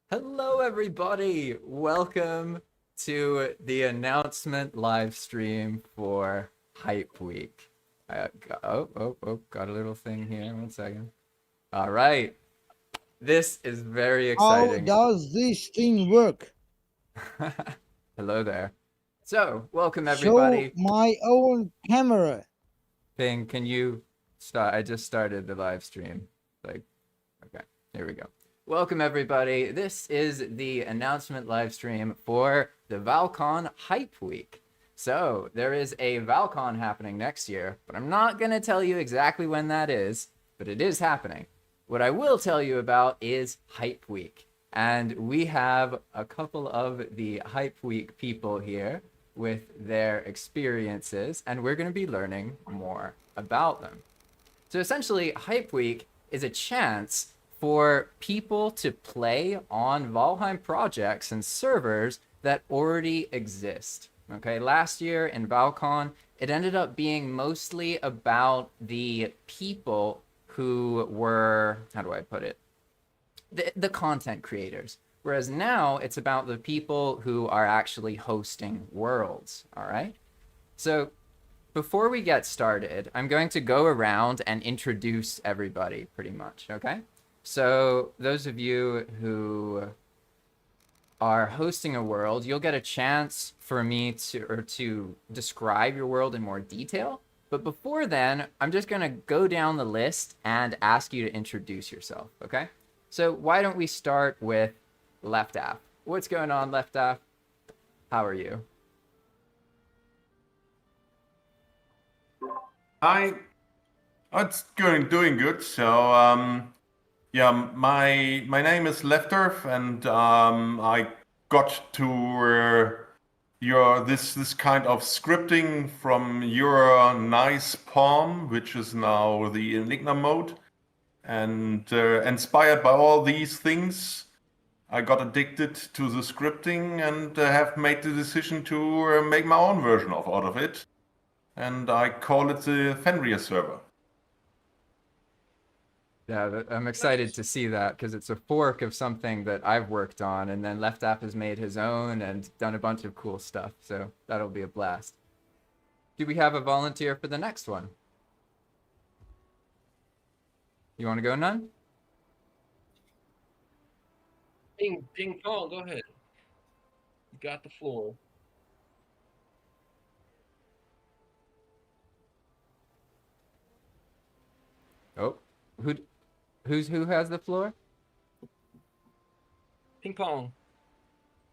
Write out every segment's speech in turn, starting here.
Hello, everybody. Welcome to the announcement live stream for Hype Week. Got a little thing here. One second. All right. This is very How exciting. does this thing work? Hello there. So, welcome, Show everybody. my own camera. Ping, can you start? I just started the live stream. Like, okay, here we go. Welcome, everybody. This is the announcement live stream for the Val-Con Hype Week. So, there is a Val-Con happening next year, but I'm not going to tell you exactly when that is, but it is happening. What I will tell you about is Hype Week. And we have a couple of the Hype Week people here with their experiences, and we're going to be learning more about them. So essentially, Hype Week is a chance for people to play on Valheim projects and servers that already exist. Okay, last year in Val-Con, it ended up being mostly about the people who were, how do I put it? The content creators. Whereas now it's about the people who are actually hosting worlds. All right. So before we get started, I'm going to go around and introduce everybody pretty much. Okay. So those of you who are hosting a world, you'll get a chance for me to describe your world in more detail. But before then, I'm just going to go down the list and ask you to introduce yourself, okay? So why don't we start with Left App? What's going on, Left App? How are you? I it's doing good. Yeah, my name is Lefter, and I got to your this kind of scripting from your nice palm, which is now the Enigma mode, and inspired by all these things, I got addicted to the scripting and have made the decision to make my own version of out of it, and I call it the Fenrir server. Yeah, I'm excited Nice. to see that because it's a fork of something that I've worked on, and then Left App has made his own and done a bunch of cool stuff. So that'll be a blast. Do we have a volunteer for the next one? You want to go, None? Ping pong, go ahead. You got the floor. Oh, who who has the floor? Ping pong.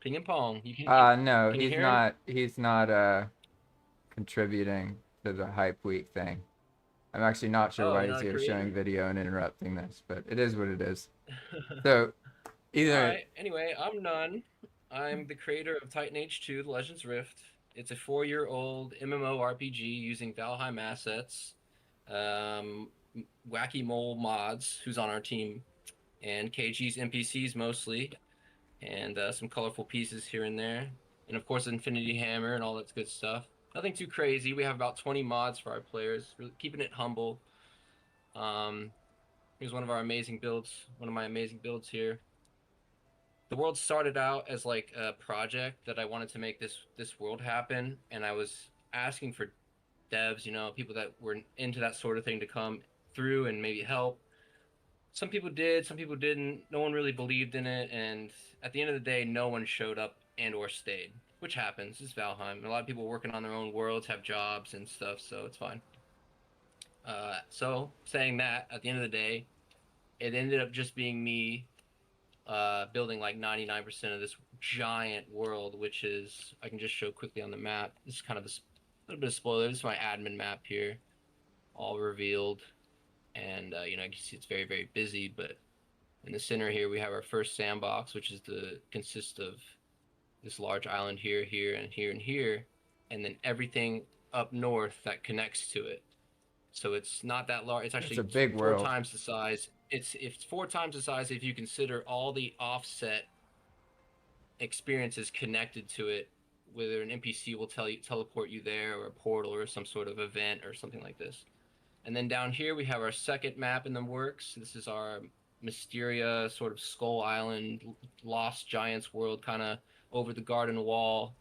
Ping and pong. No, Can you he's hear him? not. He's not contributing to the Hype Week thing. I'm actually not sure Oh, why you're he's not a here showing creator? video and interrupting this, but it is what it is. So either Alright. Anyway, I'm None. I'm the creator of Titan H2, The Legends Rift. It's a 4-year-old MMORPG using Valheim assets, um, wacky mole mods, who's on our team, and KG's NPCs mostly, and some colorful pieces here and there, and of course Infinity Hammer and all that good stuff. Nothing too crazy. We have about 20 mods for our players, really keeping it humble. Um, Here's one of our amazing builds. One of my amazing builds here. The world started out as like a project that I wanted to make this world happen, and I was asking for devs, people that were into that sort of thing to come through and maybe help. Some people did, some people didn't. No one really believed in it, and at the end of the day, no one showed up and or stayed, which happens. It's Valheim. A lot of people working on their own worlds have jobs and stuff, so it's fine. So saying that, at the end of the day, it ended up just being me building like 99% of this giant world, which is I can just show quickly on the map. This is kind of a little bit of spoiler. This is my admin map here, all revealed, and you can see it's very very busy, but in the center here, we have our first sandbox, which is the consists of this large island here, here, and here, and here, and then everything up north that connects to it. So it's not that large. It's it's a actually big four world. times the size. It's 4 times the size if you consider all the offset experiences connected to it. Whether an NPC will teleport you there, or a portal, or some sort of event, or something like this. And then down here we have our second map in the works. This is our Mysteria, sort of Skull Island, Lost Giants world, kind of over the garden wall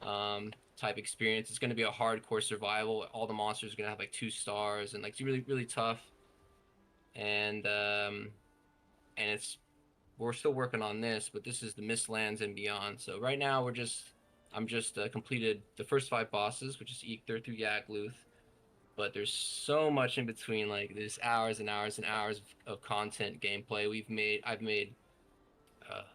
type experience. It's going to be a hardcore survival. All the monsters are going to have like 2 stars and like it's really really tough. And it's we're still working on this, but this is the Mistlands and Beyond. So right now I'm just completed the first 5 bosses, which is Eikthyr through Yagluth. But there's so much in between. Like there's hours and hours and hours of content gameplay. I've made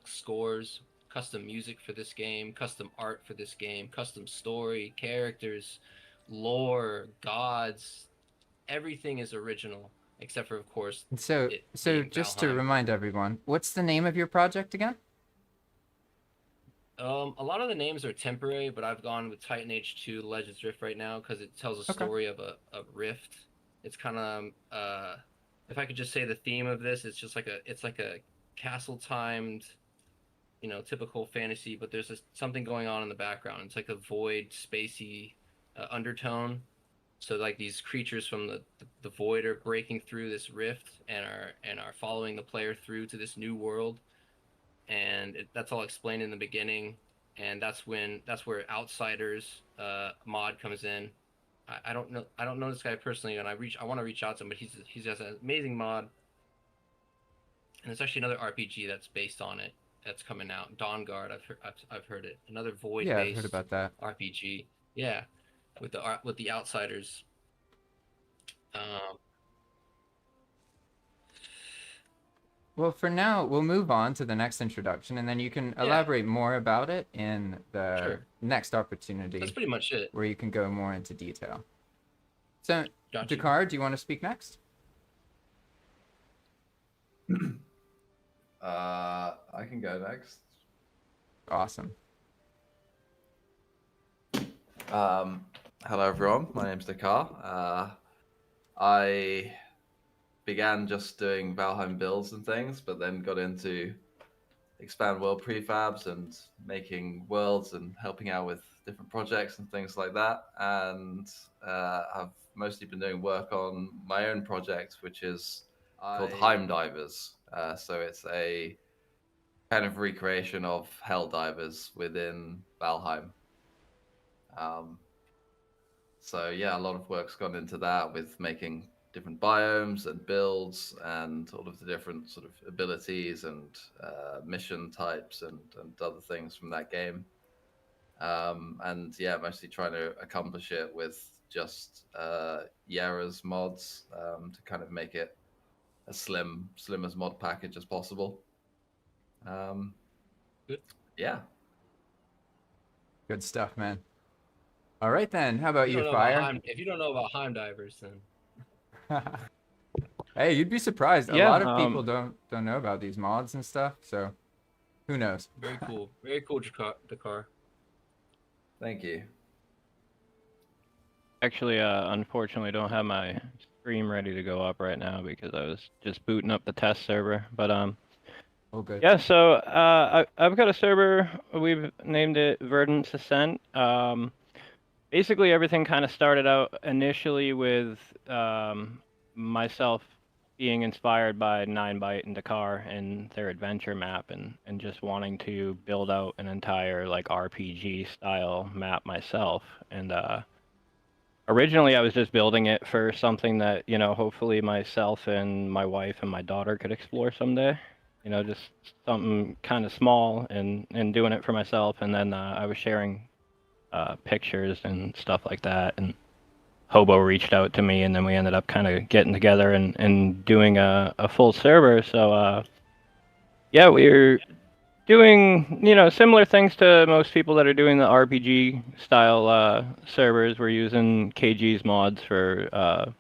scores, custom music for this game, custom art for this game, custom story, characters, lore, gods. Everything is original except for, of course, So just to Valheim. remind everyone, what's the name of your project again? A lot of the names are temporary, but I've gone with Titan H2 Legends Rift right now because it tells a story of a rift. It's kind of if I could just say the theme of this, it's like a castle timed, typical fantasy, but there's something going on in the background. It's like a void, spacey undertone. So like these creatures from the void are breaking through this rift and are following the player through to this new world. And that's all explained in the beginning, and that's where Outsiders mod comes in. I don't know this guy personally, and I want to reach out to him, but he's has an amazing mod, and there's actually another RPG that's based on it that's coming out. Dawnguard, I've heard it. Another void based I've heard about that RPG. Yeah, with the Outsiders. Well, for now, we'll move on to the next introduction, and then you can elaborate more about it in the next opportunity. That's pretty much it. Where you can go more into detail. So, Gotcha. Jakar, do you want to speak next? I can go next. Awesome. Hello everyone, my name's Dakar. I began just doing Valheim builds and things, but then got into expand world prefabs and making worlds and helping out with different projects and things like that. And I've mostly been doing work on my own project, which is called Heim Divers. So it's a kind of recreation of Hell Divers within Valheim. So yeah, a lot of work's gone into that with making different biomes and builds and all of the different sort of abilities and mission types and other things from that game. And yeah, mostly trying to accomplish it with just Yara's mods to kind of make it as slim as mod package as possible. Yeah. Good stuff, man. All right then. How about you, Fire? If you don't know about Heim Divers, then hey, you'd be surprised. A lot of people don't know about these mods and stuff. So, who knows? Very cool, Dakar. Thank you. Actually, unfortunately, don't have my stream ready to go up right now because I was just booting up the test server. But oh, good. Yeah. So I've got a server. We've named it Verdant's Ascent. Basically, everything kind of started out initially with myself being inspired by 9byte and Dakar and their adventure map and just wanting to build out an entire like RPG style map myself. And originally I was just building it for something that, hopefully myself and my wife and my daughter could explore someday. Just something kind of small and doing it for myself. And then I was sharing pictures and stuff like that, and Hobo reached out to me, and then we ended up kind of getting together and doing a full server. So yeah, we're doing similar things to most people that are doing the RPG style servers. We're using KG's mods for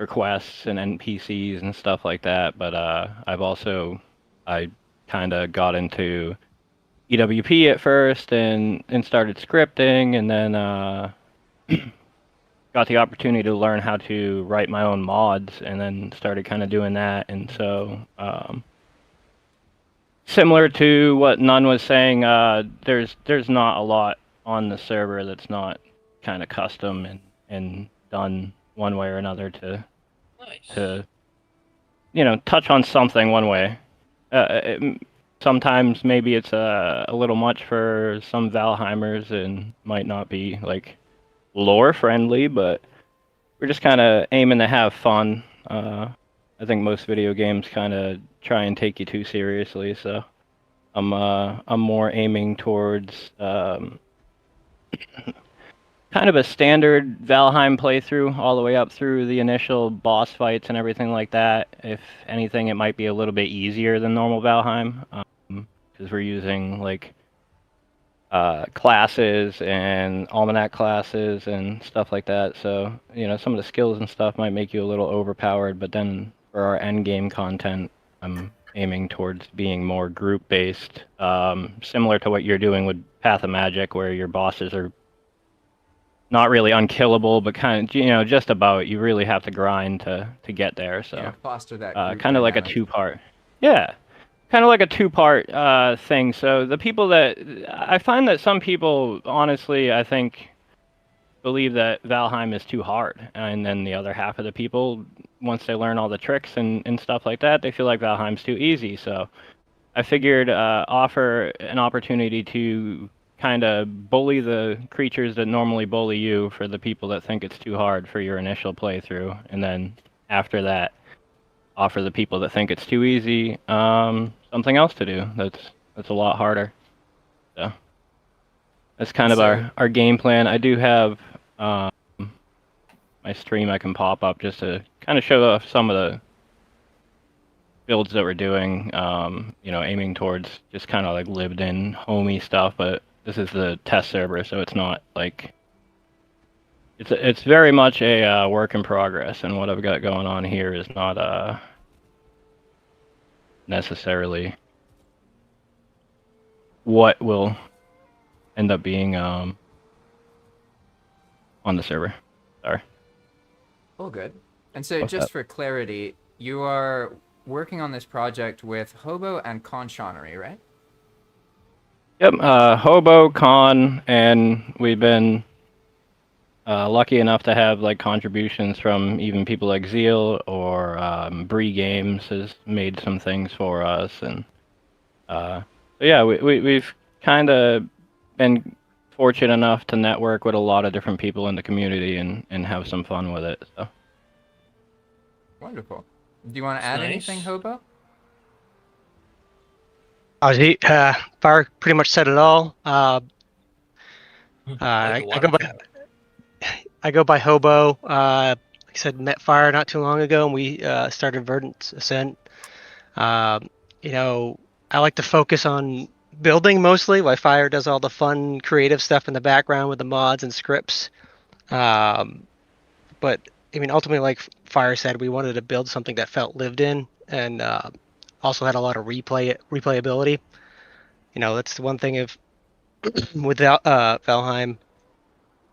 quests and NPCs and stuff like that, but I kind of got into EWP at first and started scripting, and then got the opportunity to learn how to write my own mods, and then started kind of doing that. And so similar to what Nun was saying, there's not a lot on the server that's not kind of custom and done one way or another to touch on something one way. Sometimes maybe it's a little much for some Valheimers and might not be like lore friendly, but we're just kind of aiming to have fun. I think most video games kind of try and take you too seriously, so I'm more aiming towards kind of a standard Valheim playthrough all the way up through the initial boss fights and everything like that. If anything, it might be a little bit easier than normal Valheim, because we're using like classes and almanac classes and stuff like that. So, some of the skills and stuff might make you a little overpowered, but then for our end game content, I'm aiming towards being more group based, similar to what you're doing with Path of Magic, where your bosses are not really unkillable, but kind of, just about. You really have to grind to get there. So foster that kind of like a dynamic. two-part. Yeah. Kind of like a two-part thing. So the people that I find that some people, honestly, I think, believe that Valheim is too hard, and then the other half of the people, once they learn all the tricks and stuff like that, they feel like Valheim's too easy. So I figured offer an opportunity to kind of bully the creatures that normally bully you for the people that think it's too hard for your initial playthrough, and then after that, offer the people that think it's too easy something else to do that's a lot harder. So that's kind of our game plan. I do have my stream I can pop up just to kind of show off some of the builds that we're doing, aiming towards just kind of like lived in homey stuff, but this is the test server, so it's not like it's very much a work in progress, and what I've got going on here is not necessarily what will end up being on the server. Sorry. All good. And so, just for clarity, you are working on this project with Hobo and Conshonery, right? Yep, Hobo, Con, and we've been lucky enough to have like contributions from even people like Zeal or Bree Games has made some things for us, and yeah, we've kind of been fortunate enough to network with a lot of different people in the community and have some fun with it. So wonderful. Do you want to add anything, Hobo? Fire pretty much said it all. I go by Hobo. Like I said, met Fire not too long ago, and we started Verdant Ascent. I like to focus on building mostly, while Fire does all the fun, creative stuff in the background with the mods and scripts. But I mean, ultimately, like Fire said, we wanted to build something that felt lived in and also had a lot of replayability. That's the one thing with Valheim.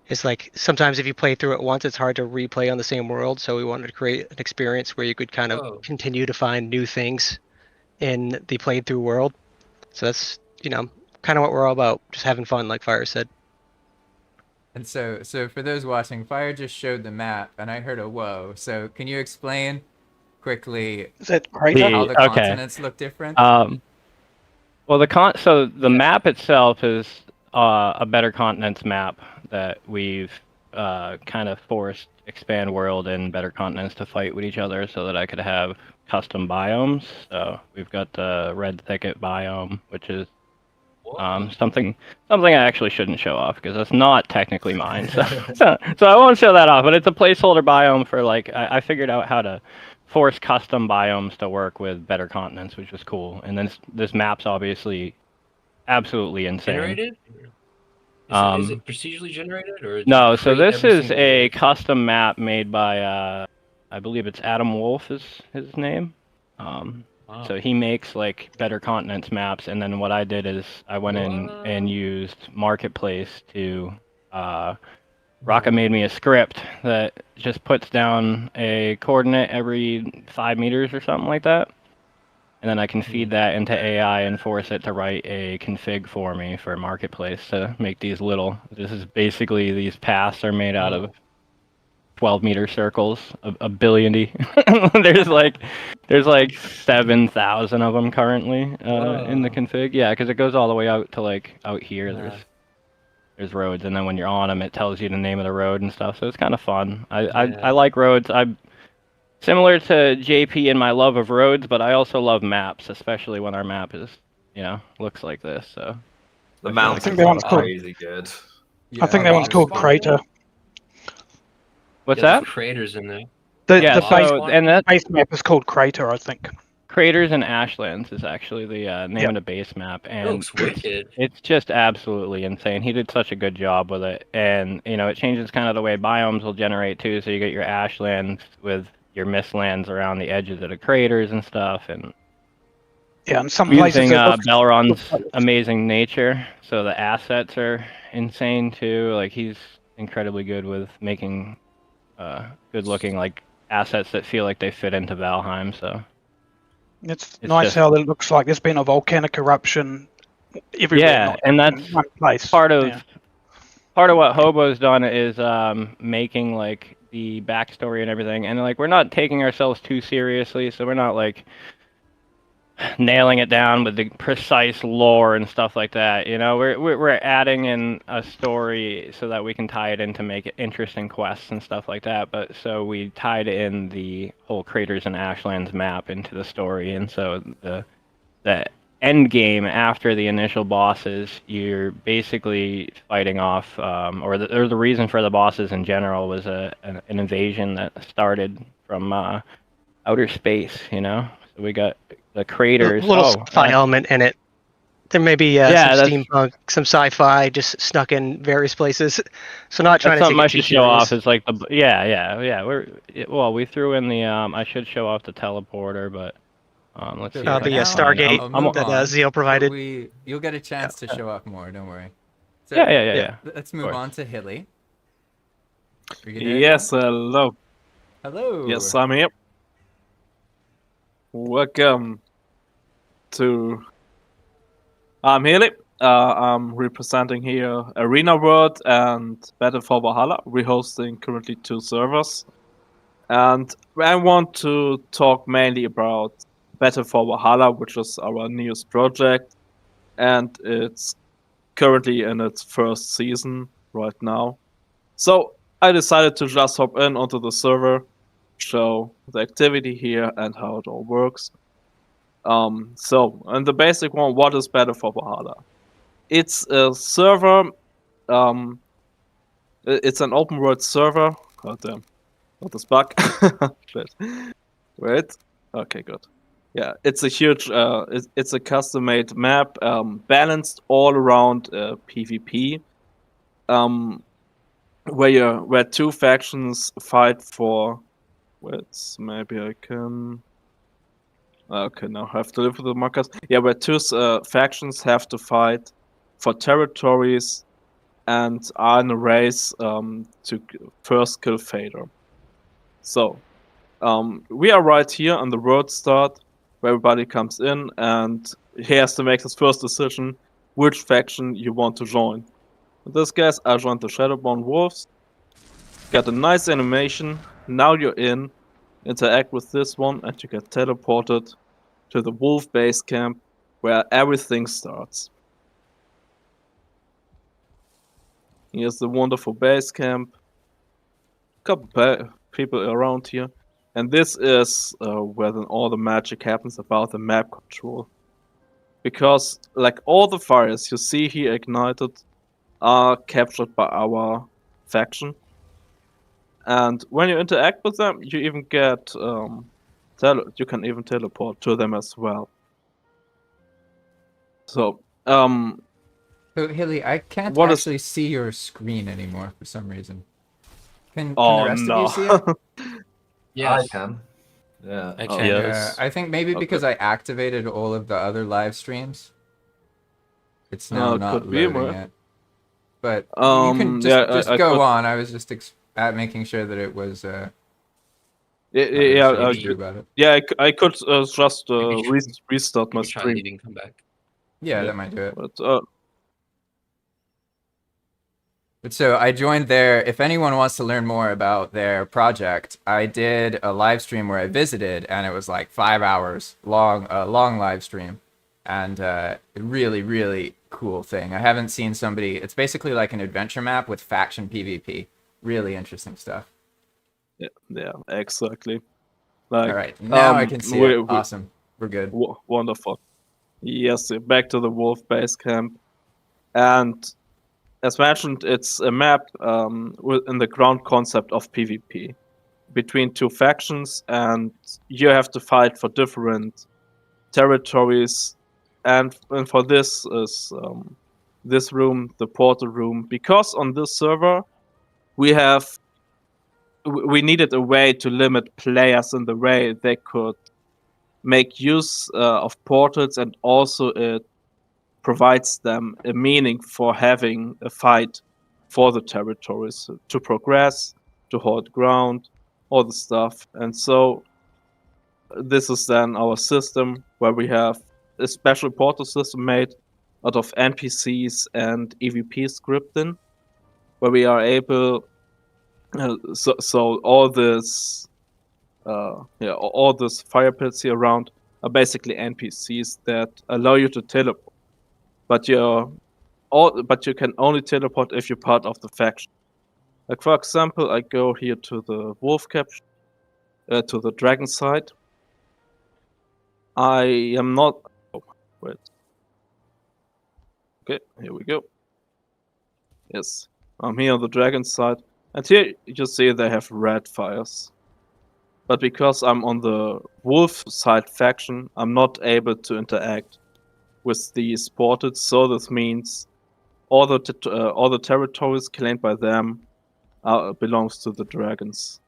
It's like sometimes if you play through it once, it's hard to replay on the same world. So we wanted to create an experience where you could kind of continue to find new things in the played through world. So that's, kind of what we're all about, just having fun, like Fire said. And so for those watching, Fire just showed the map, and I heard a whoa. So can you explain quickly Is that right? how the continents look different? Well, the map itself is a Better Continents map that we've kind of forced Expand World and Better Continents to fight with each other so that I could have custom biomes. So we've got the Red Thicket biome, which is something I actually shouldn't show off because it's not technically mine. So I won't show that off, but it's a placeholder biome for like I figured out how to force custom biomes to work with Better Continents, which was cool. And then this map's obviously absolutely insane. Generated? Is it procedurally generated or? No, so this is a custom map made by I believe it's Adam Wolf is his name. So he makes like Better Continents maps, and then what I did is I went in and used Marketplace to Rocka made me a script that just puts down a coordinate every 5 meters or something like that. And then I can feed that into AI and force it to write a config for me for Marketplace to make these little. This is basically these paths are made out of 12-meter circles, a billion. there's like 7,000 of them currently in the config. Yeah, because it goes all the way out to like out here. There's roads, and then when you're on them, it tells you the name of the road and stuff. So it's kind of fun. I like roads. I'm similar to JP in my love of roads, but I also love maps, especially when our map is, looks like this. So The I feel like mountains think it's that are one's called- crazy good. I think that one's Lava called spawn? Crater. What's Yeah, that? there's craters in there. The, Yeah, the base, so and that base map is called Crater, I think. Craters and Ashlands is actually the name Yep. of the base map, That and looks wicked. it's just absolutely insane. He did such a good job with it, and it changes kind of the way biomes will generate too. So you get your ashlands with your mistlands around the edges of the craters and stuff, and Yeah, and some places using it looks Belron's amazing nature, so the assets are insane too. Like he's incredibly good with making good-looking like assets that feel like they fit into Valheim. So. It's It's nice just- how it looks like there's been a volcanic eruption everywhere, Yeah, not and in that's one place. part of Yeah. what Hobo's done is making like the backstory and everything, and like we're not taking ourselves too seriously, so we're not like nailing it down with the precise lore and stuff like that. We're adding in a story so that we can tie it in to make it interesting quests and stuff like that. But so we tied in the whole Craters and Ashlands map into the story, and so the end game after the initial bosses, you're basically fighting off, or the reason for the bosses in general was an invasion that started from outer space. So we got the craters. A little Oh, sci-fi element in it. There may be Yeah, some that's- steampunk, some sci-fi just snuck in various places. So not trying that's to take something I it too should show off. serious. Is like we threw in the I should show off the teleporter, but let's see. The if I can find it. Stargate I'm- that Zeal provided. You'll get a chance to show off more. Don't worry. So, Yeah. Let's move course. on to Hilly. Are you there? Yes, hello. Hello. Yes, I'm here. Welcome to. I'm Haley. I'm representing here Arena World and Battle for Valhalla. We're hosting currently 2 servers. And I want to talk mainly about Battle for Valhalla, which is our newest project. And it's currently in its first season right now. So I decided to just hop in onto the server, show the activity here and how it all works. So, and the basic one, what is Battle for Valhalla? It's a server, it's an open world server. God damn, what is bug? Shit. Wait, okay, good. Yeah, it's a huge, it's a custom-made map, balanced all around PvP, where 2 factions fight for. Wait, maybe I can. Okay, now I have to live with the markers. Yeah, where 2 factions have to fight for territories and are in a race to first kill Fader. So, we are right here on the world start, where everybody comes in and he has to make his first decision which faction you want to join. In this case, I joined the Shadowborn Wolves. Got a nice animation. Now you're in. Interact with this one and you get teleported to the wolf base camp where everything starts. Here's the wonderful base camp. Couple people around here. And this is where then all the magic happens about the map control. Because like all the fires you see here ignited are captured by our faction. And when you interact with them, you even get you can even teleport to them as well. So, So Hilly, I can't What is- actually see your screen anymore for some reason. Can oh the rest no. of you see it? Yes. I can. Yeah. I Oh, can. yes. I think maybe because I activated all of the other live streams, it's now not could be, loading man. it. But you can yeah, just I go could- on. I was just at making sure that it was. Yeah, sure about it. yeah. I could just Maybe you restart my Maybe try stream. leaving, come back. Yeah, Yeah. that might do it. But But so I joined there. If anyone wants to learn more about their project, I did a live stream where I visited, and it was like 5 hours long, a long live stream, and really, really cool thing. I haven't seen somebody. It's basically like an adventure map with faction PvP. Really interesting stuff. Yeah, exactly. All Like, right, now I can see it. we Awesome, we're good. wonderful. Yes, back to the wolf base camp, and as mentioned, it's a map in the ground concept of PvP between two factions, and you have to fight for different territories. And for this is this room, the portal room, because on this server we needed a way to limit players in the way they could make use of portals, and also it provides them a meaning for having a fight for the territories to progress, to hold ground, all the stuff. And so this is then our system where we have a special portal system made out of NPCs and EVP scripting, where we are able so all this all these fire pits here around are basically NPCs that allow you to teleport, but you can only teleport if you're part of the faction. Like for example, I go here to the wolf capture, to the dragon side. I am not. Oh, wait. Okay, here we go. Yes, I'm here on the dragon side, and here you see they have red fires. But because I'm on the wolf side faction, I'm not able to interact with these portals. So this means all the territories claimed by them belongs to the dragons.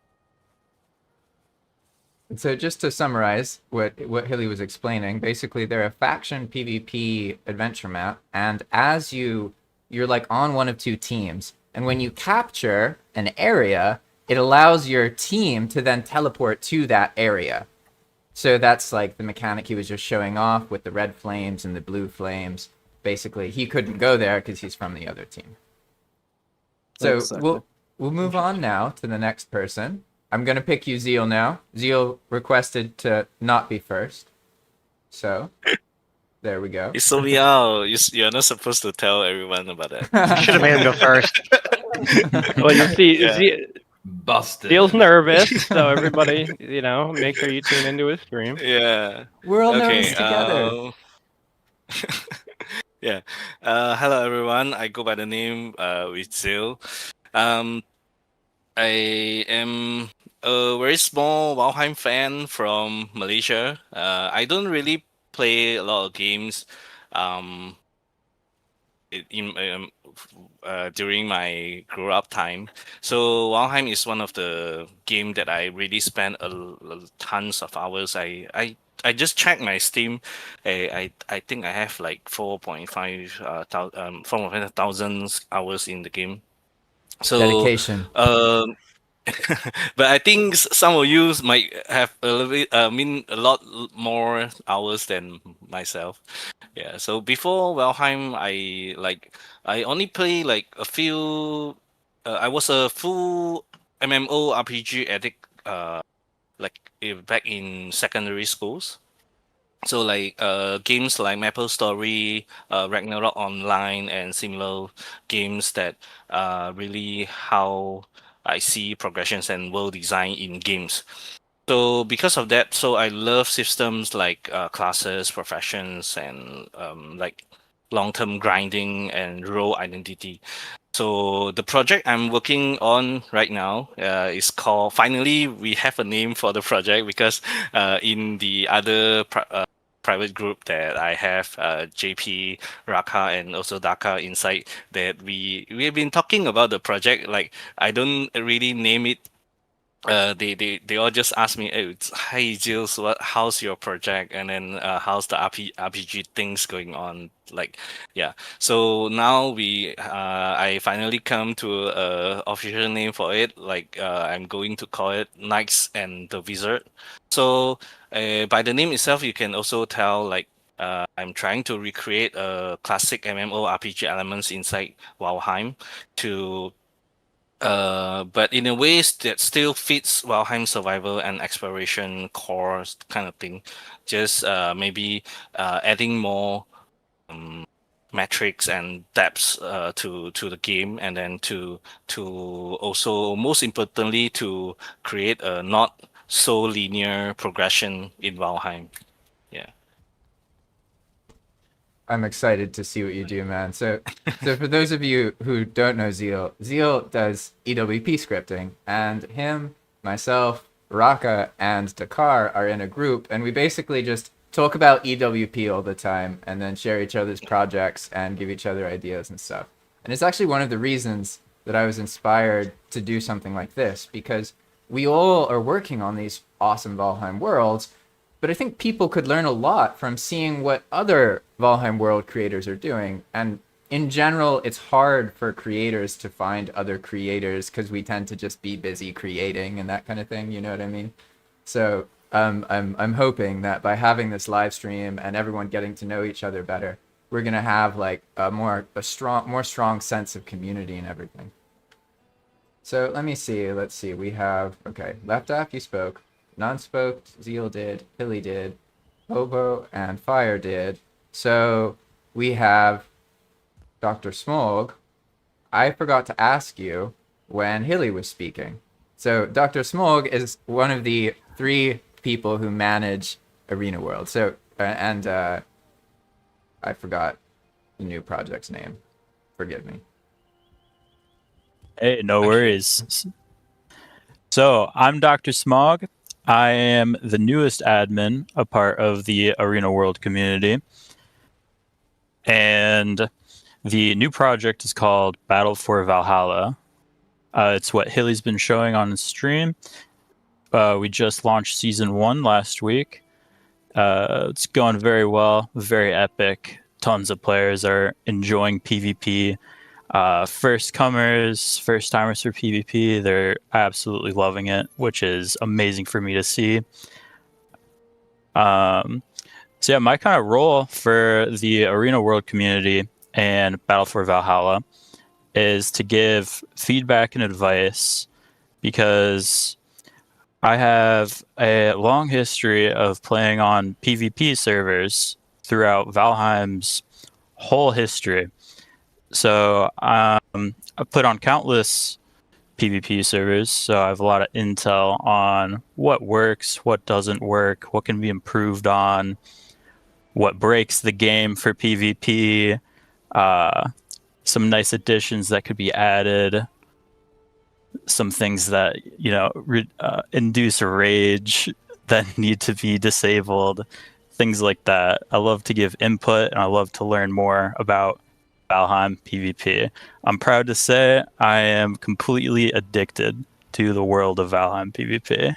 So just to summarize what Hilly was explaining, basically they're a faction PvP adventure map, and as you're like on one of two teams, and when you capture an area, it allows your team to then teleport to that area. So that's like the mechanic he was just showing off with the red flames and the blue flames. Basically, he couldn't go there because he's from the other team. So Exactly. we'll move on now to the next person. I'm gonna pick you, Zeal, now. Zeal requested to not be first. So there we go. It's so meow. You're not supposed to tell everyone about that. Should have made him go first. Well, you see, Yeah. Busted. Zeal's nervous, so everybody, make sure you tune into his stream. Yeah. We're all Okay. nervous together. Yeah. Hello everyone. I go by the name with Zil. I am a very small Valheim fan from Malaysia. I don't really play a lot of games. During my grow up time. So Valheim is one of the game that I really spent tons of hours. I just checked my Steam. I think I have like 4,500 hours in the game. So Dedication. but I think some of you might have a little bit, a lot more hours than myself. Yeah. So before Valheim, I only play like a few. I was a full MMORPG addict. Back in secondary schools. So like games like MapleStory, Ragnarok Online, and similar games that really how I see progressions and world design in games. So because of that, so I love systems like classes, professions, and like long-term grinding and role identity. So the project I'm working on right now is called. Finally, we have a name for the project because in the other private group that I have, JP, Raka, and also Daka inside, that we have been talking about the project. Like I don't really name it. They all just ask me, "Hey, hi Jules, how's your project? And then how's the RPG things going on?" Like, yeah. So now I finally come to a official name for it. Like, I'm going to call it Knights and the Wizard. So by the name itself, you can also tell like I'm trying to recreate a classic MMORPG elements inside Valheim to but in a ways that still fits Valheim survival and exploration core kind of thing. Just maybe adding more metrics and depths to the game, and then to also most importantly to create a not so linear progression in Valheim. Yeah. I'm excited to see what you do, man. So for those of you who don't know Zeal, Zeal does EWP scripting, and him, myself, Raka, and Dakar are in a group, and we basically just talk about EWP all the time, and then share each other's projects and give each other ideas and stuff. And it's actually one of the reasons that I was inspired to do something like this, because we all are working on these awesome Valheim worlds, but I think people could learn a lot from seeing what other Valheim world creators are doing. And in general, it's hard for creators to find other creators because we tend to just be busy creating and that kind of thing. You know what I mean? So I'm hoping that by having this live stream and everyone getting to know each other better, we're gonna have like a more strong sense of community and everything. So let me see. Let's see. We have okay. Left App, you spoke. Non-spoke, Zeal did, Hilly did, Hobo and Fire did. So we have Dr. Smog. I forgot to ask you when Hilly was speaking. So Dr. Smog is one of the 3 people who manage Arena World. So I forgot the new project's name. Forgive me. Hey, no worries. So I'm Dr. Smog. I am the newest admin, a part of the Arena World community. And the new project is called Battle for Valhalla. It's what Hilly's been showing on the stream. We just launched Season 1 last week. It's going very well, very epic. Tons of players are enjoying PvP. First comers, first timers for PvP, they're absolutely loving it, which is amazing for me to see. So yeah, my kind of role for the Arena World community and Battle for Valhalla is to give feedback and advice, because I have a long history of playing on PvP servers throughout Valheim's whole history. So I put on countless PvP servers, so I have a lot of intel on what works, what doesn't work, what can be improved on, what breaks the game for PvP, some nice additions that could be added, some things that, you know, induce rage that need to be disabled, things like that. I love to give input, and I love to learn more about Valheim PvP. I'm proud to say I am completely addicted to the world of Valheim PvP.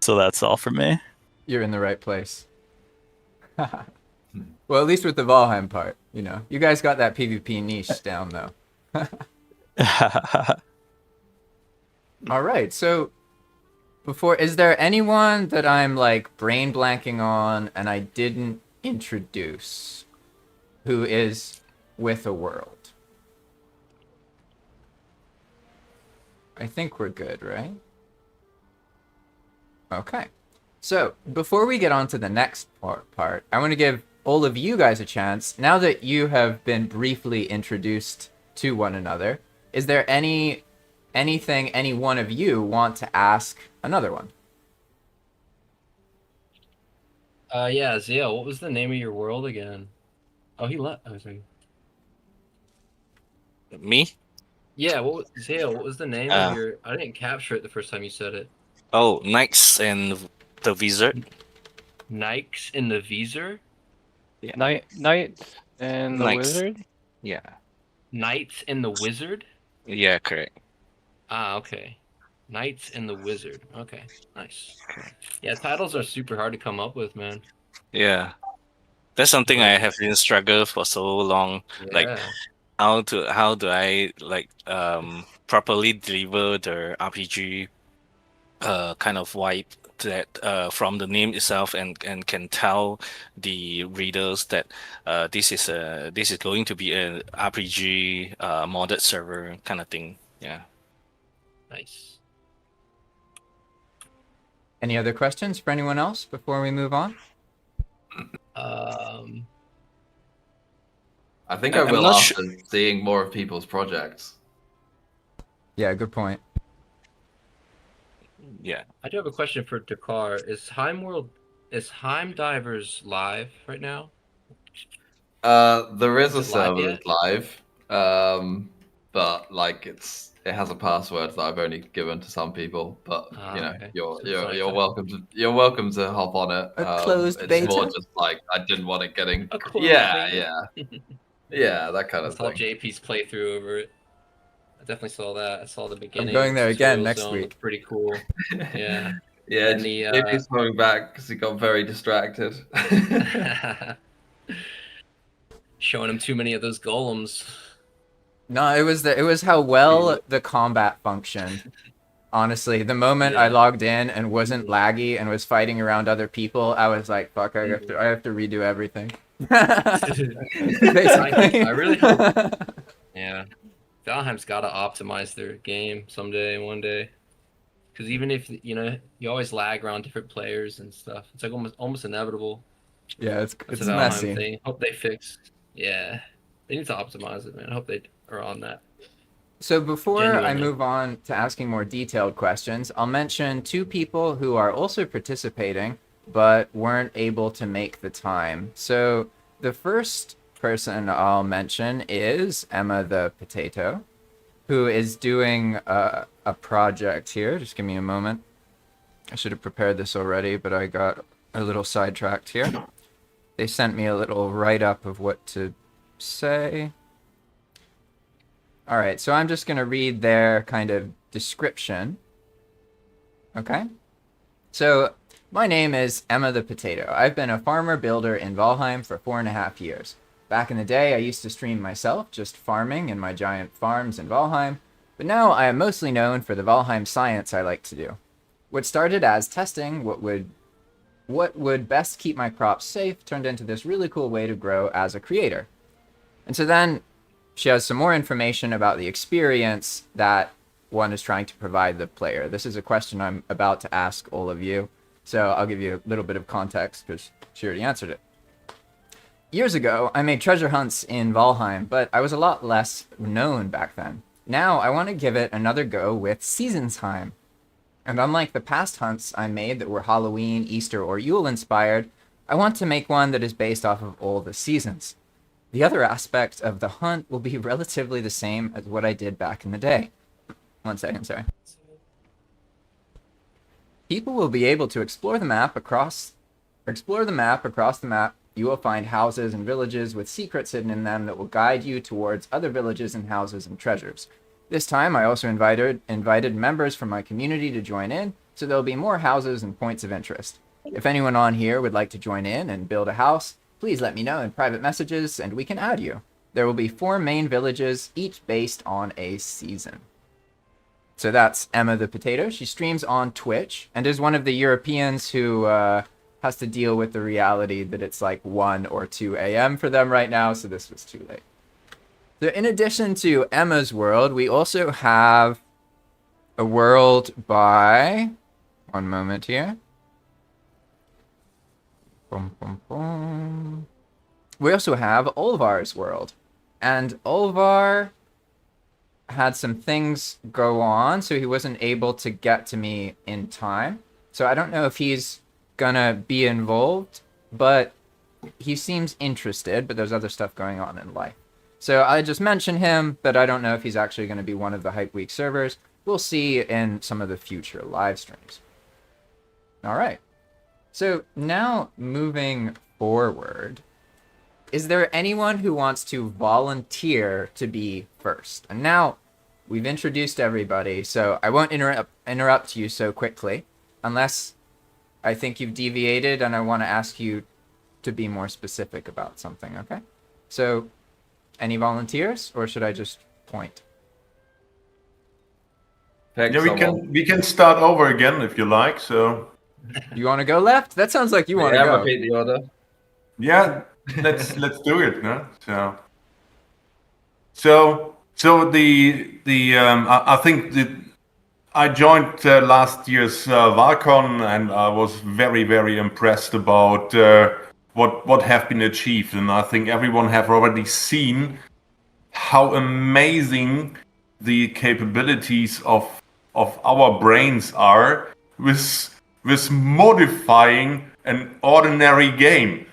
So that's all for me. You're in the right place. Well, at least with the Valheim part, you know. You guys got that PvP niche down, though. All right, so is there anyone that I'm like brain blanking on and I didn't introduce who is with a world? I think we're good, right? Okay. So before we get on to the next part, I want to give all of you guys a chance. Now that you have been briefly introduced to one another, is there anything any one of you want to ask another one? Yeah, Zale, what was the name of your world again? Oh, he left. Oh, sorry. Me? Yeah, Zale, what was the name of your... I didn't capture it the first time you said it. Oh, Knights and the Wizard. Knights and the Visor? Yeah. Knights and the Wizard? Yeah. Knights and the Wizard? Yeah, correct. Ah, okay. Knights and the Wizard. Okay, nice. Yeah, titles are super hard to come up with, man. Yeah. That's something I have been struggled for so long. Yeah. Like how do I like properly deliver the RPG kind of vibe that from the name itself and can tell the readers that this is going to be a RPG modded server kind of thing. Yeah. Nice. Any other questions for anyone else before we move on? I think I'm I will not after seeing more of people's projects. Yeah, good point. Yeah. I do have a question for Dakar. Is Heim Divers live right now? There is a Is it live server yet? that's live, but like it has a password that I've only given to some people. But you know, Okay. you're So it's not you're exactly- welcome to hop on it. A closed It's beta? more just like I didn't want it getting A closed yeah beta. that kind I of saw thing. JP's playthrough over it. I definitely saw that. I saw the beginning. going there again tutorial next zone. week. Looked pretty cool. Yeah. Yeah, And the JP's coming back because he got very distracted. showing him too many of those golems. No, it was how well the combat functioned. Honestly, the moment I Yeah. logged in and wasn't laggy and was fighting around other people, I was like, "Fuck! I have to redo everything." Basically, I really hope. Yeah, Valheim's got to optimize their game someday, one day. Because even if you always lag around different players and stuff, it's like almost inevitable. Yeah, it's That's a Valheim messy. thing. Hope they fix. Yeah, they need to optimize it, man. I hope they are on that. So before I Genuinely. move on to asking more detailed questions, I'll mention two people who are also participating but weren't able to make the time. So the first person I'll mention is Emma the Potato, who is doing a project here. Just give me a moment. I should have prepared this already, but I got a little sidetracked here. They sent me a little write-up of what to say. All right, so I'm just going to read their kind of description. Okay? So, my name is Emma the Potato. I've been a farmer builder in Valheim for 4.5 years. Back in the day, I used to stream myself, just farming in my giant farms in Valheim, but now I am mostly known for the Valheim science I like to do. What started as testing what would best keep my crops safe turned into this really cool way to grow as a creator. And so then she has some more information about the experience that one is trying to provide the player. This is a question I'm about to ask all of you, so I'll give you a little bit of context because she already answered it. Years ago, I made treasure hunts in Valheim, but I was a lot less known back then. Now I want to give it another go with Seasons Time. And unlike the past hunts I made that were Halloween, Easter, or Yule inspired, I want to make one that is based off of all the seasons. The other aspect of the hunt will be relatively the same as what I did back in the day. 1 second, sorry. People will be able to explore the map across the map. You will find houses and villages with secrets hidden in them that will guide you towards other villages and houses and treasures. This time, I also invited members from my community to join in, so there'll be more houses and points of interest. If anyone on here would like to join in and build a house, please let me know in private messages and we can add you. There will be 4 main villages, each based on a season. So that's Emma the Potato. She streams on Twitch and is one of the Europeans who has to deal with the reality that it's like 1 or 2 a.m. for them right now, so this was too late. So in addition to Emma's world, we also have a world by... One moment here. Boom, boom, boom. We also have Olvar's world. And Olvar had some things go on, so he wasn't able to get to me in time. So I don't know if he's gonna be involved, but he seems interested, but there's other stuff going on in life. So I just mentioned him, but I don't know if he's actually going to be one of the Hype Week servers. We'll see in some of the future live streams. All right. So now moving forward, is there anyone who wants to volunteer to be first? And now we've introduced everybody, so I won't interrupt you so quickly, unless I think you've deviated and I want to ask you to be more specific about something, okay? So, any volunteers, or should I just point? Pick Yeah, someone. we can start over again if you like. So You want to go left? That sounds like you want to Yeah, go. repeat the order. Yeah, let's do it. No? So I think that I joined last year's Val-Con, and I was very impressed about what have been achieved, and I think everyone have already seen how amazing the capabilities of our brains are with modifying an ordinary game.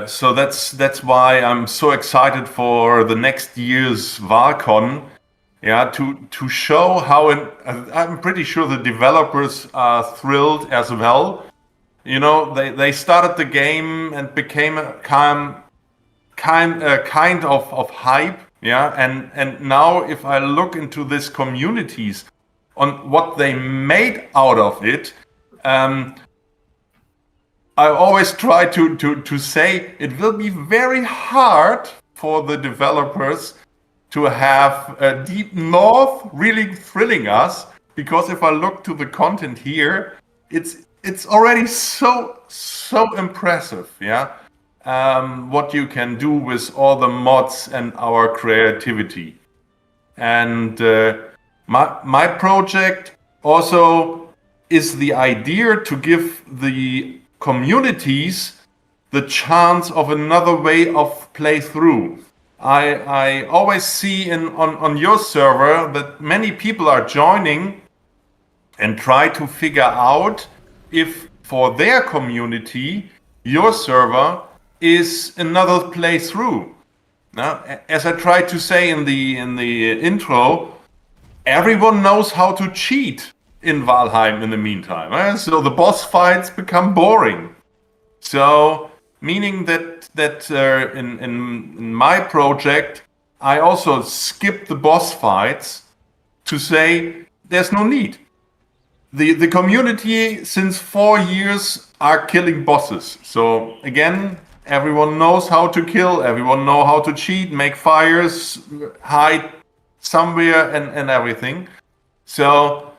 So that's why I'm so excited for the next year's Valcon. Yeah, to show how I'm pretty sure the developers are thrilled as well. You know, they started the game and became a kind of hype. Yeah, and now if I look into these communities on what they made out of it, I always try to say it will be very hard for the developers to have Deep North really thrilling us, because if I look to the content here, it's already so impressive. Yeah, what you can do with all the mods and our creativity. And my project also is the idea to give the communities the chance of another way of playthrough. I always see on your server that many people are joining and try to figure out if for their community your server is another playthrough. Now, as I tried to say in the intro, everyone knows how to cheat in Valheim in the meantime. So the boss fights become boring. So meaning that in my project, I also skip the boss fights to say there's no need. The community since 4 years are killing bosses. So again, everyone knows how to kill, everyone know how to cheat, make fires, hide somewhere and everything. So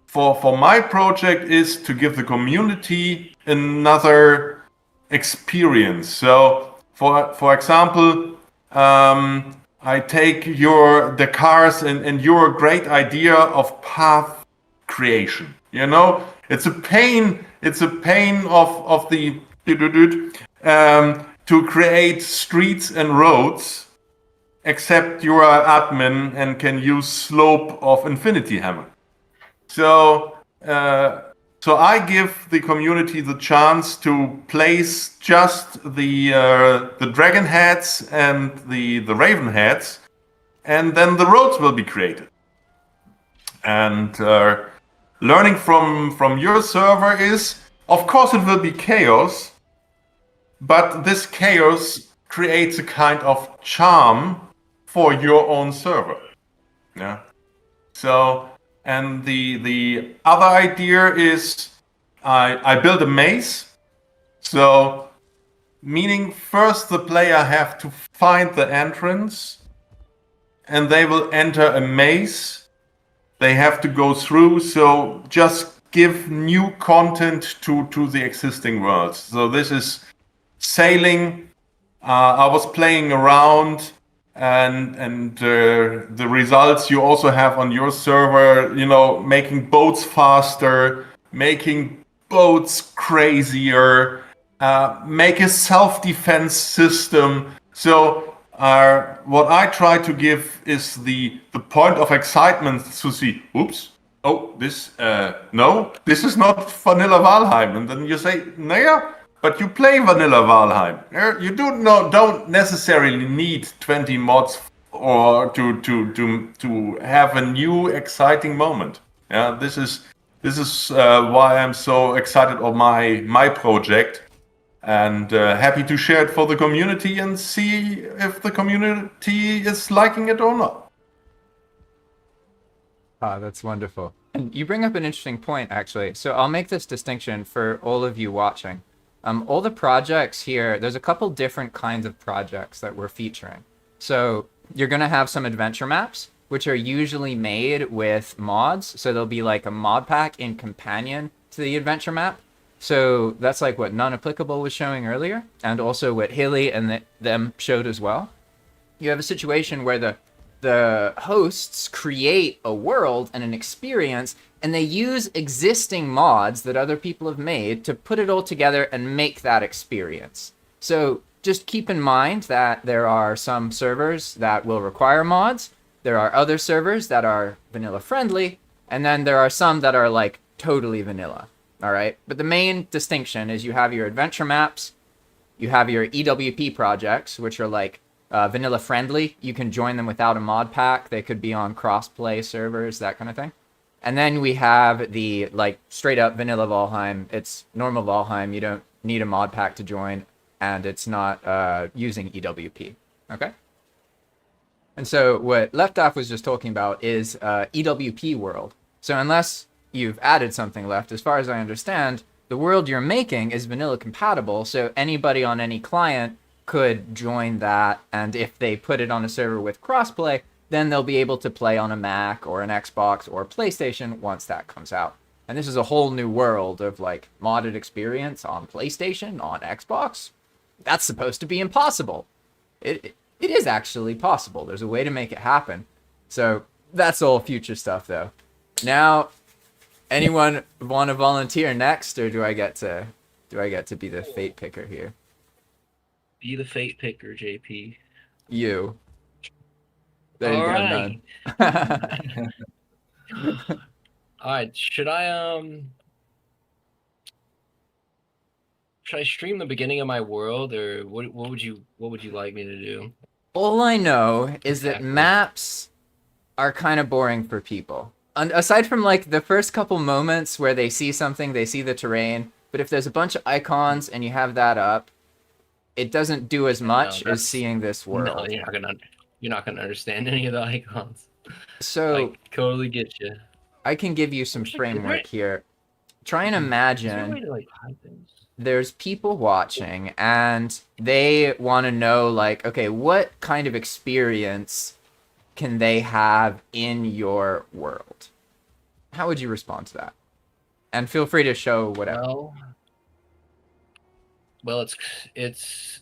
for my project is to give the community another experience. So for example, I take the cars and your great idea of path creation. You know, it's a pain of the to create streets and roads, except you are admin and can use slope of Infinity Hammer. So I give the community the chance to place just the dragon heads and the raven heads, and then the roads will be created. And learning from your server is, of course, it will be chaos, but this chaos creates a kind of charm for your own server. Yeah. So, and the other idea is I build a maze. So, meaning first the player have to find the entrance, and they will enter a maze. They have to go through. So just give new content to the existing worlds. So this is sailing. I was playing around, and the results you also have on your server. You know, making boats faster, making boats crazier, make a self-defense system. So what I try to give is the point of excitement to see, oops, oh, this is not vanilla Valheim. And then you say, yeah, but you play vanilla Valheim. You don't necessarily need 20 mods or to have a new exciting moment. Yeah, this is why I'm so excited on my project. And happy to share it for the community and see if the community is liking it or not. Ah, that's wonderful. And you bring up an interesting point, actually. So I'll make this distinction for all of you watching. All the projects here, there's a couple different kinds of projects that we're featuring. So you're going to have some adventure maps, which are usually made with mods. So there'll be like a mod pack in companion to the adventure map. So that's like what Non-Applicable was showing earlier, and also what Hilly and them showed as well. You have a situation where the hosts create a world and an experience, and they use existing mods that other people have made to put it all together and make that experience. So just keep in mind that there are some servers that will require mods, there are other servers that are vanilla friendly, and then there are some that are like totally vanilla. All right, but the main distinction is you have your adventure maps, you have your EWP projects, which are like vanilla friendly. You can join them without a mod pack. They could be on cross-play servers, that kind of thing. And then we have the like straight up vanilla Valheim. It's normal Valheim. You don't need a mod pack to join, and it's not using EWP. Okay. And so what Left Off was just talking about is EWP world. So unless you've added something Left, as far as I understand, the world you're making is vanilla compatible. So anybody on any client could join that, and if they put it on a server with crossplay, then they'll be able to play on a Mac or an Xbox or PlayStation once that comes out. And this is a whole new world of like modded experience on PlayStation, on Xbox. That's supposed to be impossible. It is actually possible. There's a way to make it happen. So that's all future stuff though. Now, anyone want to volunteer next, or do I get to be the fate picker here? Be the fate picker, JP. You. There you All go, right. none. All right. Should I stream the beginning of my world, or what would you like me to do? All I know is that Exactly. maps are kind of boring for people. And aside from like the first couple moments where they see something, they see the terrain, but if there's a bunch of icons and you have that up, it doesn't do as much as that's- seeing this world. No, you're not gonna understand any of the icons. So I totally get you. I can give you some Is there- framework here. Try and Is there a imagine way to like hide things? there's people watching and they want to know like, okay, what kind of experience can they have in your world? How would you respond to that? And feel free to show whatever. Well, it's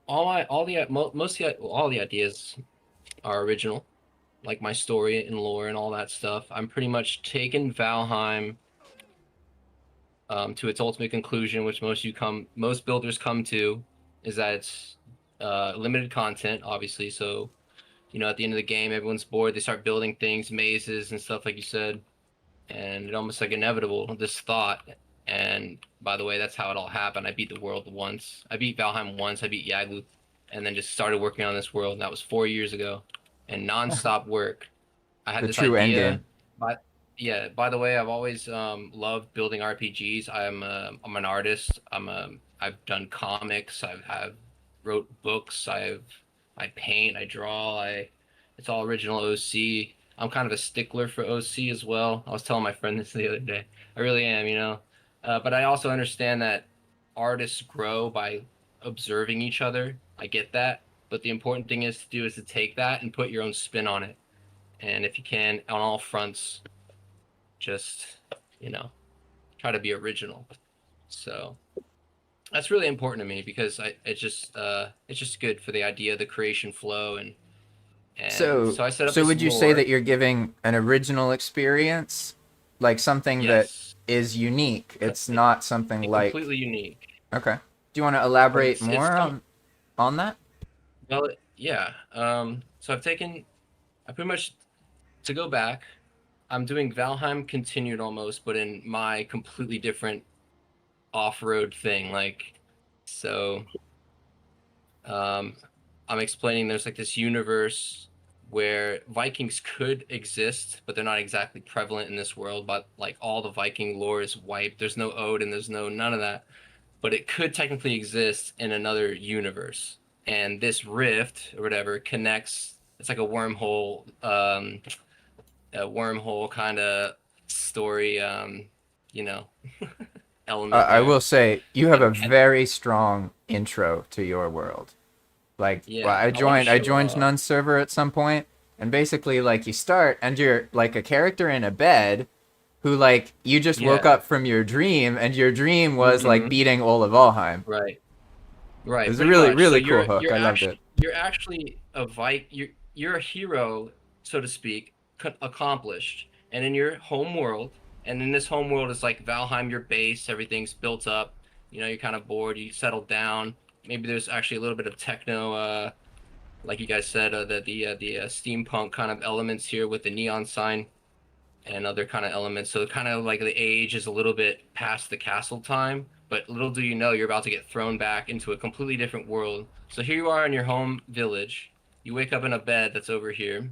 all the ideas are original, like my story and lore and all that stuff. I'm pretty much taking Valheim to its ultimate conclusion, which most builders come to, is that it's limited content, obviously. So, at the end of the game, everyone's bored. They start building things, mazes and stuff, like you said, and it almost like inevitable, this thought. And by the way, that's how it all happened. I beat the world once. I beat Valheim once. I beat Yagluth, and then just started working on this world. And that was 4 years ago, and nonstop work. I had The this true idea. endgame. Yeah. By the way, I've always loved building RPGs. I'm an artist. I've done comics. I've wrote books. I paint. I draw. It's all original OC. I'm kind of a stickler for OC as well. I was telling my friend this the other day. I really am, but I also understand that artists grow by observing each other. I get that. But the important thing is to take that and put your own spin on it. And if you can, on all fronts, just, try to be original. So that's really important to me because it's just good for the idea, the creation flow, and So I set up. So this would you say lore. that you're giving an original experience, like something that Yes. is unique? It's not something like Completely unique. Okay. Do you want to elaborate It's more not- on that? Well, yeah. So I pretty much, to go back, I'm doing Valheim continued almost, but in my completely different off-road thing. I'm explaining there's like this universe where Vikings could exist, but they're not exactly prevalent in this world. But like all the Viking lore is wiped. There's no Odin. There's none of that. But it could technically exist in another universe. And this rift or whatever connects. It's like a wormhole kind of story, element. I there. will say you have a And- very strong intro to your world. Like, Yeah, well, I I wanna joined show, Nun's server at some point, And basically, like, you start and you're like a character in a bed who, like, you just woke Yeah. up from your dream, and your dream was like beating all of Valheim. Right. It Right. was a Pretty really, much. So really cool hook. you're I loved it. actually a you're a hero, so to speak, accomplished, and in your home world. And in this home world, it's like Valheim, your base. Everything's built up. You know, you're kind of bored. You settle down. Maybe there's actually a little bit of techno, like you guys said, the steampunk kind of elements here with the neon sign and other kind of elements. So kind of like the age is a little bit past the castle time, but little do you know you're about to get thrown back into a completely different world. So here you are in your home village. You wake up in a bed that's over here.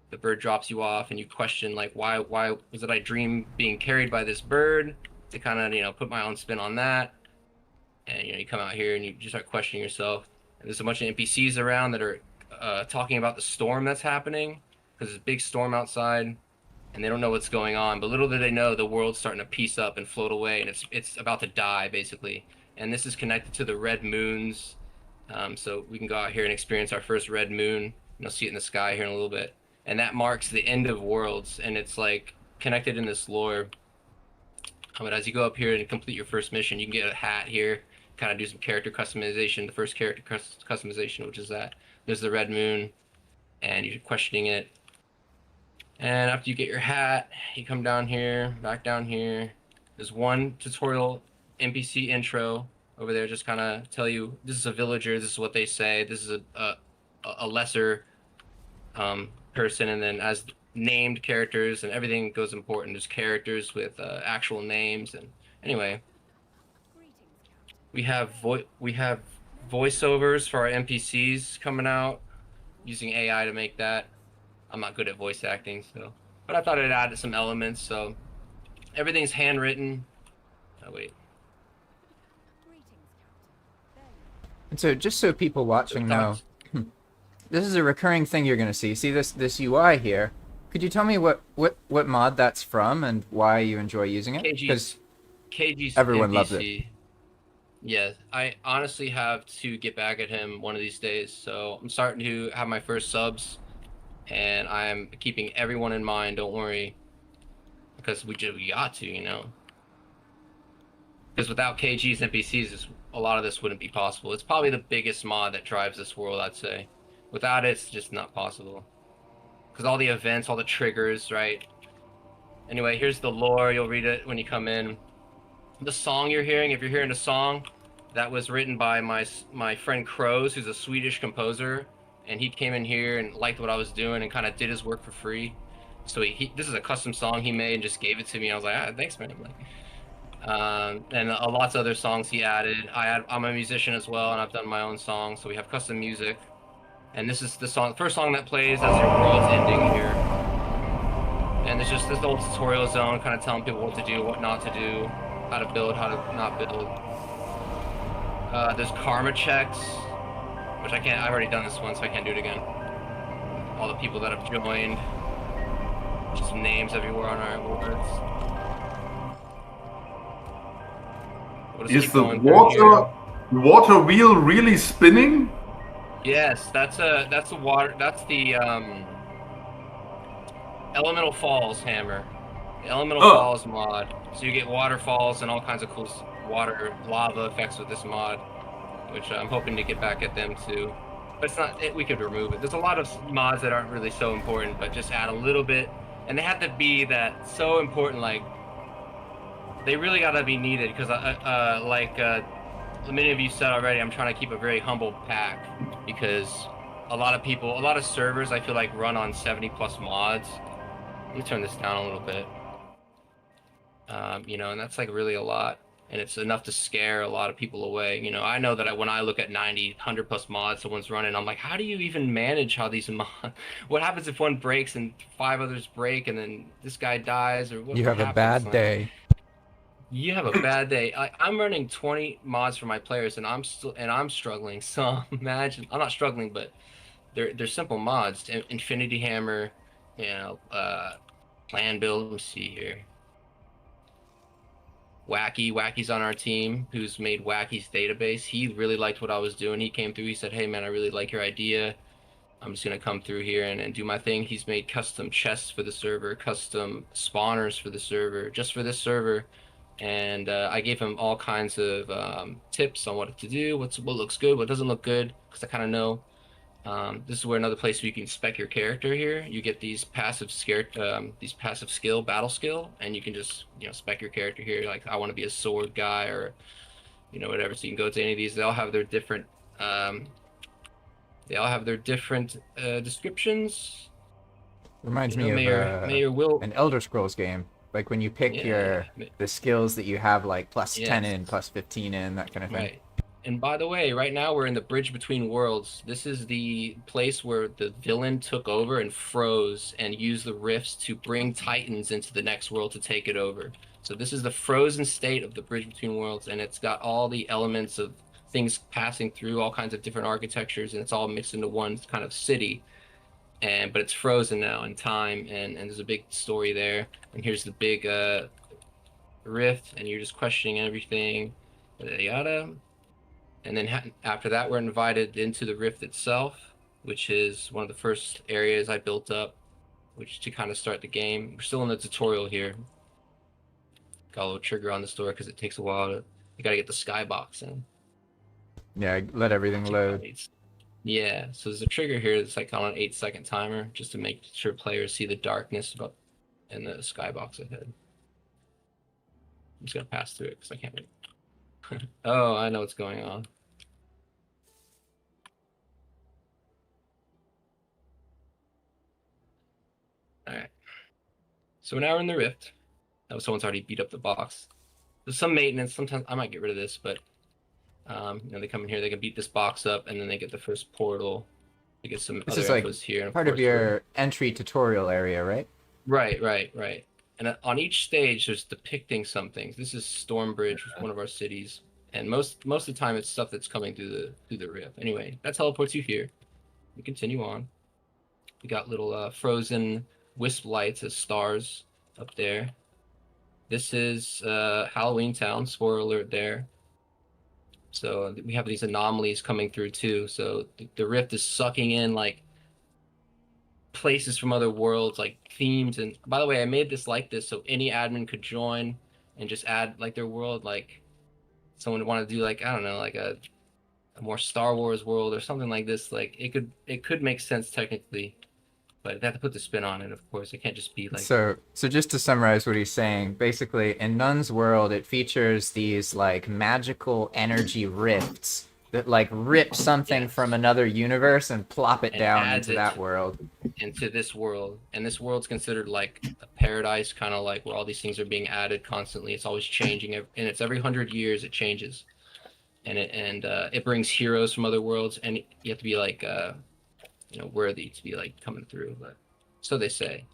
The bird drops you off, and you question like, why was it I dream being carried by this bird? To kind of put my own spin on that, and you come out here and you just start questioning yourself. And there's a bunch of NPCs around that are talking about the storm that's happening because there's a big storm outside and they don't know what's going on. But little do they know, the world's starting to piece up and float away, and it's about to die basically. And this is connected to the red moons, so we can go out here and experience our first red moon. You'll see it in the sky here in a little bit, and that marks the end of worlds. And it's like connected in this lore. But as you go up here and complete your first mission, you can get a hat here, kind of do some character customization. The first character customization, which is that there's the red moon, and you're questioning it. And after you get your hat, you come down here, back down here. There's one tutorial NPC intro over there, just kind of tell you this is a villager, this is what they say, this is a lesser person, and then as named characters and everything goes important. There's characters with actual names, and anyway, we have voiceovers for our NPCs coming out using AI to make that. I'm not good at voice acting, so, but I thought it added some elements. So everything's handwritten. Oh wait. And so, just so people watching know, this is a recurring thing you're going to see. See this UI here? Could you tell me what mod that's from and why you enjoy using it? Because KG's everyone NPC. loves it. Yeah, I honestly have to get back at him one of these days. So I'm starting to have my first subs, and I'm keeping everyone in mind. Don't worry, because we got to, Because without KG's NPCs, a lot of this wouldn't be possible. It's probably the biggest mod that drives this world, I'd say. Without it, it's just not possible. Because all the events, all the triggers, right? Anyway, here's the lore. You'll read it when you come in. The song you're hearing, if you're hearing a song, that was written by my friend Crows, who's a Swedish composer. And he came in here and liked what I was doing and kind of did his work for free. So this is a custom song he made and just gave it to me. I was like, thanks, man. And lots of other songs he added. I'm a musician as well, and I've done my own songs, so we have custom music. And this is the first song that plays as your world's ending here. And there's just this little tutorial zone, kind of telling people what to do, what not to do, how to build, how to not build. There's karma checks, which I've already done this one, so I can't do it again. All the people that have joined. Just names everywhere on our words. Is the water wheel really spinning? Yes, that's the water. That's the Elemental Falls hammer. The Elemental Falls mod. So you get waterfalls and all kinds of cool water lava effects with this mod, which I'm hoping to get back at them too. But it's not. We could remove it. There's a lot of mods that aren't really so important, but just add a little bit, and they have to be that so important. Like they really gotta be needed because many of you said already, I'm trying to keep a very humble pack because a lot of servers I feel like run on 70+ mods. Let me turn this down a little bit. And that's like really a lot, and it's enough to scare a lot of people away. I know that when I look at 90, 100+ mods someone's running, I'm like, how do you even manage how these mods? What happens if one breaks and 5 others break, and then this guy dies, or what? You have a bad day. You have a bad day. I'm running 20 mods for my players, and I'm struggling. So imagine I'm not struggling, but they're simple mods. Infinity Hammer, plan build. Let me see here. Wacky's on our team, who's made Wacky's database. He really liked what I was doing. He came through. He said, "Hey man, I really like your idea." I'm just gonna come through here and do my thing. He's made custom chests for the server, custom spawners for the server, just for this server. And I gave him all kinds of tips on what to do, what looks good, what doesn't look good, because I kind of know. This is where another place where you can spec your character here. You get these passive skill, battle skill, and you can just spec your character here. Like I want to be a sword guy or whatever. So you can go to any of these. They all have their different descriptions. Reminds me of Mayor Will. an Elder Scrolls game. Like when you pick the skills that you have, like plus 10 in, plus 15 in, that kind of thing. Right. And by the way, right now we're in the bridge between worlds. This is the place where the villain took over and froze and used the rifts to bring Titans into the next world to take it over. So this is the frozen state of the bridge between worlds, and it's got all the elements of things passing through, all kinds of different architectures, and it's all mixed into one kind of city. But it's frozen now in time, and there's a big story there. And here's the big rift, and you're just questioning everything, yada yada. And then after that, we're invited into the rift itself, which is one of the first areas I built up, which to kind of start the game. We're still in the tutorial here. Got a little trigger on this door because it takes a while to. You gotta get the skybox in. Yeah, let everything load. Yeah, so there's a trigger here that's like on an 8-second timer, just to make sure players see the darkness in the skybox ahead. I'm just gonna pass through it because I can't wait. Oh, I know what's going on. Alright. So now we're in the rift. Oh, someone's already beat up the box. There's some maintenance. Sometimes I might get rid of this, but they come in here, they can beat this box up, and then they get the first portal. They get some This other is like infos here. And part of your entry tutorial area, right? Right. And on each stage, there's depicting some things. This is Stormbridge, one of our cities, and most of the time, it's stuff that's coming through the rift. Anyway, that teleports you here. We continue on. We got little frozen wisp lights as stars up there. This is Halloween Town. Spoiler alert there. So we have these anomalies coming through too. So the rift is sucking in like places from other worlds, like themes. And by the way, I made this like this so any admin could join and just add like their world. Like someone would want to do like, I don't know, like a more Star Wars world or something like this. Like it could make sense technically, but they have to put the spin on it. Of course, it can't just be like. So just to summarize what he's saying, basically in Nun's world, it features these like magical energy rifts that like rip something from another universe and plop it down into that world. Into this world, and this world's considered like a paradise, kind of like where all these things are being added constantly. It's always changing, and it's every 100 years it changes, and it brings heroes from other worlds, and you have to be like worthy to be like coming through. But so they say.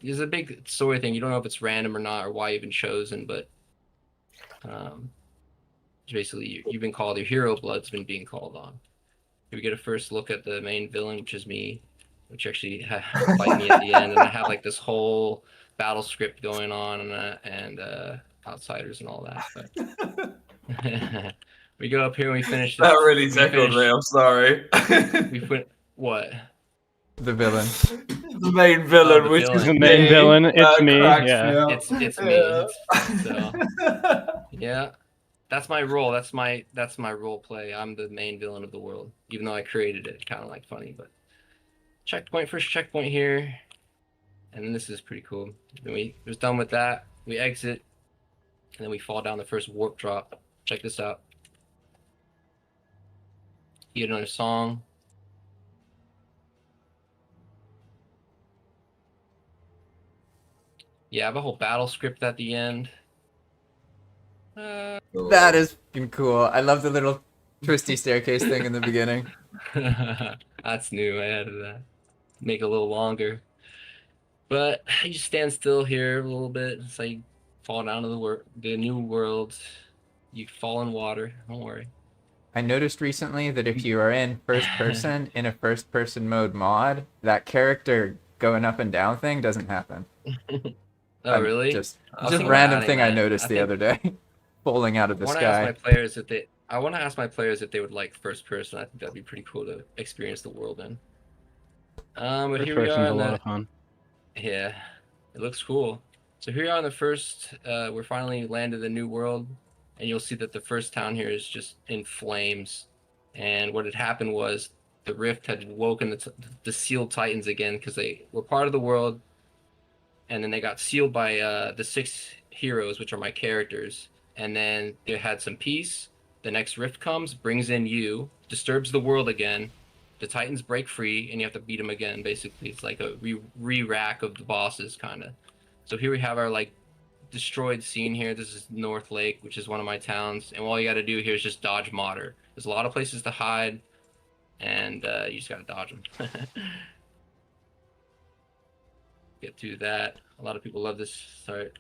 There's a big story thing. You don't know if it's random or not, or why you've been chosen, but basically you've been called. Your hero blood's been being called on. We get a first look at the main villain, which is me, which actually fight me at the end, and I have like this whole battle script going on, and outsiders and all that. But we go up here and we finish. That really tickled me. I'm sorry. We put what? The villain. The main villain, the which villain. is The main villain. It's me. cracks Yeah. me up. It's me. So yeah. That's my role. That's my role play. I'm the main villain of the world, even though I created it. Kind of like funny, but first checkpoint here, and then this is pretty cool. Then we're done with that. We exit, and then we fall down the first warp drop. Check this out. Get another song. Yeah, I have a whole battle script at the end. That is fucking cool. I love the little twisty staircase thing in the beginning. That's new. I added that. Make it a little longer. But you just stand still here a little bit. It's like you fall down to the new world. You fall in water. Don't worry. I noticed recently that if you are in first person in a first person mode mod, that character going up and down thing doesn't happen. Oh, really? Just random thing I noticed the other day. Falling out of the I want sky. to ask my players if they would like first person. I think that'd be pretty cool to experience the world in. But First here we are person's a on lot the of fun. yeah, it looks cool. So here we are on the first. We're finally landed the new world, and you'll see that the first town here is just in flames. And what had happened was the rift had woken the sealed titans again because they were part of the world, and then they got sealed by the 6 heroes, which are my characters. And then they had some peace. The next rift comes, brings in you, disturbs the world again. The Titans break free, and you have to beat them again. Basically, it's like a re-rack of the bosses, kind of. So here we have our like destroyed scene here. This is North Lake, which is one of my towns, and all you got to do here is just dodge Modder. There's a lot of places to hide, and you just got to dodge them. Get through that. A lot of people love this. Sorry.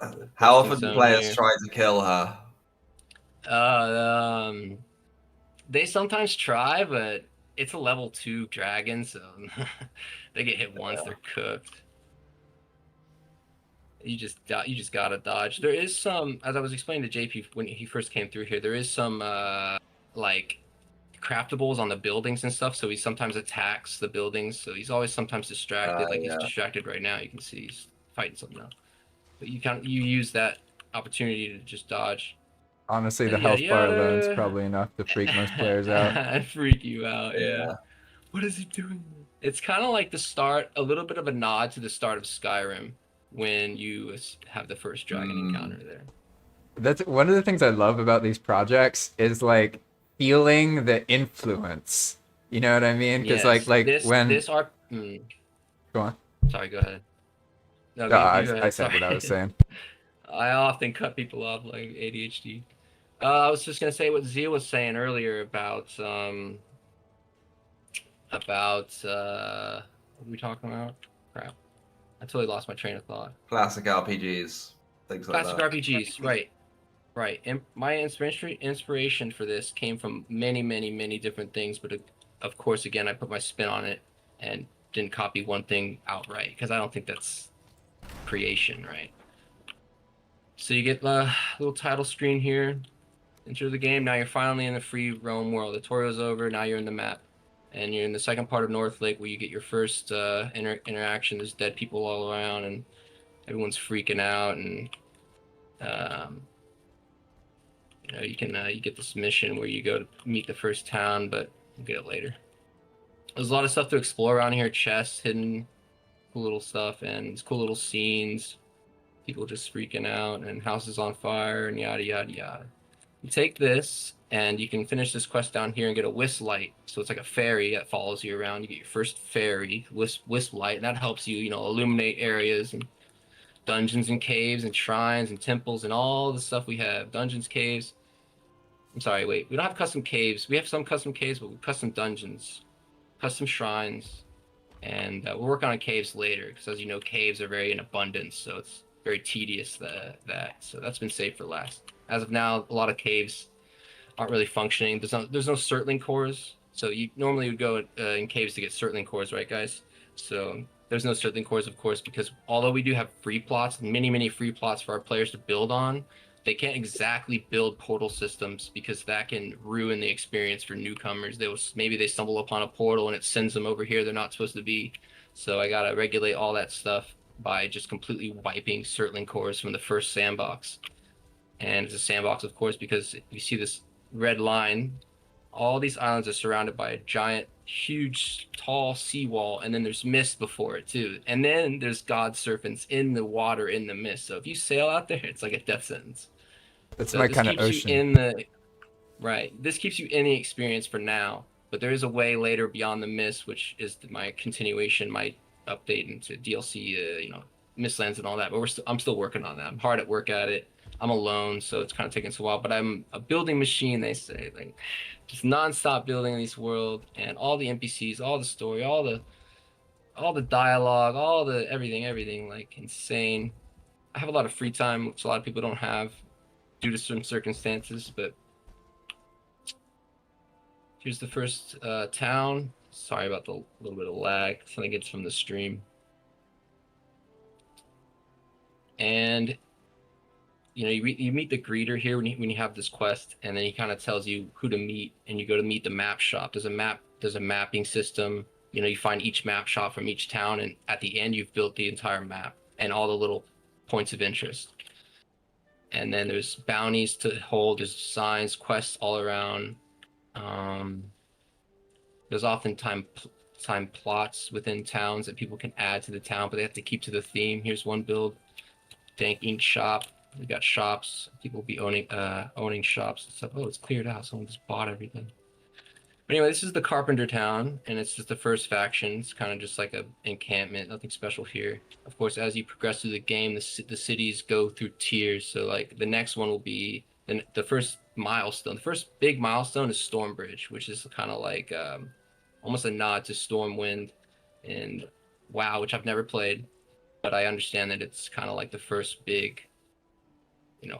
How Resting often do zone players here. try to kill her? They sometimes try, but it's a level 2 dragon, so they get hit once, they're cooked. You just gotta dodge. There is some, as I was explaining to JP when he first came through here, there is some like craftables on the buildings and stuff. So he sometimes attacks the buildings. So he's always sometimes distracted. Like he's distracted right now. You can see he's fighting something else. But you use that opportunity to just dodge. Honestly, the health bar alone's probably enough to freak most players out. Freak you out, yeah. What is he doing? It's kind of like the start, a little bit of a nod to the start of Skyrim when you have the first dragon encounter there. That's one of the things I love about these projects is like feeling the influence. You know what I mean? Because Yes, like when go on. Sorry, go ahead. No, No, go I ahead. said what I was saying. I often cut people off like ADHD. I was just gonna say what Zia was saying earlier about what are we talking about? Crap, I totally lost my train of thought. Classic RPGs, things like Classic that. RPGs, right. And my inspiration for this came from many different things, but of course, again, I put my spin on it and didn't copy one thing outright because I don't think that's creation, right? So you get a little title screen here. Enter the game. Now you're finally in the free roam world. The tutorial's over. Now you're in the map. And you're in the second part of North Lake where you get your first interaction. There's dead people all around and everyone's freaking out. And you can you get this mission where you go to meet the first town, but we'll get it later. There's a lot of stuff to explore around here. Chests, hidden, cool little stuff, and it's cool little scenes. People just freaking out and houses on fire and yada yada yada. You take this and you can finish this quest down here and get a wisp light. So it's like a fairy that follows you around. You get your first fairy wisp light, and that helps you, illuminate areas and dungeons and caves and shrines and temples and all the stuff we have. Dungeons, caves. I'm sorry, wait. We don't have custom caves. We have some custom caves, but we have custom dungeons, custom shrines, and we'll work on caves later because, as you know, caves are very in abundance, so it's very tedious so that's been saved for last. As of now, a lot of caves aren't really functioning. There's no Surtling cores, so you normally would go in caves to get Surtling cores, right, guys? So there's no Surtling cores, of course, because although we do have free plots, many free plots for our players to build on, they can't exactly build portal systems because that can ruin the experience for newcomers. Maybe they stumble upon a portal and it sends them over here they're not supposed to be. So I gotta regulate all that stuff by just completely wiping Surtling cores from the first sandbox. And it's a sandbox, of course, because you see this red line. All these islands are surrounded by a giant, huge, tall seawall, and then there's mist before it too. And then there's god serpents in the water in the mist. So if you sail out there, it's like a death sentence. That's my kind of ocean. This keeps you in the experience for now, but there is a way later beyond the mist, which is my continuation, my update into DLC, Mistlands and all that. But I'm still working on that. I'm hard at work at it. I'm alone, so it's kind of taking us a while. But I'm a building machine, they say, like just nonstop building in this world, and all the NPCs, all the story, all the dialogue, all the everything, like insane. I have a lot of free time, which a lot of people don't have due to certain circumstances, but here's the first town. Sorry about the little bit of lag. I think it's from the stream. And you meet the greeter here when you have this quest, and then he kind of tells you who to meet, and you go to meet the map shop. There's a mapping system you find each map shot from each town, and at the end you've built the entire map and all the little points of interest. And then there's bounties to hold, there's signs, quests all around. There's often time plots within towns that people can add to the town, but they have to keep to the theme. Here's one build, Dank Ink Shop. We got shops. People will be owning shops and stuff. Oh, it's cleared out. Someone just bought everything. But anyway, this is the Carpenter Town, and it's just the first faction. It's kind of just like a encampment, nothing special here. Of course, as you progress through the game, the cities go through tiers. So like the next one will be the first milestone. The first big milestone is Stormbridge, which is kind of like almost a nod to Stormwind and WoW, which I've never played, but I understand that it's kind of like the first big,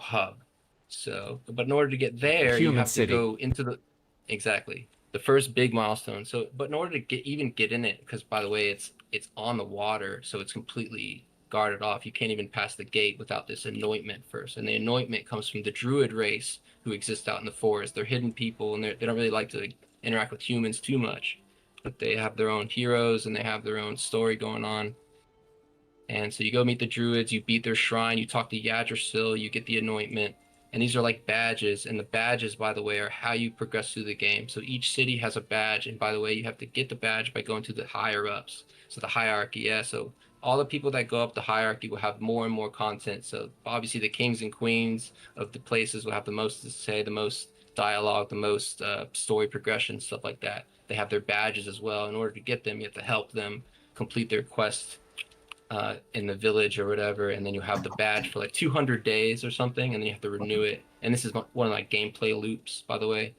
hub. So, but in order to get there, you have to go into the first big milestone. So, but in order to get in it, because by the way, it's on the water, so it's completely guarded off. You can't even pass the gate without this anointment first. And the anointment comes from the druid race who exist out in the forest. They're hidden people, and they don't really like to interact with humans too much, but they have their own heroes and they have their own story going on. And so you go meet the druids, you beat their shrine, you talk to Yggdrasil, you get the anointment. And these are like badges, and the badges, by the way, are how you progress through the game. So each city has a badge, and by the way, you have to get the badge by going to the higher ups. So the hierarchy, yeah. So all the people that go up the hierarchy will have more and more content. So obviously the kings and queens of the places will have the most to say, the most dialogue, the most story progression, stuff like that. They have their badges as well. In order to get them, you have to help them complete their quest in the village or whatever, and then you have the badge for like 200 days or something, and then you have to renew it. And this is one of my gameplay loops, by the way.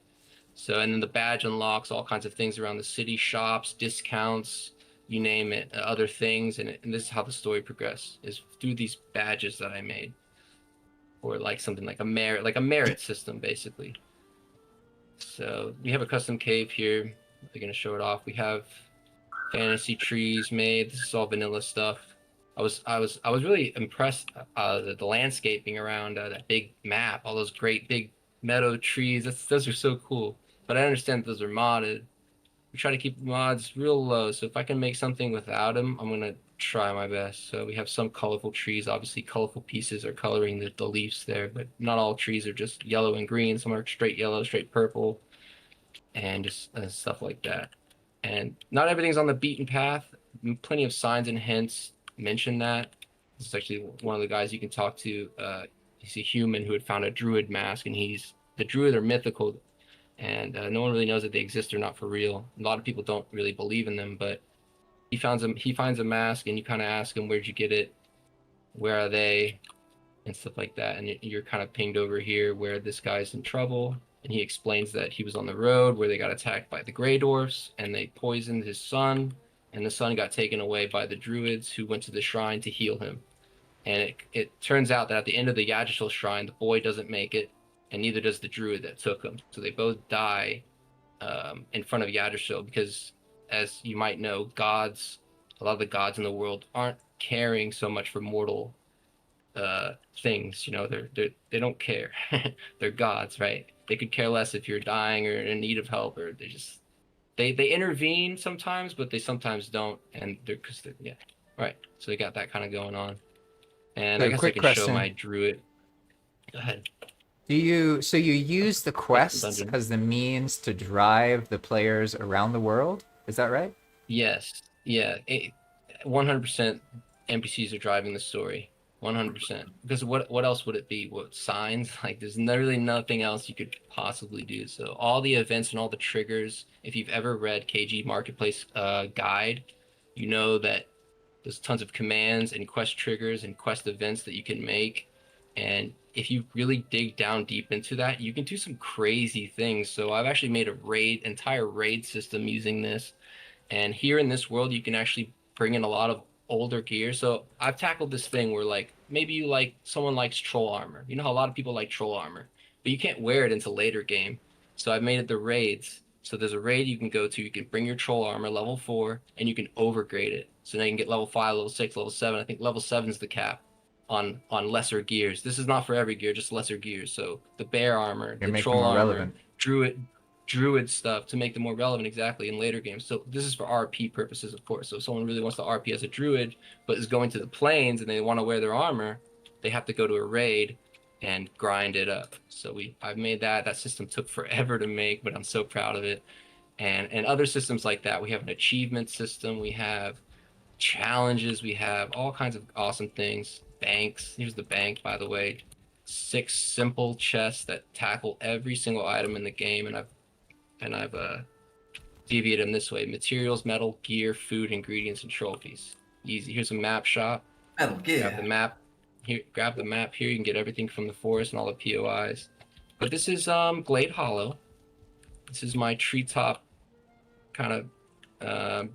So, and then the badge unlocks all kinds of things around the city, shops, discounts, you name it, other things. And this is how the story progresses, is through these badges that I made, or like something like a merit system, basically. So we have a custom cave here. We're gonna show it off. We have fantasy trees made. This is all vanilla stuff. I was really impressed the landscaping around that big map, all those great big meadow trees. Those are so cool. But I understand those are modded. We try to keep the mods real low, so if I can make something without them, I'm gonna try my best. So we have some colorful trees. Obviously, colorful pieces are coloring the leaves there, but not all trees are just yellow and green. Some are straight yellow, straight purple, and just stuff like that. And not everything's on the beaten path. Plenty of signs and hints mention that. This is actually one of the guys you can talk to. He's a human who had found a druid mask, and the druid are mythical, and no one really knows if they exist or not for real. A lot of people don't really believe in them, but he finds a mask, and you kind of ask him, where'd you get it? Where are they? And stuff like that. And you're kind of pinged over here where this guy's in trouble. And he explains that he was on the road where they got attacked by the Grey Dwarfs, and they poisoned his son, and the son got taken away by the druids who went to the shrine to heal him. And it turns out that at the end of the Yggdrasil shrine, the boy doesn't make it, and neither does the druid that took him. So they both die in front of Yggdrasil because, as you might know, a lot of the gods in the world aren't caring so much for mortal things. They don't care. They're gods, right? They could care less if you're dying or in need of help, or they intervene sometimes, but they sometimes don't, and yeah, right. So they got that kind of going on. And I guess I can show my druid. Go ahead. So you use the quests as the means to drive the players around the world? Is that right? Yes. Yeah. 100% NPCs are driving the story. 100%. Because what else would it be? What signs? Like there's really nothing else you could possibly do. So all the events and all the triggers, if you've ever read KG Marketplace guide, you know that there's tons of commands and quest triggers and quest events that you can make. And if you really dig down deep into that, you can do some crazy things. So I've actually made entire raid system using this. And here in this world, you can actually bring in a lot of older gear. So I've tackled this thing where like maybe someone likes troll armor. You know how a lot of people like troll armor, but you can't wear it until later game. So I've made it the raids. So there's a raid you can go to. You can bring your troll armor level 4, and you can overgrade it. So now you can get level 5, level 6, level 7. I think level 7 is the cap on lesser gears. This is not for every gear, just lesser gears. So the bear armor, the troll armor, druid. druid stuff to make them more relevant exactly in later games. So this is for RP purposes, of course. So if someone really wants to RP as a druid, but is going to the plains and they want to wear their armor, they have to go to a raid and grind it up. So I've made that. That system took forever to make, but I'm so proud of it. And other systems like that. We have an achievement system. We have challenges. We have all kinds of awesome things. Banks. Here's the bank, by the way. 6 simple chests that tackle every single item in the game, and I've deviated them this way: materials, metal, gear, food, ingredients, and trophies. Easy. Here's a map shop. Metal Gear. Grab the map. Here, grab the map here. You can get everything from the forest and all the POIs. But this is Glade Hollow. This is my treetop kind of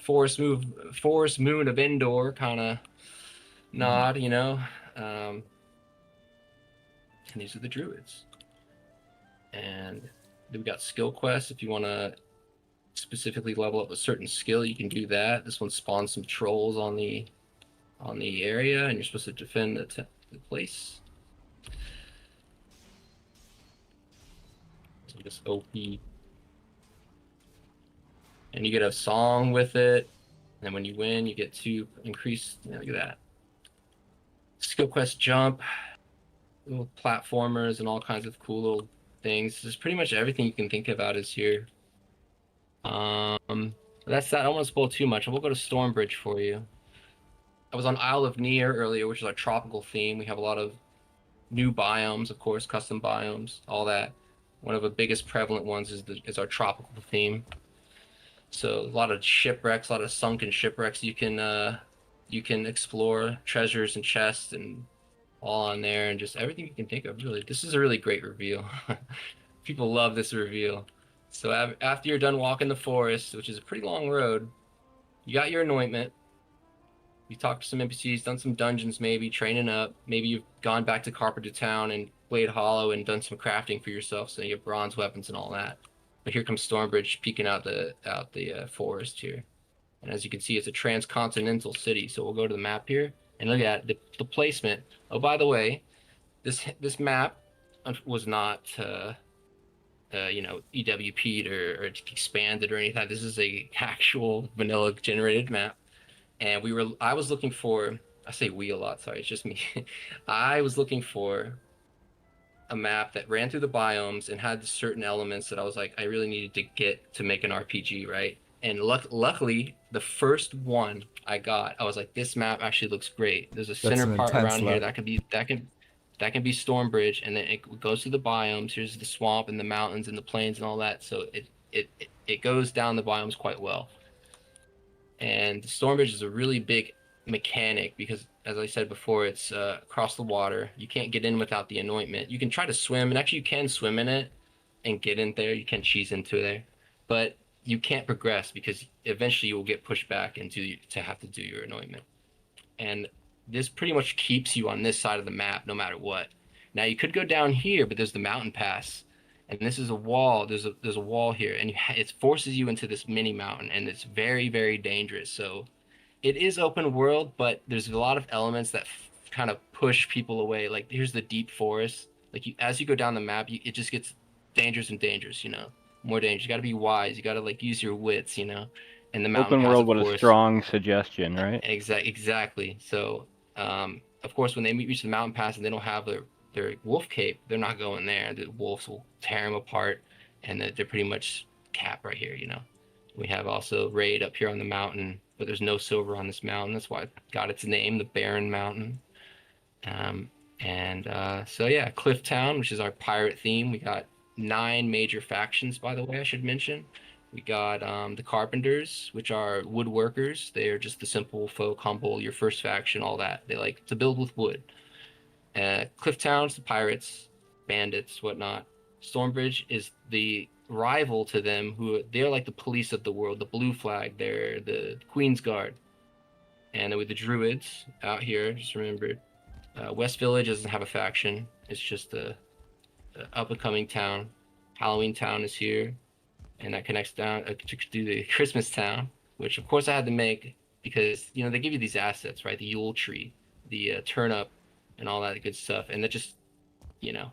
forest moon of Endor kind of nod, you know. And these are the druids. And we've got skill quests. If you want to specifically level up a certain skill, you can do that. This one spawns some trolls on the area, and you're supposed to defend the place. So just OP. And you get a song with it. And when you win, you get 2 increased. Look at that. Skill quest jump, little platformers, and all kinds of cool little things. Just pretty much everything you can think about is here. That's that. I don't want to spoil too much. We'll go to Stormbridge for you. I was on Isle of Nier earlier, which is our tropical theme. We have a lot of new biomes, of course, custom biomes, all that. One of the biggest prevalent ones is our tropical theme. So a lot of shipwrecks, a lot of sunken shipwrecks. You can explore treasures and chests and all on there, and just everything you can think of. Really, this is a really great reveal. People love this reveal. So after you're done walking the forest, which is a pretty long road, you got your anointment. You talked to some NPCs, done some dungeons, maybe training up. Maybe you've gone back to Carpenter Town and Blade Hollow and done some crafting for yourself, so you have bronze weapons and all that. But here comes Stormbridge peeking out the forest here. And as you can see, it's a transcontinental city. So we'll go to the map here and look at the placement. Oh, by the way, this map was not EWP'd or expanded or anything. This is a actual vanilla generated map. And I was looking for, I say we a lot, sorry, it's just me. I was looking for a map that ran through the biomes and had certain elements that I was like, I really needed to get to make an RPG, right? And luckily, the first one I got, I was like, this map actually looks great. There's a center part around here that can be Stormbridge, and then it goes through the biomes. Here's the swamp and the mountains and the plains and all that. So it goes down the biomes quite well. And Stormbridge is a really big mechanic because, as I said before, it's across the water. You can't get in without the anointment. You can try to swim, and actually you can swim in it and get in there. You can cheese into there, but you can't progress because eventually you will get pushed back into to have to do your anointment. And this pretty much keeps you on this side of the map no matter what. Now you could go down here, but there's the mountain pass. And this is a wall. There's a wall here, and it forces you into this mini mountain, and it's very, very dangerous. So it is open world, but there's a lot of elements that kind of push people away. Like here's the deep forest. Like as you go down the map, it just gets dangerous and dangerous. You know, more dangerous. You got to be wise. You got to like use your wits. You know, and the mountain Open pass, world of with course, a strong suggestion, right? Exactly. So, of course, when they reach the mountain pass and they don't have their wolf cape, they're not going there. The wolves will tear them apart, and they're pretty much capped right here, you know. We have also raid up here on the mountain, but there's no silver on this mountain. That's why it got its name, the Barren Mountain. So yeah, Cliff Town, which is our pirate theme. We got 9 major factions, by the way, I should mention. We got the Carpenters, which are woodworkers. They are just the simple folk, humble, your first faction, all that. They like to build with wood. Cliff Town's the pirates, bandits, whatnot. Stormbridge is the rival to them, who they're like the police of the world, the blue flag. They're the Queen's Guard. And then with the Druids out here, just remember, West Village doesn't have a faction. It's just a up-and-coming town. Halloween Town is here, and that connects down to the Christmas Town, which of course I had to make because, you know, they give you these assets, right? The Yule Tree, the turnip, and all that good stuff, and that just, you know,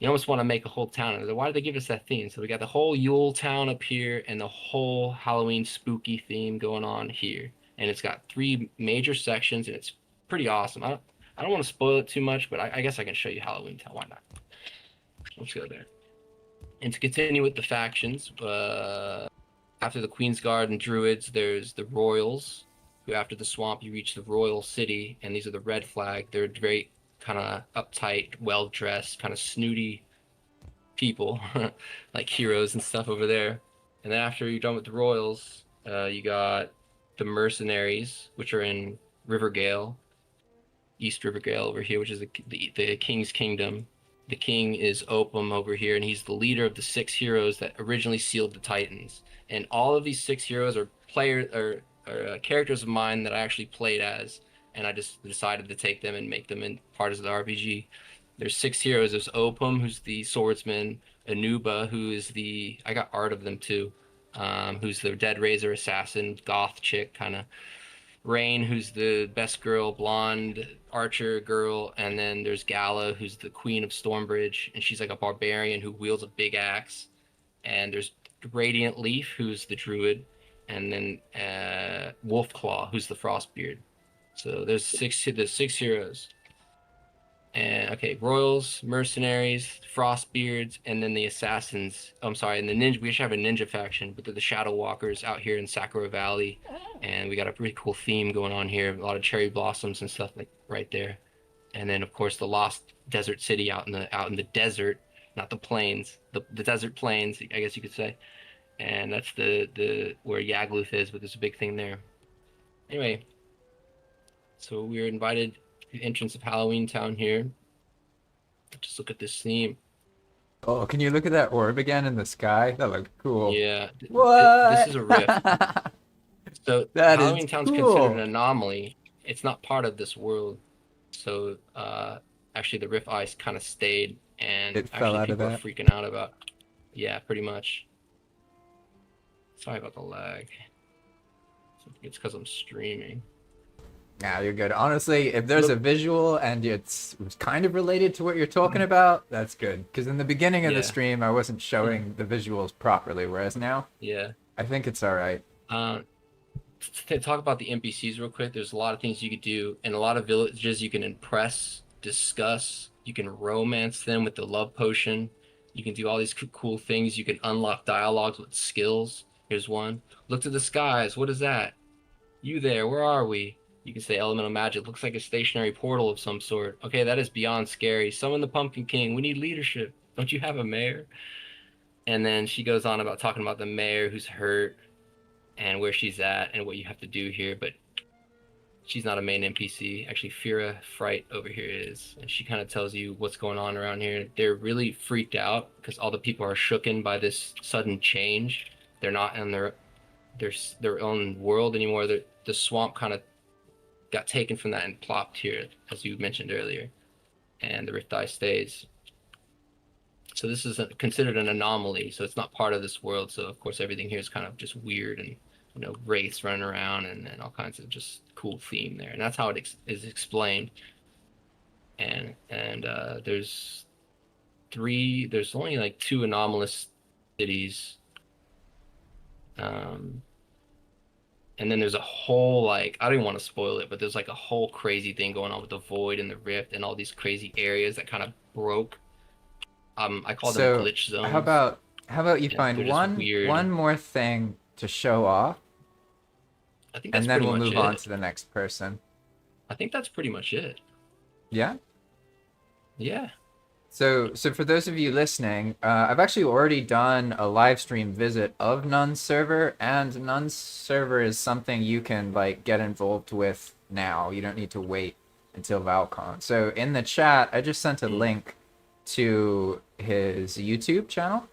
You almost want to make a whole town. And why did they give us that theme? So we got the whole Yule town up here and the whole Halloween spooky theme going on here. And it's got 3 major sections, and it's pretty awesome. I don't want to spoil it too much, but I guess I can show you Halloween town. Why not? Let's go there. And to continue with the factions, after the Queen's Guard and Druids, there's the Royals, who after the swamp you reach the Royal City, and these are the red flag. They're very kind of uptight, well-dressed, kind of snooty people, like heroes and stuff over there. And then after you're done with the Royals, you got the Mercenaries, which are in Rivergale, East Rivergale over here, which is the King's Kingdom. The king is Opum over here, and he's the leader of the 6 heroes that originally sealed the Titans. And all of these 6 heroes are characters of mine that I actually played as, and I just decided to take them and make them in parts of the RPG. There's 6 heroes. There's Opum, who's the swordsman, Anuba, who is I got art of them too, who's the Dead Razor assassin, goth chick kind of. Rain, who's the best girl, blonde archer girl, and then there's Gala, who's the queen of Stormbridge, and she's like a barbarian who wields a big axe. And there's Radiant Leaf, who's the druid, and then Wolfclaw, who's the Frostbeard. So there's 6 heroes. And okay, Royals, Mercenaries, Frostbeards, and then the Assassins. I'm sorry, and the Ninja. We should have a Ninja faction, but they're the Shadow Walkers out here in Sakura Valley, and we got a pretty cool theme going on here. A lot of cherry blossoms and stuff like right there, and then of course the Lost Desert City out in the desert, not the plains, the desert plains, I guess you could say, and that's the where Yagluth is, but there's a big thing there. Anyway, so we were invited. The entrance of Halloween Town here. Just look at this theme. Oh, can you look at that orb again in the sky? That looked cool. Yeah. What? This is a rift. So That Halloween is Town's cool. considered an anomaly. It's not part of this world. So actually the rift ice kind of stayed, and It fell out of people are that? freaking out about. Yeah, pretty much. Sorry about the lag. It's because I'm streaming. Nah, you're good. Honestly, if there's a visual and it's kind of related to what you're talking about, that's good. Because in the beginning of Yeah. the stream, I wasn't showing the visuals properly, whereas now, Yeah. I think it's all right. To talk about the NPCs real quick, there's a lot of things you could do. In a lot of villages, you can impress, discuss, you can romance them with the love potion. You can do all these cool things. You can unlock dialogues with skills. Here's one. Look to the skies. What is that? You there, where are we? You can say elemental magic. Looks like a stationary portal of some sort. Okay, that is beyond scary. Summon the Pumpkin King. We need leadership. Don't you have a mayor? And then she goes on about talking about the mayor who's hurt and where she's at and what you have to do here. But she's not a main NPC. Actually, Fira Fright over here is. And she kind of tells you what's going on around here. They're really freaked out because all the people are shooken by this sudden change. They're not in their own world anymore. The swamp kind of got taken from that and plopped here, as you mentioned earlier, and the rift ice stays. So this is considered an anomaly, so it's not part of this world. So of course everything here is kind of just weird, and wraiths running around and all kinds of just cool theme there, and that's how it is explained. And there's only like 2 anomalous cities. And then there's a whole, I don't even want to spoil it, but there's like a whole crazy thing going on with the void and the rift and all these crazy areas that kind of broke. I call them glitch zones. How about you Yeah, find they're just weird. one more thing to show off, I think that's and then pretty we'll much move on it. to the next person. I think that's pretty much it. Yeah? Yeah. So for those of you listening, I've actually already done a live stream visit of Nun's server, and Nun's server is something you can get involved with now. You don't need to wait until Val-Con. So in the chat, I just sent a link to his YouTube channel,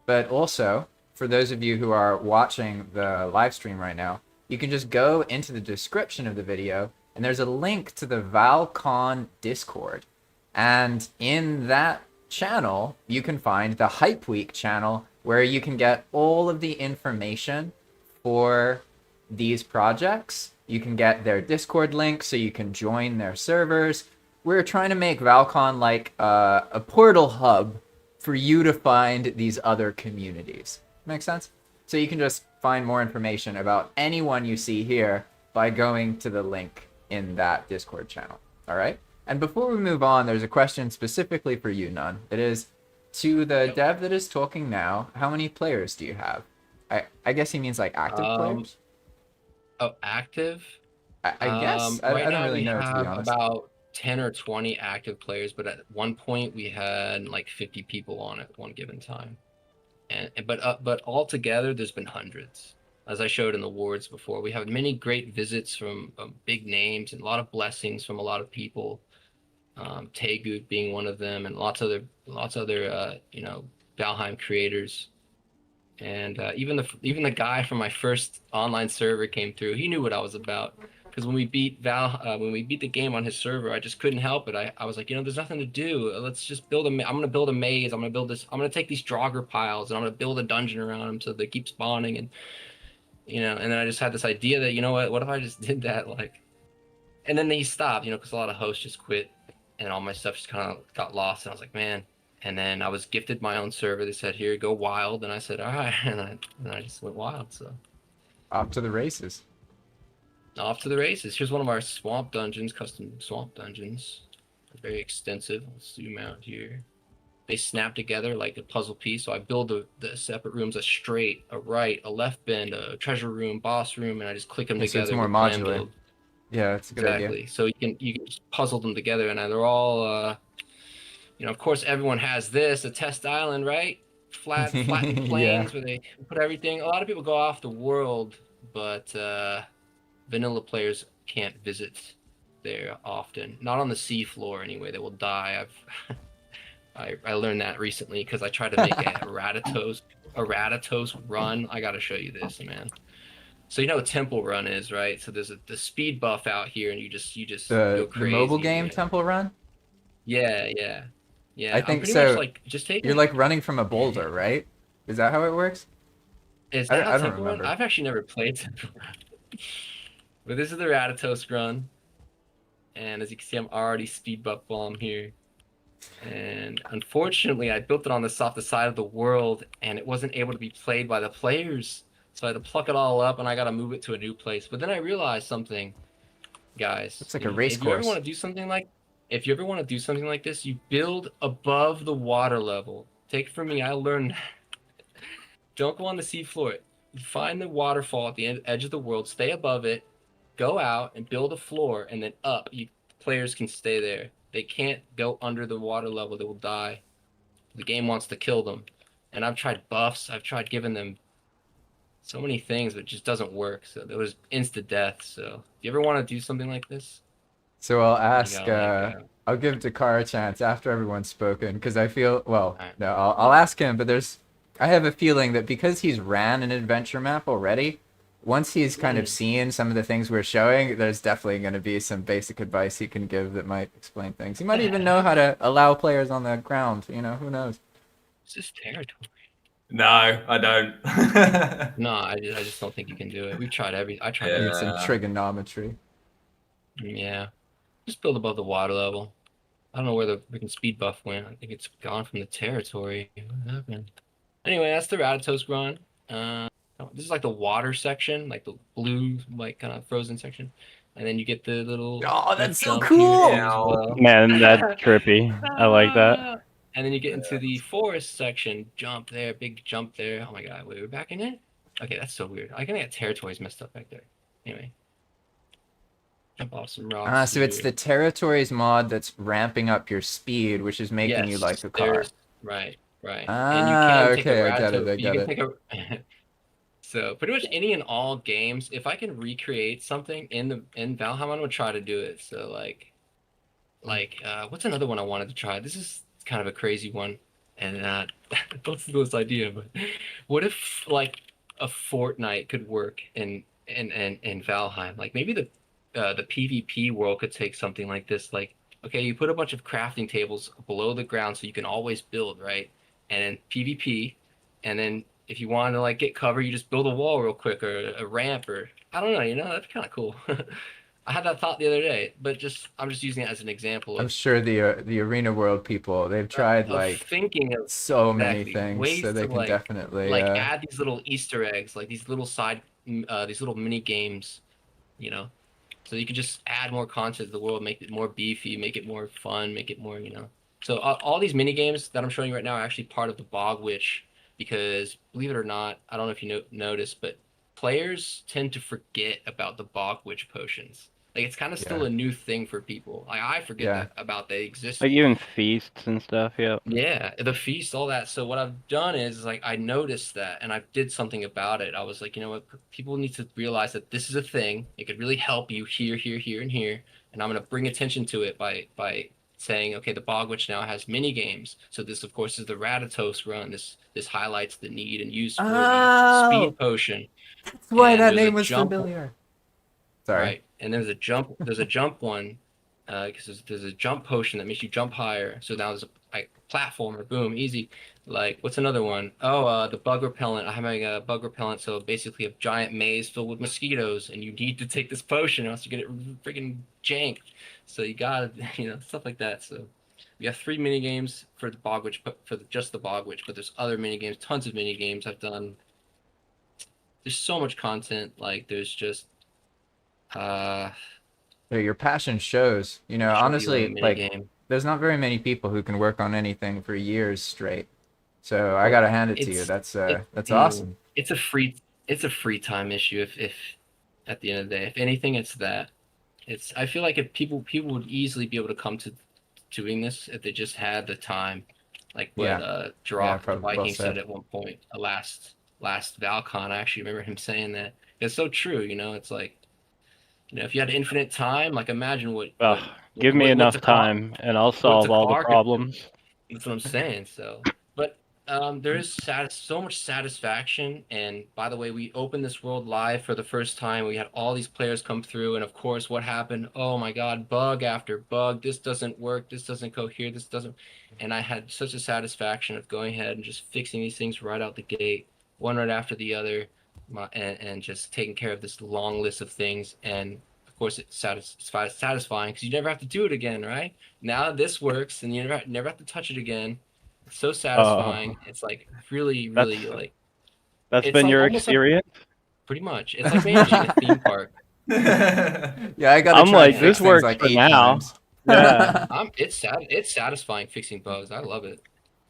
but also for those of you who are watching the live stream right now, you can just go into the description of the video, and there's a link to the Val-Con Discord. And in that channel, you can find the Hype Week channel, where you can get all of the information for these projects. You can get their Discord link so you can join their servers. We're trying to make Val-Con like a portal hub for you to find these other communities. Make sense? So you can just find more information about anyone you see here by going to the link in that Discord channel. All right? And before we move on, there's a question specifically for you, Nun. It is, to the dev that is talking now, how many players do you have? I guess he means like active players? Oh, active? I guess. I Right don't now really we know, to be have honest. about 10 or 20 active players, but at one point we had like 50 people on at one given time. But altogether there's been hundreds. As I showed in the wards before, we have many great visits from big names and a lot of blessings from a lot of people. Tegut being one of them, and lots other Valheim creators. And even the guy from my first online server came through. He knew what I was about, because when we beat the game on his server, I just couldn't help it. I was like, there's nothing to do. Let's just build I'm gonna build a maze. I'm gonna take these Draugr piles and I'm gonna build a dungeon around them so they keep spawning. And and then I just had this idea that what if I just did that, like, and then he stopped, because a lot of hosts just quit and all my stuff just kind of got lost. And I was like, man. And then I was gifted my own server. They said, here, go wild. And I said, all right. And I just went wild. So off to the races. Off to the races. Here's one of our swamp dungeons, custom swamp dungeons. Very extensive. I'll zoom out here. They snap together like a puzzle piece. So I build the separate rooms, a straight, a right, a left bend, a treasure room, boss room, and I just click them together. So it's more modular. Yeah, it's a good idea. Exactly. So you can just puzzle them together, and they're all of course, everyone has this, a test island, right? Flattened plains where they put everything. A lot of people go off the world, but vanilla players can't visit there often. Not on the sea floor, anyway. They will die. I learned that recently because I tried to make a Rathatos run. I got to show you this, man. So you know what Temple Run is, right? So there's the speed buff out here, and you just go crazy. The mobile game Temple Run? Yeah. I think so. Much like just taking. You're like running from a boulder, right? Is that how it works? Is that how Temple Run? I've actually never played Temple Run. But this is the Rathatos run. And as you can see, I'm already speed buff while I'm here. And unfortunately, I built it on the side of the world, and it wasn't able to be played by the players. So I had to pluck it all up, and I got to move it to a new place. But then I realized something, guys. It's like a race course. If you ever want to do something like this, you build above the water level. Take it from me, I learned. Don't go on the sea floor. You find the waterfall at the edge of the world, stay above it, go out and build a floor, and then up. Players can stay there. They can't go under the water level. They will die. The game wants to kill them. And I've tried buffs. I've tried giving them so many things, but it just doesn't work. So there was instant death. So do you ever want to do something like this? So I'll ask, I'll give Dakar a chance after everyone's spoken, because I feel, I'll ask him, but I have a feeling that because he's ran an adventure map already, once he's kind of seen some of the things we're showing, there's definitely going to be some basic advice he can give that might explain things. He might even know how to allow players on the ground, who knows? It's just territory. No, I don't. No, I just don't think you can do it. I tried everything. Some trigonometry. Yeah. Just build above the water level. I don't know where the freaking speed buff went. I think it's gone from the territory. What happened? Anyway, that's the Rathatos run. This is like the water section, like the blue, like kind of frozen section. And then you get the little... Oh, that's so cool! Well. Man, that's trippy. I like that. And then you get into the forest section. Jump there, big jump there. Oh my god, wait, we're back in it? Okay, that's so weird. I think that territory's messed up back there. Anyway. Jump off some rocks. So it's the territories mod that's ramping up your speed, which is making you like the car. Right. And you can I get it. So pretty much any and all games, if I can recreate something in Valheim, I'm gonna try to do it. So like what's another one I wanted to try? This is kind of a crazy one, and don't steal this idea, but what if like a Fortnite could work in Valheim? Like maybe the PvP world could take something like this. Like, okay, you put a bunch of crafting tables below the ground so you can always build, right? And then PvP, and then if you want to like get cover, you just build a wall real quick or a ramp, or I don't know, that'd be kind of cool. I had that thought the other day, but I'm just using it as an example I'm of sure the Arena World people, they've tried like thinking of so many exactly things, so ways they to can definitely add these little Easter eggs, like these little these little mini games, you know. So you could just add more content to the world, make it more beefy, make it more fun, make it more, you know. So all these mini games that I'm showing you right now are actually part of the Bog Witch because believe it or not, I don't know if you noticed, but players tend to forget about the Bog Witch potions. Like it's kind of still yeah. a new thing for people. Like I forget Yeah. that about they exist. Like even feasts and stuff. Yeah. Yeah, the feast, all that. So what I've done is like I noticed that and I did something about it. I was like, you know what, people need to realize that this is a thing. It could really help you here, here, here, and here. And I'm gonna bring attention to it by saying, okay, the Bog Witch now has mini games. So this of course is the Ratatos run. This highlights the need and use for the Oh, speed potion. that's why And that there's a name was jump familiar. Sorry. right. And there's a jump one, because there's a jump potion that makes you jump higher. So now there's a like platformer, boom, easy. Like what's another one? Oh, the bug repellent. I'm having a bug repellent, so basically a giant maze filled with mosquitoes, and you need to take this potion, or else you get it freaking janked. So you gotta, stuff like that. So we have 3 mini games for the bog witch, but just the bog witch. But there's other mini games, tons of mini games I've done. There's so much content. Like there's just uh Yeah, your passion shows. show you a Honestly, mini like game. there's not very many people who can work on anything for years straight. So I Well, gotta hand it to you. it's That's awesome. it's a free time issue if at the end of the day, if anything, it's that. It's I feel like if people would easily be able to come to doing this if they just had the time, like what Yeah. Yeah, Drock the probably well Viking said said. at one point, last Val-Con. I actually remember him saying that. It's so true, it's like, if you had infinite time, like imagine Ugh, give me what the enough car time and I'll what solve the all the car could do. problems. That's what I'm saying. So, but there is so much satisfaction. And by the way, we opened this world live for the first time. We had all these players come through, and of course, what happened? Oh my God, bug after bug. This doesn't work. This doesn't cohere. This doesn't. And I had such a satisfaction of going ahead and just fixing these things right out the gate, one right after the other, and just taking care of this long list of things. And of course, it's satisfying because you never have to do it again, right? Now this works and you never have to touch it again. It's so Oh, satisfying. It's like really, that's really like that's it's been like your almost like experience. pretty much. It's like managing a theme park. Yeah, I gotta I'm try and like, Yeah. fix this things works like for 8 now. times. Yeah. It's satisfying fixing bugs. I love it.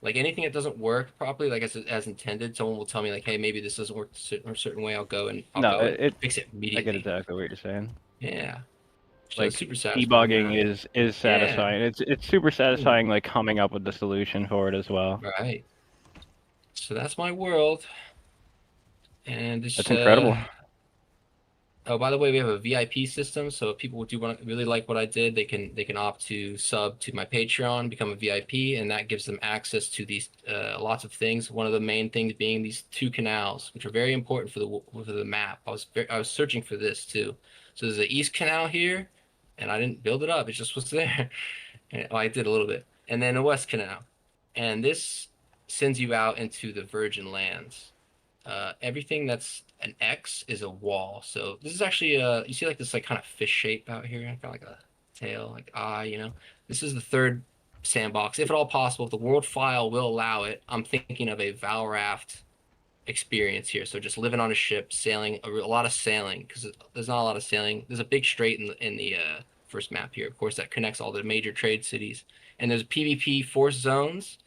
Like anything that doesn't work properly, like as intended, someone will tell me like, hey, maybe this doesn't work a certain way. I'll No, go and it fix it I get immediately. exactly what you're saying. Yeah. So it's Like super satisfying. debugging is Yeah. satisfying. It's super satisfying like coming up with the solution for it as well. Right. So that's my world. And That's this incredible. oh, by the way, we have a VIP system, so if people do want to really like what I did, they can opt to sub to my Patreon, become a VIP, and that gives them access to these lots of things. One of the main things being these 2 canals, which are very important for the map. I was searching for this too. So there's an East Canal here, and I didn't build it up; it just was there. Well, I did a little bit, and then a West Canal, and this sends you out into the Virgin Lands. Everything that's an X is a wall. So this is actually you see like this like kind of fish shape out here, kind of like a tail, like eye. This is the third sandbox. If at all possible, if the world file will allow it, I'm thinking of a Val raft experience here. So just living on a ship, sailing, a lot of sailing, because there's not a lot of sailing. There's a big strait in the first map here, of course, that connects all the major trade cities. And there's PvP force zones.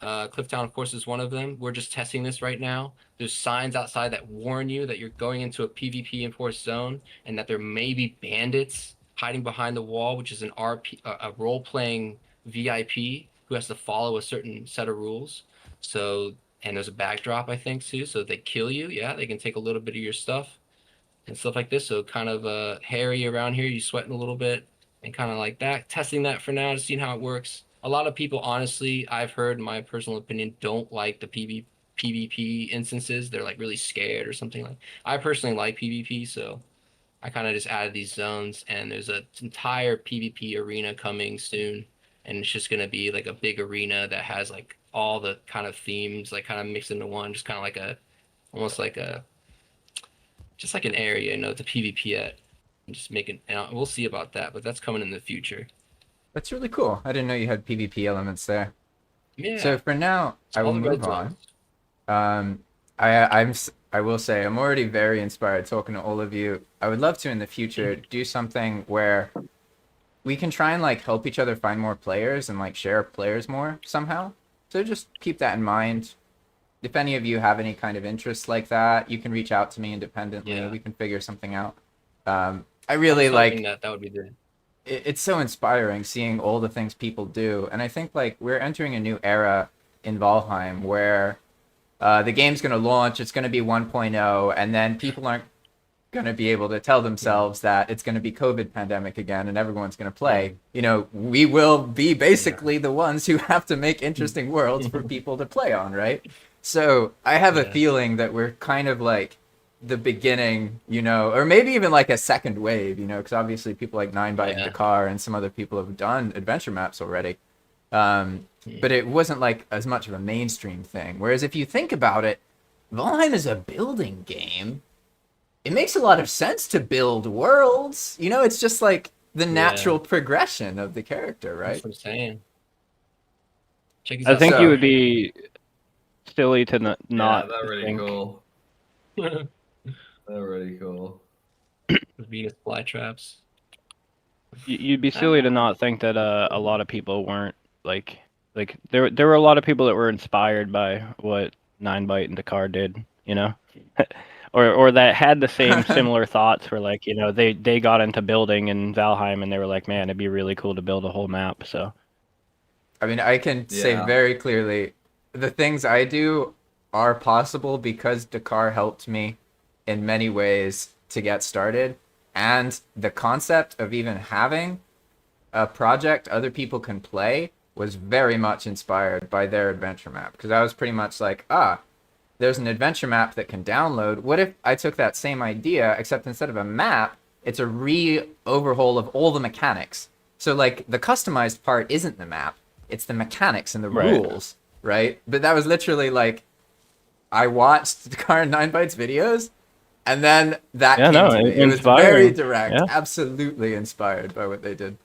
Clifftown, of course, is one of them. We're just testing this right now. There's signs outside that warn you that you're going into a PvP enforced zone and that there may be bandits hiding behind the wall, which is an a role-playing VIP who has to follow a certain set of rules. So, and there's a backdrop, I think, too. So if they kill you, yeah, they can take a little bit of your stuff and stuff like this. So kind of hairy around here, you sweating a little bit and kind of like that. Testing that for now to see how it works. A lot of people, honestly, I've heard, in my personal opinion, don't like the PvP instances. They're like really scared or something like. I personally like PvP, so I kind of just added these zones, and there's an entire PvP arena coming soon, and it's just gonna be like a big arena that has like all the kind of themes like kind of mixed into one, just kind of like almost like a just like an area, to PvP at. and just make we'll see about that, but that's coming in the future. That's really cool. I didn't know you had PvP elements there. Yeah. So for now, It's I will all the red move on. zones. I will say I'm already very inspired talking to all of you. I would love to in the future do something where we can try and like help each other find more players and like share players more somehow. So just keep that in mind. If any of you have any kind of interests like that, you can reach out to me independently. Yeah. We can figure something out. I really Something like that would be the it's so inspiring seeing all the things people do, and I think like we're entering a new era in Valheim where the game's going to launch, it's going to be 1.0, and then people aren't going to be able to tell themselves that it's going to be COVID pandemic again and everyone's going to play. You know, we will be basically the ones who have to make interesting worlds for people to play on, right? So I have a feeling that we're kind of like the beginning, you know, or maybe even like a second wave, you know, because obviously people like Ninebite and Dakar and some other people have done adventure maps already. But it wasn't like as much of a mainstream thing. Whereas if you think about it, Valheim is a building game. It makes a lot of sense to build worlds. You know, it's just like the natural progression of the character, right? That's what I'm saying. Check these I out. think So- you would be silly to not Yeah, they're really think. cool. They're really cool. Venus flytraps. You'd be silly to not think that a lot of people weren't like there were a lot of people that were inspired by what Ninebite and Dakar did, you know, or that had the same similar thoughts. Where like, you know, they got into building in Valheim and they were like, man, it'd be really cool to build a whole map. So I mean, I can say very clearly the things I do are possible because Dakar helped me in many ways to get started. And the concept of even having a project other people can play was very much inspired by their adventure map. Because I was pretty much like, there's an adventure map that can download. What if I took that same idea, except instead of a map, it's a re-overhaul of all the mechanics. So like the customized part isn't the map, it's the mechanics and the rules, right? But that was literally like, I watched Dakar and Ninebite's videos, and then that came to me. It was very direct, absolutely inspired by what they did.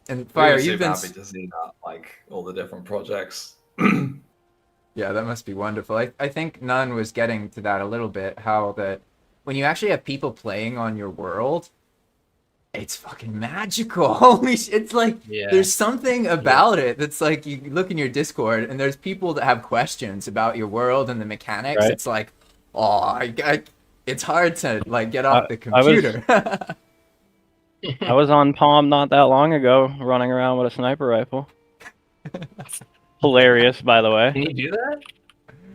And Fire, Really you've been happy to see that, like all the different projects. Yeah, that must be wonderful. I think Nun was getting to that a little bit, how that when you actually have people playing on your world, it's fucking magical. Holy shit. It's like, there's something about it that's like, you look in your Discord and there's people that have questions about your world and the mechanics. It's like, it's hard to like get off the computer. I was on Palm not that long ago, running around with a sniper rifle. Hilarious, by the way. Can you do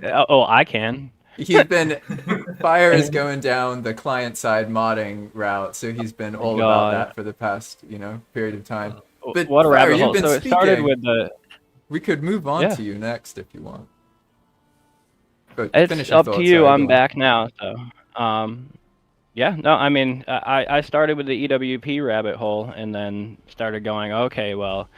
that? Oh, I can. He's been Fire is going down the client side modding route, so he's been all about that for the past, you know, period of time. But what a Fire, rabbit you've hole. been So it started speaking. with the. We could move on to you next if you want. But It's up to you. I'm back now, so yeah. No, I mean, I started with the EWP rabbit hole and then started going, okay, well,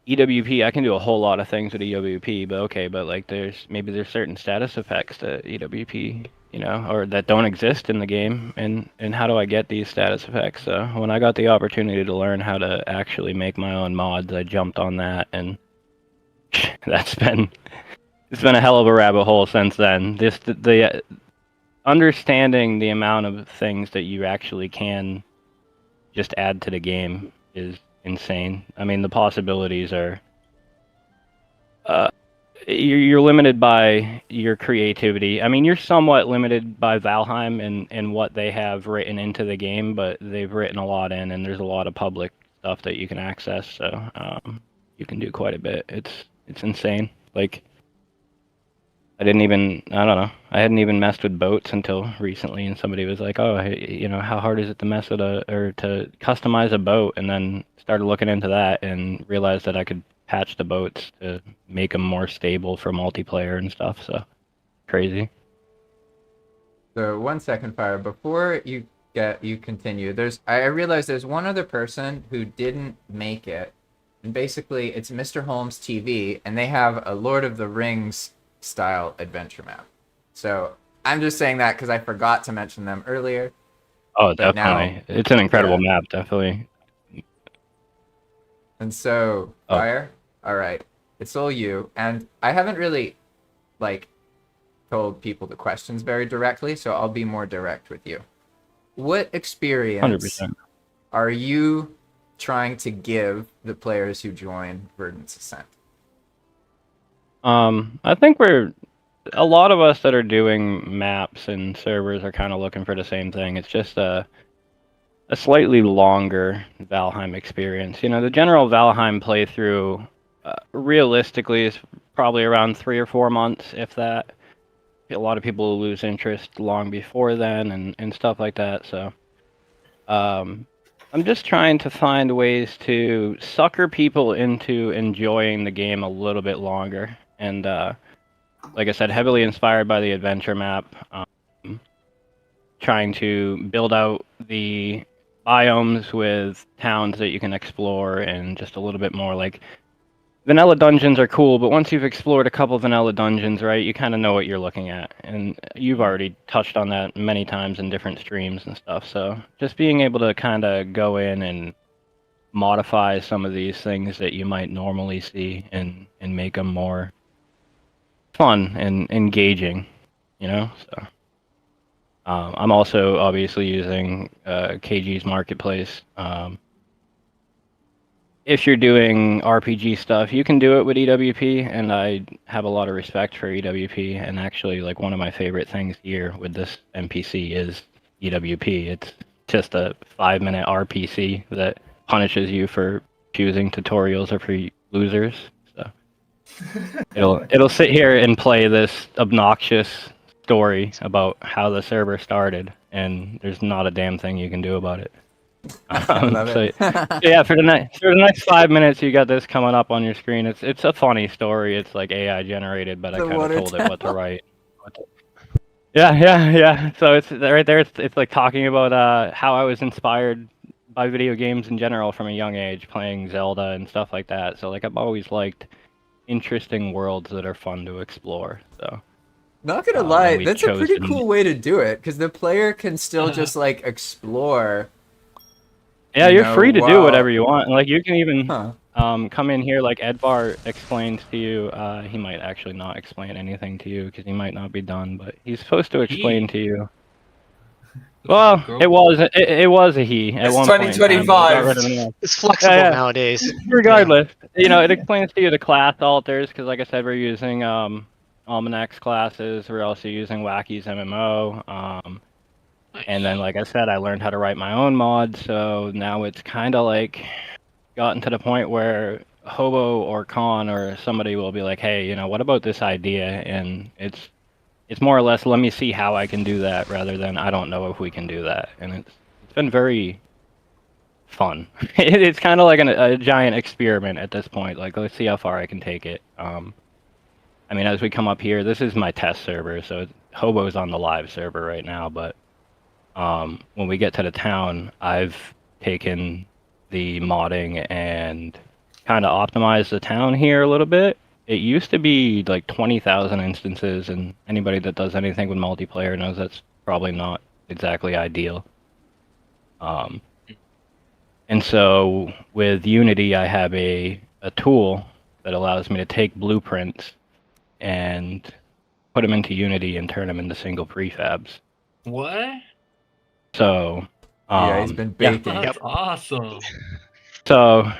EWP, I can do a whole lot of things with EWP, but like there's certain status effects to EWP, you know, or that don't exist in the game, and how do I get these status effects? So when I got the opportunity to learn how to actually make my own mods, I jumped on that, and it's been a hell of a rabbit hole since then. The understanding the amount of things that you actually can just add to the game is insane. I mean, the possibilities are you're limited by your creativity. I mean, you're somewhat limited by Valheim and what they have written into the game, but they've written a lot in, and there's a lot of public stuff that you can access, so you can do quite a bit. It's insane. Like, I don't know. I hadn't even messed with boats until recently, and somebody was like, "Oh, you know, how hard is it to mess with to customize a boat?" And then started looking into that and realized that I could patch the boats to make them more stable for multiplayer and stuff. So crazy. So 1 second, Fire, before you continue. I realized there's one other person who didn't make it, and basically it's Mr. Holmes TV, and they have a Lord of the Rings style adventure map. So I'm just saying that because I forgot to mention them earlier. Oh, But now- definitely. It's an incredible map, definitely. And so, Oh. Fire, all right, it's all you. And I haven't really, like, told people the questions very directly, so I'll be more direct with you. What experience 100%. are you trying to give the players who join Verdant's Ascent? I think a lot of us that are doing maps and servers are kind of looking for the same thing. It's just a slightly longer Valheim experience. You know, the general Valheim playthrough, realistically, is probably around 3 or 4 months, if that. A lot of people lose interest long before then and stuff like that. So, I'm just trying to find ways to sucker people into enjoying the game a little bit longer. And like I said, heavily inspired by the adventure map. Trying to build out the biomes with towns that you can explore and just a little bit more like vanilla dungeons are cool, but once you've explored a couple vanilla dungeons, right, you kind of know what you're looking at. And you've already touched on that many times in different streams and stuff. So just being able to kind of go in and modify some of these things that you might normally see and make them more fun and engaging, you know? So I'm also obviously using KG's Marketplace. If you're doing RPG stuff, you can do it with EWP, and I have a lot of respect for EWP. And actually, like, one of my favorite things here with this NPC is EWP. It's just a 5-minute RPC that punishes you for choosing tutorials or for losers. So it'll sit here and play this obnoxious story about how the server started, and there's not a damn thing you can do about it. Love it. Yeah, for the next 5 minutes, you got this coming up on your screen. It's a funny story. It's like AI generated, but I The kind of water told it what to write. Yeah. So it's right there. It's like talking about how I was inspired by video games in general from a young age, playing Zelda and stuff like that. So like I've always liked interesting worlds that are fun to explore. So. Not gonna lie, that's a pretty cool way to do it, because the player can still just like explore. Yeah, you're free to do whatever you want. Like you can even come in here like Edvar explains to you. He might actually not explain anything to you because he might not be done, but he's supposed to explain to you. Well, it was a he at It's one point. 2025. It's flexible nowadays. Regardless, you know, it explains to you the class alters because, like I said, we're using Almanac's classes. We're also using Wacky's MMO. And then, like I said, I learned how to write my own mods, so now it's kind of like gotten to the point where Hobo or Con or somebody will be like, hey, you know, what about this idea? And it's more or less, let me see how I can do that, rather than I don't know if we can do that. And it's been very fun. It's kind of like a giant experiment at this point. Like, let's see how far I can take it. I mean, as we come up here, this is my test server, so Hobo's on the live server right now, but when we get to the town, I've taken the modding and kind of optimized the town here a little bit. It used to be like 20,000 instances, and anybody that does anything with multiplayer knows that's probably not exactly ideal. And so with Unity, I have a tool that allows me to take blueprints and put them into Unity and turn them into single prefabs. What? So, yeah, he's been baking. That's awesome. So,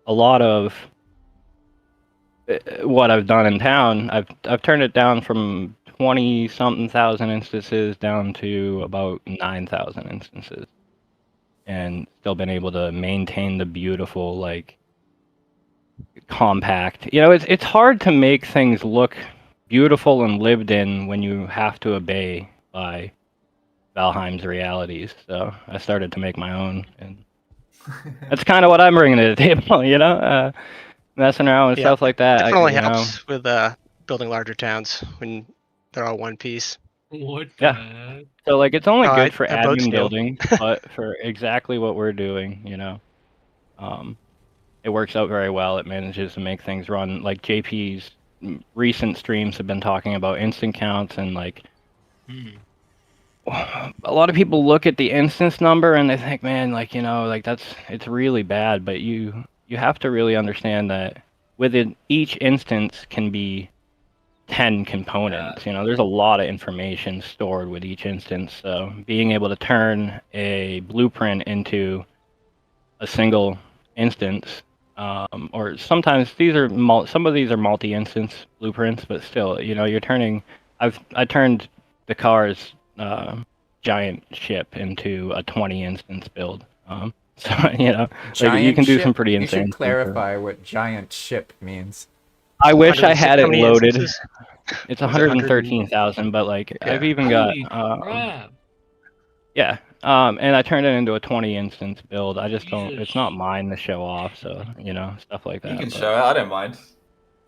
a lot of what I've done in town, I've turned it down from 20-something thousand instances down to about 9,000 instances, and still been able to maintain the beautiful, like, compact. You know, it's hard to make things look beautiful and lived in when you have to obey by Valheim's realities. So I started to make my own, and that's kind of what I'm bringing to the table, you know, messing around with stuff like that. Definitely helps with building larger towns when they're all one piece. What? Yeah. So like it's only good for boats admin do. building, but for exactly what we're doing, you know, it works out very well. It manages to make things run. Like JP's recent streams have been talking about instant counts and like a lot of people look at the instance number and they think, man, like, like it's really bad, but you have to really understand that within each instance can be 10 components. There's a lot of information stored with each instance. So being able to turn a blueprint into a single instance, or sometimes some of these are multi-instance blueprints, but still, you're turning. I turned the car's giant ship into a 20 instance build. So like you can do some pretty You insane should things. clarify what giant ship means. I wish I 106 had how it many loaded. instances? It's Was it 113,000, but like I've Yeah. even got Holy crap! yeah, and I turned it into a 20 instance build. I just don't. Jesus. It's not mine to show off, so stuff like that. You can but- show it. I don't mind.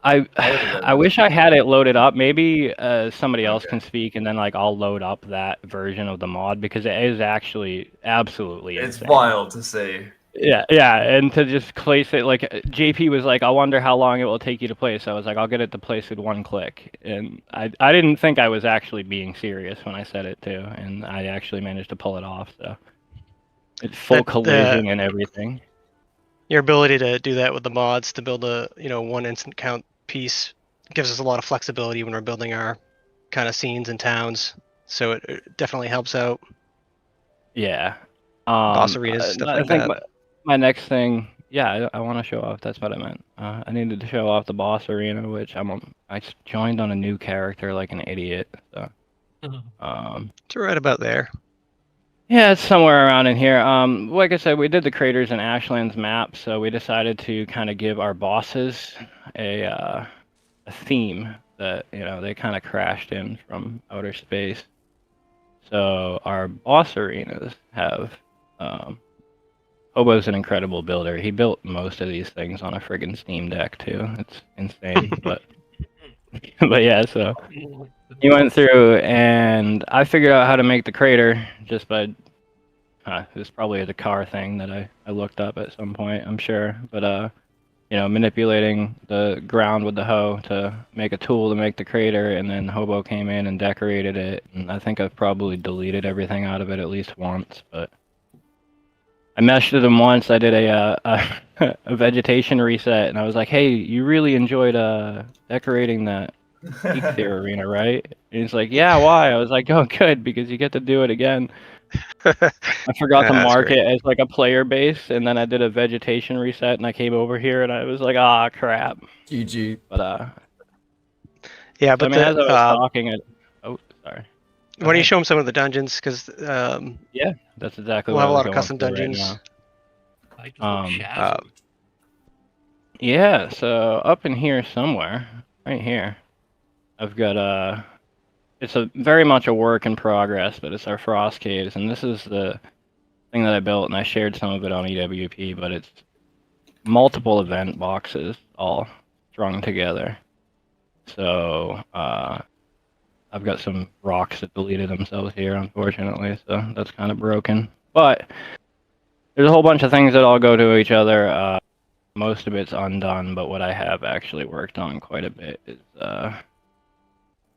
I wish I had it loaded up. Maybe somebody else can speak, and then like I'll load up that version of the mod because it is actually absolutely It's insane. wild to see. Yeah, and to just place it like JP was like, I wonder how long it will take you to place. I was like, I'll get it to place with one click, and I didn't think I was actually being serious when I said it too, and I actually managed to pull it off. So it's full collision and everything. Your ability to do that with the mods to build a one instant count piece gives us a lot of flexibility when we're building our kind of scenes and towns. So it definitely helps out. Yeah. Boss arenas, stuff I like think that. my next thing, yeah, I want to show off. That's what I meant. I needed to show off the boss arena, which I joined on a new character like an idiot. So, It's right about there. yeah, it's somewhere around in here. Like I said, we did the Craters and Ashlands map, so we decided to kind of give our bosses a theme that they kind of crashed in from outer space. So our boss arenas have. Hobo's an incredible builder. He built most of these things on a friggin' Steam Deck too. It's insane, but yeah. So he went through, and I figured out how to make the crater just by. It was probably the car thing that I looked up at some point, I'm sure. But manipulating the ground with the hoe to make a tool to make the crater, and then Hobo came in and decorated it. And I think I've probably deleted everything out of it at least once, but. I meshed with him once. I did a vegetation reset, and I was like, "Hey, you really enjoyed decorating that peak there arena, right?" And he's like, "Yeah, why?" I was like, "Oh, good, because you get to do it again." I forgot to mark it as like a player base, and then I did a vegetation reset, and I came over here, and I was like, "Ah, crap." GG. But yeah, so, but I mean, as I was talking, oh, sorry. Why don't you show them some of the dungeons? Because yeah, that's exactly. We'll what have a I was lot of custom going through dungeons. Yeah, so up in here somewhere, right here, I've got it's very much a work in progress, but it's our frost caves, and this is the thing that I built, and I shared some of it on EWP, but it's multiple event boxes all strung together. So I've got some rocks that deleted themselves here, unfortunately, so that's kind of broken. But there's a whole bunch of things that all go to each other. Most of it's undone, but what I have actually worked on quite a bit is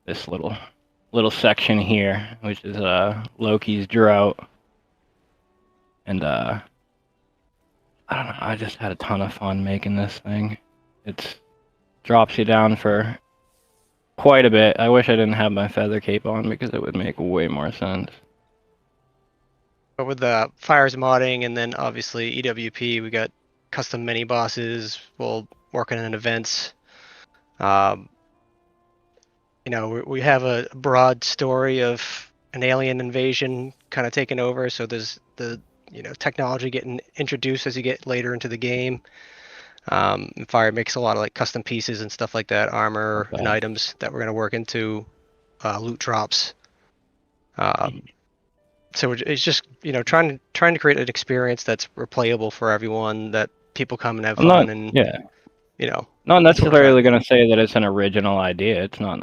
this little section here, which is Loki's drought. And I don't know, I just had a ton of fun making this thing. It drops you down for quite a bit. I wish I didn't have my feather cape on because it would make way more sense. But with the fires modding and then obviously EWP, we got custom mini bosses. We'll work on events. We have a broad story of an alien invasion kind of taking over. So there's the technology getting introduced as you get later into the game. And Fire makes a lot of like custom pieces and stuff like that, armor and items that we're going to work into loot drops. So it's just trying to create an experience that's replayable for everyone, that people come and have fun. Not necessarily going to say that it's an original idea. It's not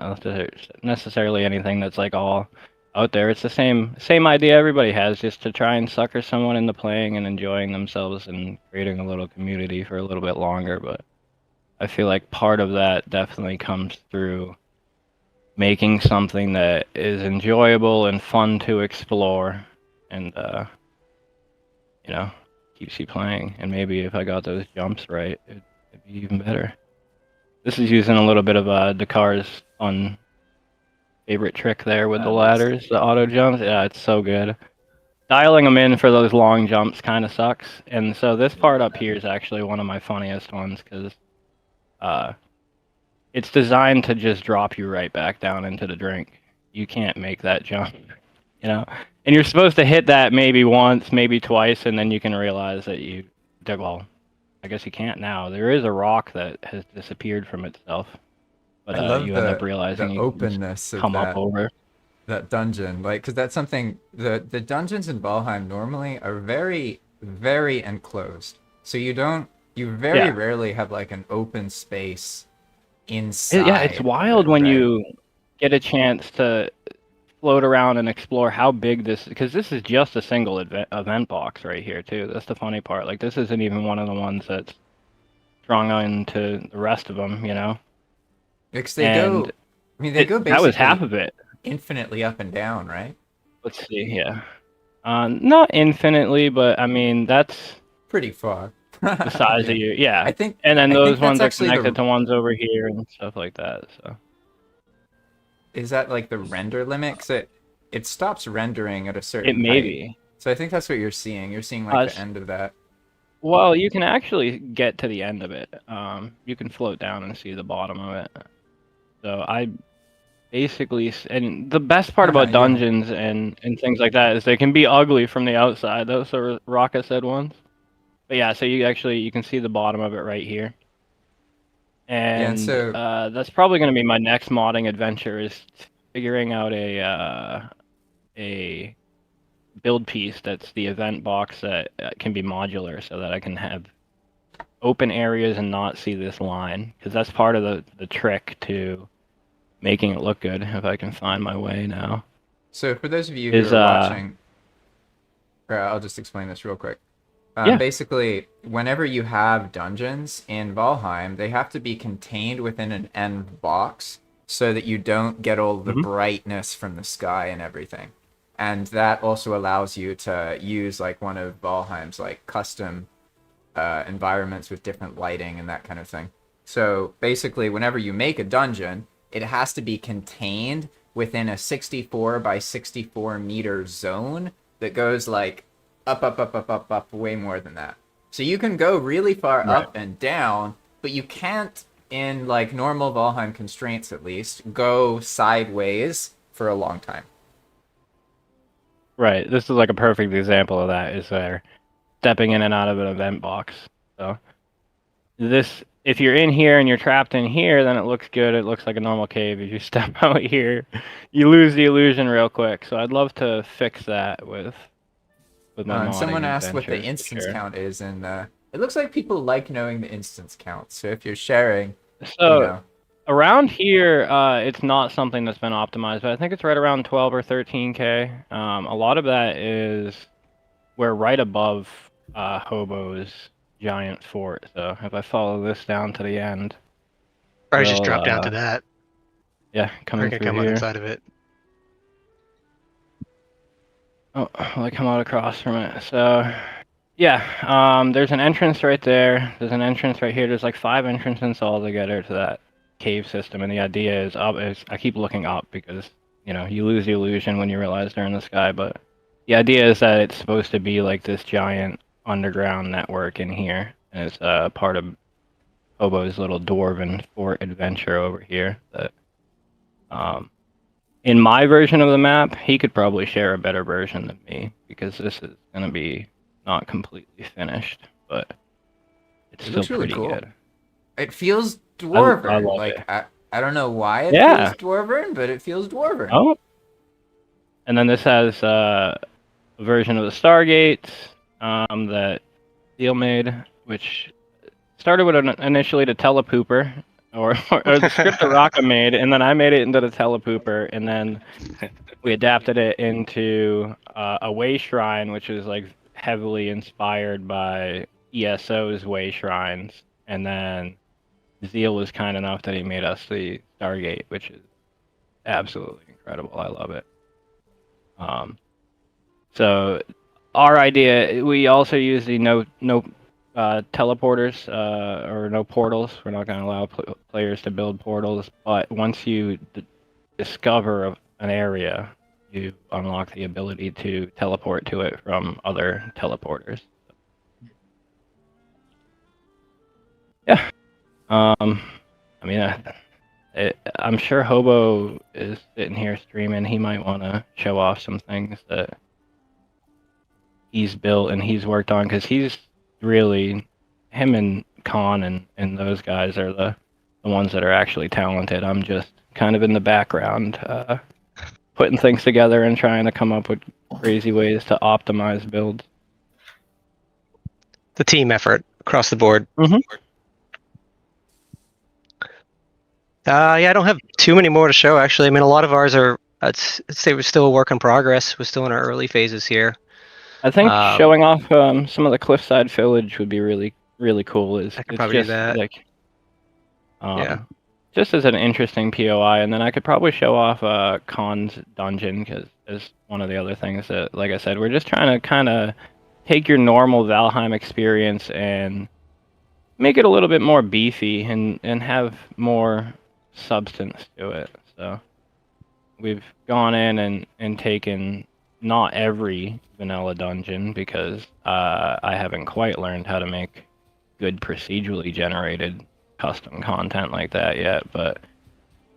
necessarily anything that's like all out there. It's the same idea everybody has, just to try and sucker someone into playing and enjoying themselves and creating a little community for a little bit longer. But I feel like part of that definitely comes through making something that is enjoyable and fun to explore, and you know, keeps you playing. And maybe if I got those jumps right, it'd be even better. This is using a little bit of Dakar's fun favorite trick there with the ladders, the auto jumps. Yeah, it's so good. Dialing them in for those long jumps kind of sucks. And so this part up here is actually one of my funniest ones because it's designed to just drop you right back down into the drink. You can't make that jump, you know? And you're supposed to hit that maybe once, maybe twice, and then you can realize that you did well. I guess you can't now. There is a rock that has disappeared from itself. But I love you end up realizing the you can just openness of come up over. that dungeon, like, because that's something, the dungeons in Valheim normally are very, very enclosed. So you very Yeah. rarely have like an open space inside. Yeah, it's wild when you get a chance to float around and explore how big this, because this is just a single event box right here too. That's the funny part. Like, this isn't even one of the ones that's strung into the rest of them, you know? Because they go basically that was half of it. Infinitely up and down, right? Let's see, yeah. Not infinitely, but I mean, that's pretty far. the size of you, yeah. I think, and then those ones are actually connected to ones over here and stuff like that. So, is that like the render limit? 'Cause it stops rendering at a certain it may height. be. So I think that's what you're seeing. You're seeing like the end of that. Well, you can actually get to the end of it. You can float down and see the bottom of it. So I basically, and the best part about dungeons and things like that is they can be ugly from the outside. Those are Raka said once. But yeah, so you can see the bottom of it right here. And so that's probably going to be my next modding adventure, is figuring out a build piece that's the event box that can be modular, so that I can have open areas and not see this line, because that's part of the trick to making it look good, if I can find my way now. So for those of you who are watching, I'll just explain this real quick. Basically, whenever you have dungeons in Valheim, they have to be contained within an end box so that you don't get all the brightness from the sky and everything. And that also allows you to use like one of Valheim's like custom environments with different lighting and that kind of thing. So basically, whenever you make a dungeon, it has to be contained within a 64 by 64 meter zone that goes like up, way more than that. So you can go really far up and down, but you can't, in like normal Valheim constraints at least, go sideways for a long time. Right. This is like a perfect example of that, is they're stepping in and out of an event box. So this, if you're in here and you're trapped in here, then it looks good. It looks like a normal cave. If you step out here, you lose the illusion real quick. So I'd love to fix that with my modding. Someone asked what the instance count is, and it looks like people like knowing the instance count. So if you're sharing, around here, it's not something that's been optimized, but I think it's right around 12 or 13K. A lot of that is we're right above Hobo's giant fort. So if I follow this down to the end, I just drop down to that. Yeah, coming through come here. on inside of it. Oh, I come out across from it. So, yeah, there's an entrance right there. There's an entrance right here. There's like 5 entrances altogether to that cave system, and the idea is up. I keep looking up because you lose the illusion when you realize they're in the sky. But the idea is that it's supposed to be like this giant underground network in here, and it's part of Hobo's little dwarven fort adventure over here. That, in my version of the map, he could probably share a better version than me, because this is going to be not completely finished, but it's still pretty good. It feels dwarven. I love it. I don't know why it feels dwarven, but it feels dwarven. Oh. And then this has a version of the Stargates that Steel made, which started with initially the Telepooper, or the script that Raka made, and then I made it into the Telepooper, and then we adapted it into a Way Shrine, which is like heavily inspired by ESO's Way Shrines, and then Zeal was kind enough that he made us the Stargate, which is absolutely incredible. I love it. So our idea, we also use the no teleporters or no portals. We're not going to allow players to build portals, but once you discover an area, you unlock the ability to teleport to it from other teleporters. Yeah. I mean, I'm sure Hobo is sitting here streaming. He might want to show off some things that he's built and he's worked on, because he's really, him and Con and those guys are the ones that are actually talented. I'm just kind of in the background, putting things together and trying to come up with crazy ways to optimize builds. The team effort across the board. Mhm. Yeah, I don't have too many more to show, actually. I mean, a lot of ours are, I'd say we're still a work in progress. We're still in our early phases here. I think showing off some of the cliffside village would be really, really cool. I could probably do that. Like, Yeah. just as an interesting POI, and then I could probably show off Khan's dungeon, because is one of the other things that, like I said, we're just trying to kind of take your normal Valheim experience and make it a little bit more beefy and have more substance to it. So we've gone in and taken not every vanilla dungeon, because I haven't quite learned how to make good procedurally generated custom content like that yet, but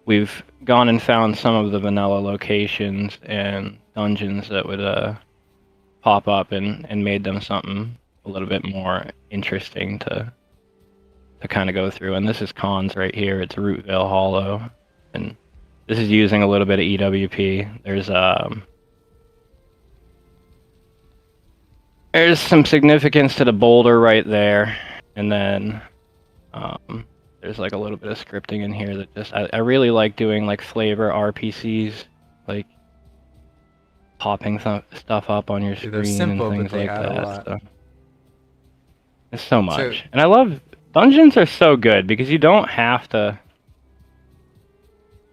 we've gone and found some of the vanilla locations and dungeons that would pop up and made them something a little bit more interesting to kind of go through. And this is Cons right here. It's Rootvale Hollow, and this is using a little bit of EWP. There's some significance to the boulder right there, and then there's like a little bit of scripting in here that just I really like doing, like flavor RPCs, like popping stuff up on your screen. They're simple, and things but they like add a that. lot. So it's so much, and I love dungeons are so good because you don't have to.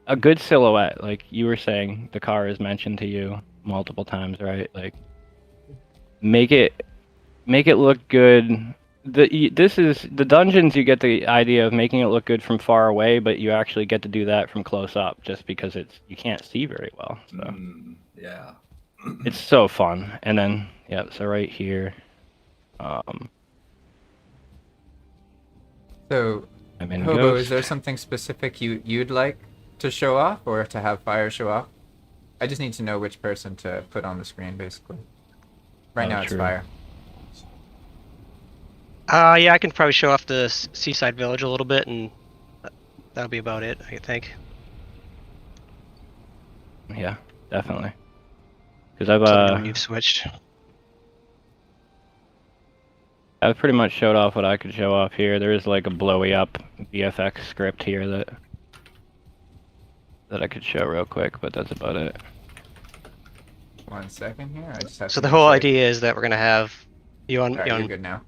A good silhouette, like you were saying, the car is mentioned to you multiple times, right? Like make it look good. The dungeons, you get the idea of making it look good from far away, but you actually get to do that from close up, just because you can't see very well. So yeah, it's so fun. And then so right here, So, I'm in Hobo, Ghost. is there something specific you'd like to show off, or to have Fire show off? I just need to know which person to put on the screen, basically. Right now, it's true. Fire. Yeah, I can probably show off the seaside village a little bit, and that'll be about it, I think. Yeah, definitely. Because Let me know when you've switched. I've pretty much showed off what I could show off here. There is like a blowy up VFX script here that I could show real quick, but that's about it. 1 second here. I just have So to the whole make sure. idea is that we're gonna have you on. Alright, you're good now.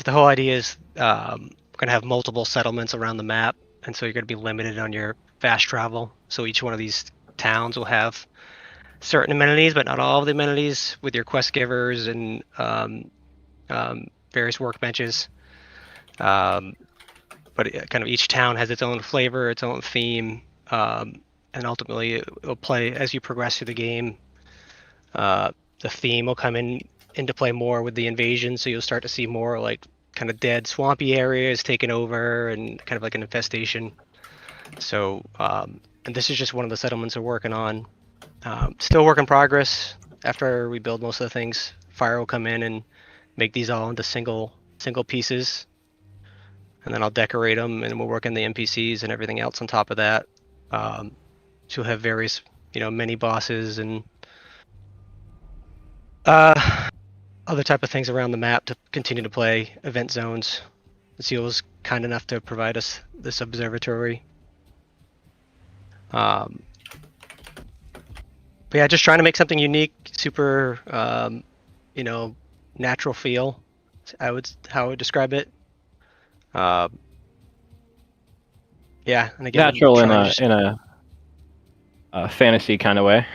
The whole idea is we're gonna have multiple settlements around the map, and so you're gonna be limited on your fast travel. So each one of these towns will have certain amenities, but not all of the amenities, with your quest givers and various workbenches. But kind of each town has its own flavor, its own theme, and ultimately it will play as you progress through the game. The theme will come into play more with the invasion, so you'll start to see more like kind of dead, swampy areas taken over, and kind of like an infestation. So, and this is just one of the settlements we're working on. Still work in progress. After we build most of the things, Fire will come in and make these all into single pieces, and then I'll decorate them, and we'll work in the NPCs and everything else on top of that. So you'll have various, mini bosses and other type of things around the map to continue to play event zones. Seal was kind enough to provide us this observatory. But yeah, just trying to make something unique, super, natural feel. How I would describe it. Yeah, and again, natural in trying to a fantasy kind of way.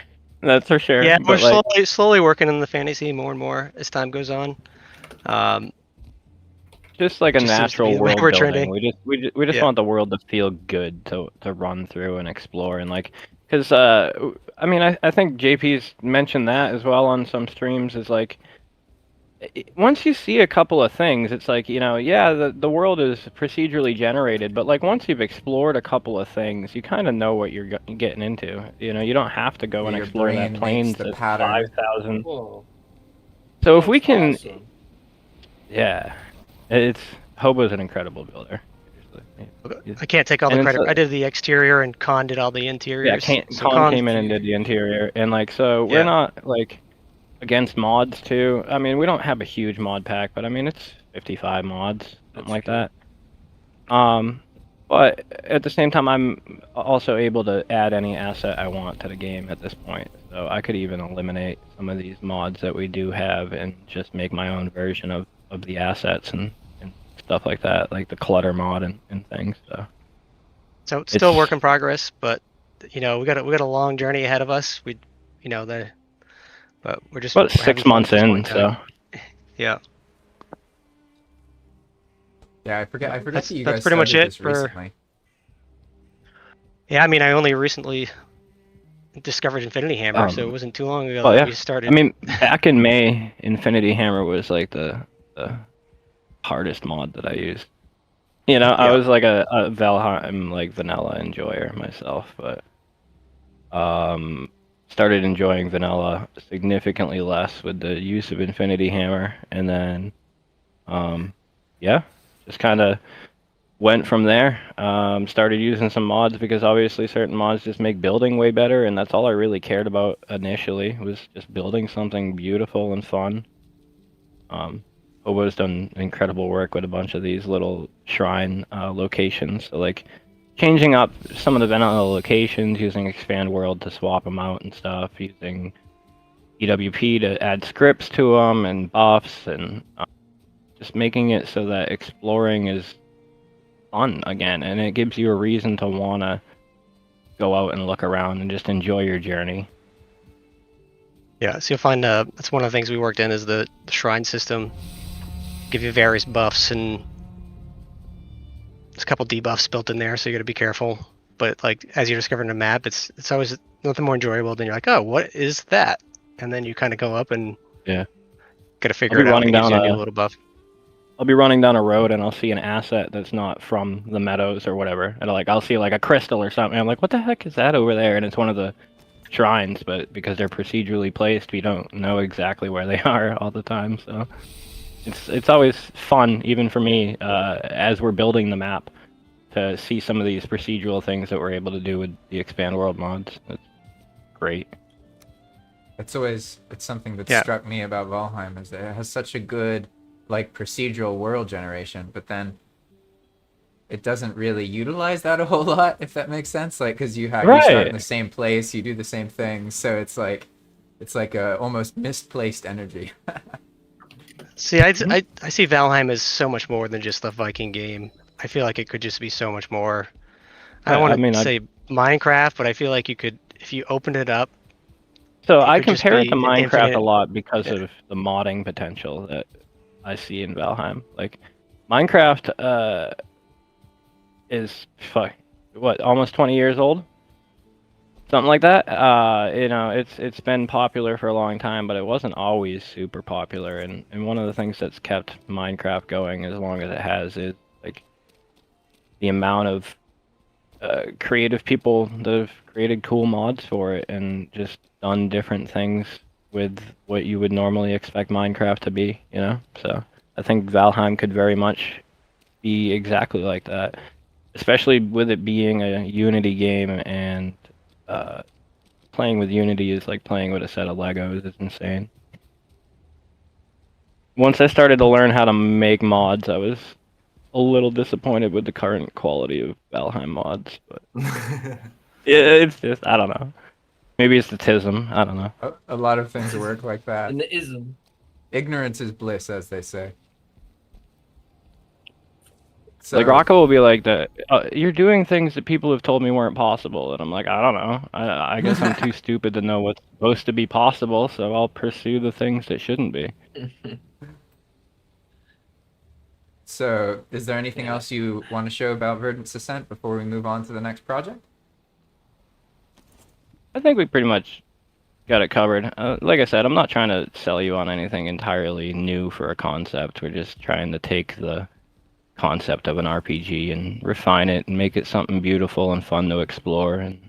That's for sure. yeah, we're But like, slowly working in the fantasy more and more as time goes on. Um, just like a just seems to be natural the way world we're building. trending. We just Yeah. want the world to feel good to run through and explore and like, because I mean I think JP's mentioned that as well on some streams. Is like once you see a couple of things, it's like, yeah, the world is procedurally generated, but like once you've explored a couple of things, you kind of know what you're getting into. You don't have to go and Your explore that brain plains makes the at pattern. 5,000. Whoa. So if we That's can, awesome. yeah, it's Hobo's an incredible builder. Seriously. I can't take all the And it's credit. I did the exterior and Con did all the interiors. Yeah, So Con Con, came in and did the interior, and like, so we're Yeah. not like against mods too. I mean, we don't have a huge mod pack, but I mean it's 55 mods, something like that. But at the same time, I'm also able to add any asset I want to the game at this point. So I could even eliminate some of these mods that we do have and just make my own version of the assets and stuff like that, like the clutter mod and things. So it's still It's- work in progress, but we got a long journey ahead of us. But we're just About we're having 6 fun months at this in, point in time. so Yeah. Yeah, I forget That's- that you that's guys pretty much started it this for- recently. Yeah, I mean, I only recently discovered Infinity Hammer, so it wasn't too long ago well, that yeah. we started. I mean, back in May, Infinity Hammer was like the hardest mod that I used. I Yeah. was like a Valheim like vanilla enjoyer myself, but started enjoying vanilla significantly less with the use of Infinity Hammer, and then yeah, just kind of went from there. Started using some mods because obviously certain mods just make building way better, and that's all I really cared about initially was just building something beautiful and fun. Hobo's done incredible work with a bunch of these little shrine locations. So like changing up some of the vanilla locations, using Expand World to swap them out and stuff, using EWP to add scripts to them and buffs, and just making it so that exploring is fun again, and it gives you a reason to want to go out and look around and just enjoy your journey. Yeah, so you'll find that's one of the things we worked in is the shrine system. Give you various buffs, and there's a couple debuffs built in there, so you got to be careful. But like as you're discovering a map, it's always nothing more enjoyable than you're like, oh, what is that? And then you kind of go up and Yeah, got to figure it out. And it gives you a new little buff. I'll be running down a road and I'll see an asset that's not from the meadows or whatever, and I'll see like a crystal or something. I'm like, what the heck is that over there? And it's one of the shrines, but because they're procedurally placed, we don't know exactly where they are all the time. So it's always fun, even for me, as we're building the map, to see some of these procedural things that we're able to do with the Expand World mods. It's great. It's something that Yeah. struck me about Valheim is that it has such a good like procedural world generation, but then it doesn't really utilize that a whole lot, if that makes sense. Like, because you start Right. in the same place, you do the same things, so it's like a almost misplaced energy. See, I see Valheim as so much more than just the Viking game. I feel like it could just be so much more. I don't Yeah, want I mean, to say Minecraft, but I feel like you could, if you opened it up. So It I could just compare it be to an Minecraft infinite- a lot because Yeah. of the modding potential that I see in Valheim. Like Minecraft is almost 20 years old, something like that. It's been popular for a long time, but it wasn't always super popular. And one of the things that's kept Minecraft going as long as it has is like the amount of creative people that have created cool mods for it and just done different things with what you would normally expect Minecraft to be, So I think Valheim could very much be exactly like that, especially with it being a Unity game, and playing with Unity is like playing with a set of Legos. It's insane. Once I started to learn how to make mods, I was a little disappointed with the current quality of Valheim mods, but yeah, it's just, I don't know. Maybe it's the TISM. I don't know. A lot of things work like that. And the ism. Ignorance is bliss, as they say. So, Like Rocco will be like, "You're doing things that people have told me weren't possible," and I'm like, "I don't know. I guess I'm too stupid to know what's supposed to be possible, so I'll pursue the things that shouldn't be." so is there anything Yeah. else you want to show about Verdant's Ascent before we move on to the next project? I think we pretty much got it covered. Like I said, I'm not trying to sell you on anything entirely new for a concept. We're just trying to take the concept of an RPG and refine it and make it something beautiful and fun to explore and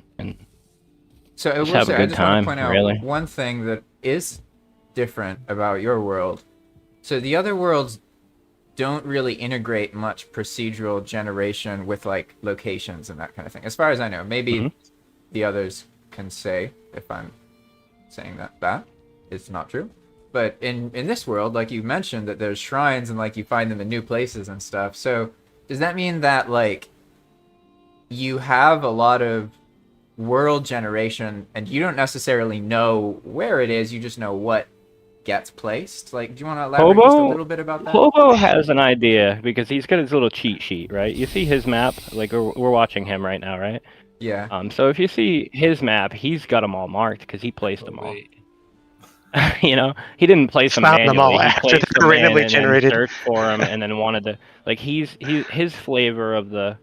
So I just will have say, a I good just want to time, point out really. one thing that is different about your world. So the other worlds don't really integrate much procedural generation with like locations and that kind of thing. As far as I know, maybe the others can say if I'm saying that is not true. But in this world, like you mentioned, that there's shrines and like you find them in new places and stuff. So does that mean that like you have a lot of world generation and you don't necessarily know where it is, you just know what gets placed? Like, do you want to elaborate just a little bit about that? Hobo has an idea because he's got his little cheat sheet, right? You see his map, like we're watching him right now, right? Yeah. So if you see his map, he's got them all marked because he placed them all. You know, he didn't place them Found them all manually. He after placed they're them in randomly and generated. then searched for them, and then wanted to like his flavor of the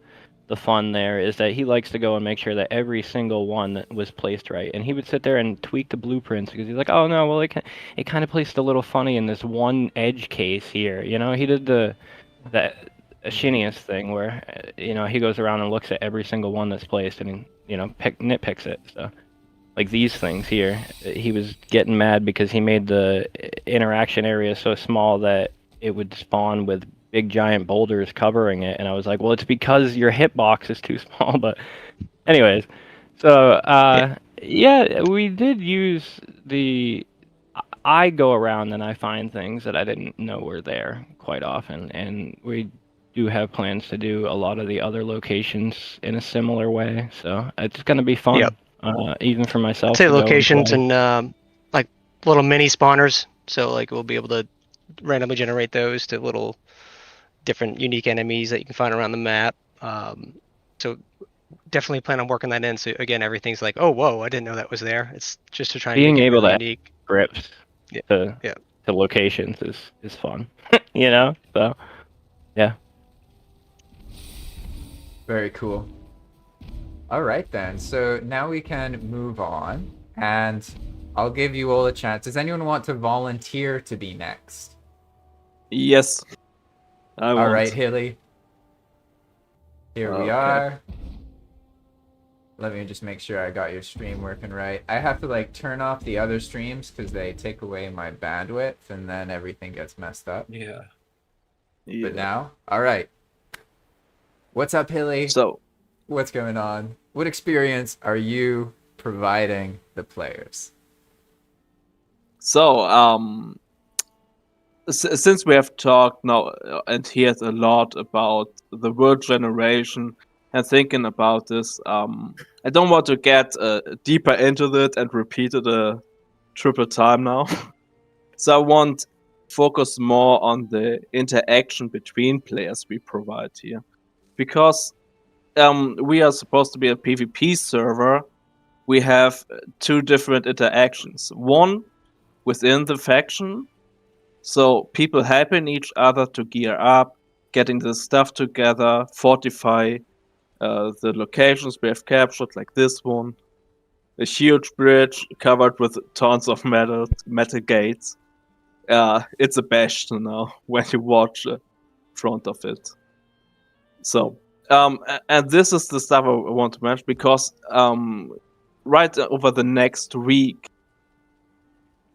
fun there is that he likes to go and make sure that every single one that was placed right. And he would sit there and tweak the blueprints because he's like, oh no, well it kind of placed a little funny in this one edge case here. You know, he did that Ashinius thing where you know he goes around and looks at every single one that's placed and you know nitpicks it. So. Like these things here, he was getting mad because he made the interaction area so small that it would spawn with big giant boulders covering it, and I was like, well, it's because your hitbox is too small. But anyways, so yeah, we did use I go around and I find things that I didn't know were there quite often, and we do have plans to do a lot of the other locations in a similar way, so it's gonna be fun. Yep. Even for myself. I'd say to go locations play. and like little mini spawners. So like we'll be able to randomly generate those to little different unique enemies that you can find around the map. So definitely plan on working that in. So again, everything's like, oh whoa, I didn't know that was there. It's just to try and Being make it able really to unique. grips to locations is fun. You know? So yeah. Very cool. All right then. So now we can move on, and I'll give you all a chance. Does anyone want to volunteer to be next? Yes. All right, Hilly. Here we are. Let me just make sure I got your stream working right. I have to like turn off the other streams because they take away my bandwidth, and then everything gets messed up. Yeah. But now, all right. What's up, Hilly? So, what's going on? What experience are you providing the players? So, since we have talked now and heard a lot about the world generation and thinking about this, I don't want to get deeper into it and repeat it a triple time now. So I want focus more on the interaction between players we provide here, because we are supposed to be a PvP server. We have two different interactions. One within the faction, so people helping each other to gear up, getting the stuff together, fortify the locations we have captured, like this one. A huge bridge covered with tons of metal gates. It's a bastion now when you watch front of it. So, and this is the stuff I want to mention because right over the next week,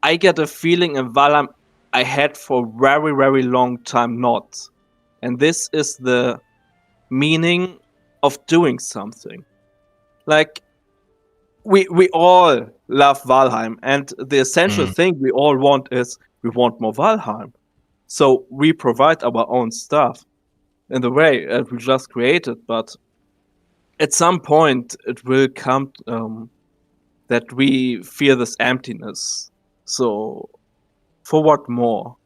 I get a feeling in Valheim I had for very, very long time not. And this is the meaning of doing something. Like, we all love Valheim, and the essential thing we all want is we want more Valheim. So we provide our own stuff in the way we just created, but at some point it will come that we feel this emptiness. So for what more?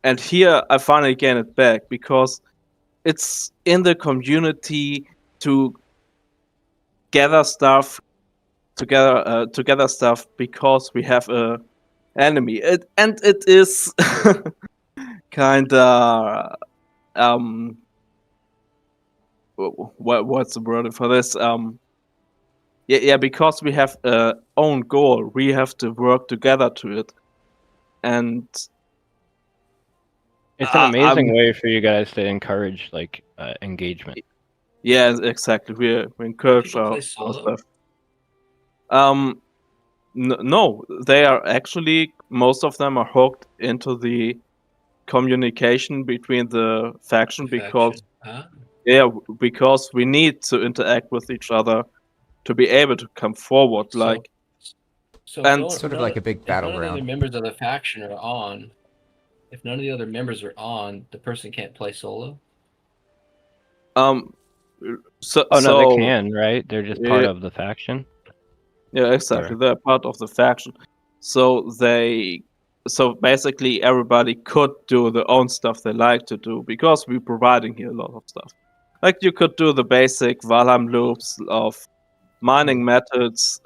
And here I finally get it back because it's in the community to gather stuff together stuff because we have a enemy. And it is kind of what's the word for this? Yeah, because we have a own goal, we have to work together to it, and It's an amazing way for you guys to encourage like engagement. yeah, exactly. We encourage People our play solo? stuff. No, they are actually, most of them are hooked into the communication between the faction because because we need to interact with each other to be able to come forward. Like, So and if Sort of like a big if none of the other battleground. members of the faction are on, if none of the other members are on, the person can't play solo. so Oh no, so they can, right? They're just part yeah, of the faction. yeah, exactly. Or They're part of the faction, so basically everybody could do their own stuff they like to do because we're providing here a lot of stuff. Like you could do the basic Valheim loops of mining methods.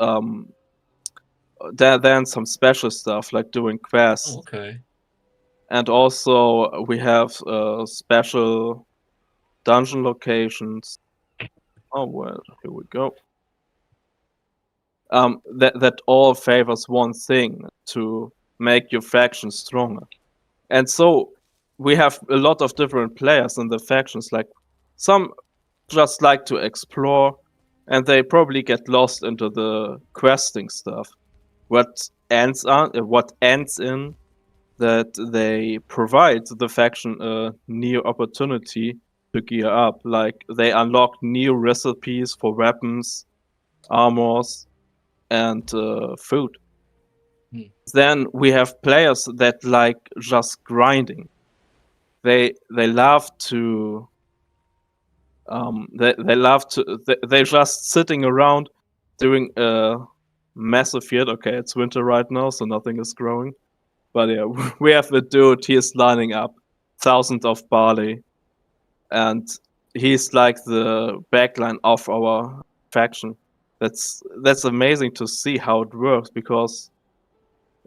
Then some special stuff like doing quests. Oh, okay. And also we have special dungeon locations. Oh well, here we go. That all favors one thing, to make your faction stronger. And so we have a lot of different players in the factions. Like some just like to explore, and they probably get lost into the questing stuff. What ends in that they provide the faction a new opportunity to gear up. Like they unlock new recipes for weapons, armors, and food. Then we have players that like just grinding. They love to they're just sitting around doing a massive field. Okay, it's winter right now, so nothing is growing. But yeah, we have a dude, he's lining up thousands of barley, and he's like the backline of our faction. That's amazing to see how it works because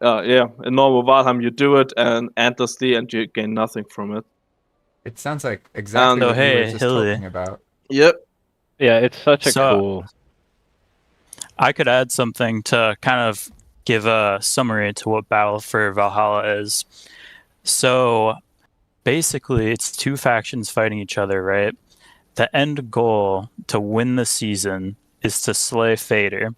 yeah, in normal Valheim you do it and endlessly and you gain nothing from it. It sounds like exactly So what you were hey, just Hilly. talking about. Yep. Yeah, it's such a So- cool. I could add something to kind of give a summary to what Battle for Valhalla is. So basically, it's two factions fighting each other, right? The end goal to win the season is to slay Fader.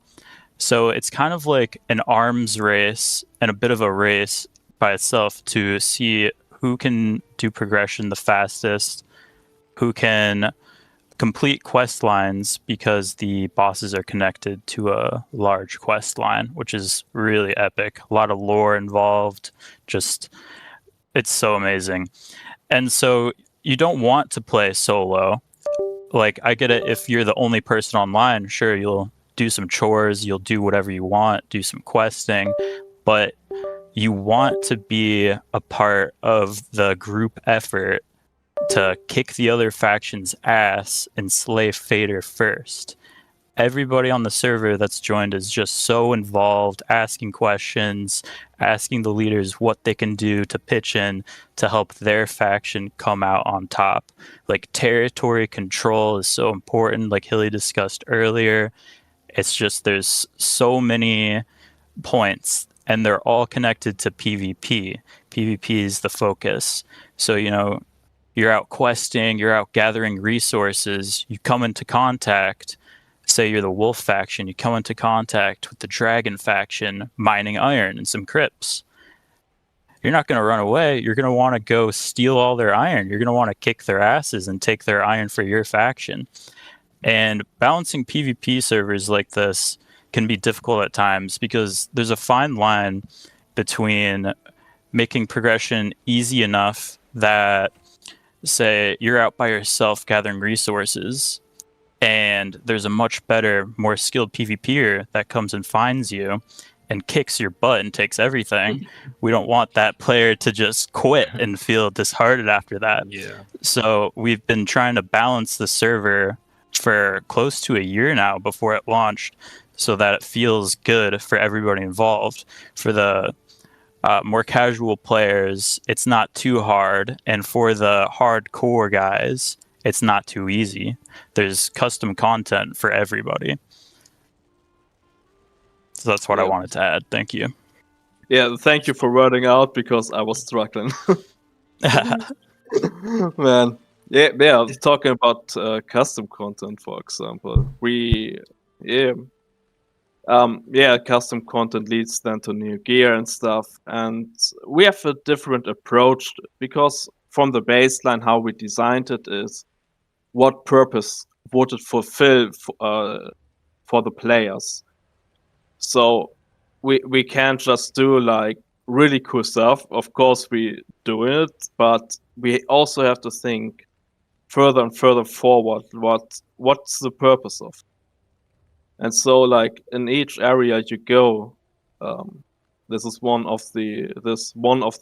So it's kind of like an arms race and a bit of a race by itself to see who can do progression the fastest, who can complete quest lines because the bosses are connected to a large quest line, which is really epic. A lot of lore involved. Just, it's so amazing. And so you don't want to play solo. Like, I get it if you're the only person online, sure, you'll do some chores, you'll do whatever you want, do some questing, but you want to be a part of the group effort to kick the other faction's ass and slay Fader first. Everybody on the server that's joined is just so involved, asking questions, asking the leaders what they can do to pitch in to help their faction come out on top. Like, territory control is so important, like Hilly discussed earlier. It's just there's so many points, and they're all connected to PvP. PvP is the focus. So, you know, you're out questing, you're out gathering resources, you come into contact, say you're the wolf faction, you come into contact with the dragon faction mining iron and some crypts. You're not going to run away. You're going to want to go steal all their iron. You're going to want to kick their asses and take their iron for your faction. And balancing PvP servers like this can be difficult at times because there's a fine line between making progression easy enough that, say, you're out by yourself gathering resources, and there's a much better, more skilled PvPer that comes and finds you, and kicks your butt and takes everything, we don't want that player to just quit and feel disheartened after that. Yeah. So we've been trying to balance the server for close to a year now before it launched, so that it feels good for everybody involved. For the more casual players, it's not too hard, and for the hardcore guys, it's not too easy. There's custom content for everybody. So that's what I wanted to add. Thank you. Yeah, thank you for wording out because I was struggling. Man, yeah. Talking about custom content, for example, custom content leads then to new gear and stuff, and we have a different approach because from the baseline, how we designed it is, what purpose would it fulfill for the players? So we can't just do like really cool stuff. Of course we do it, but we also have to think further and further forward. What's the purpose of? And so, like in each area you go, this is one of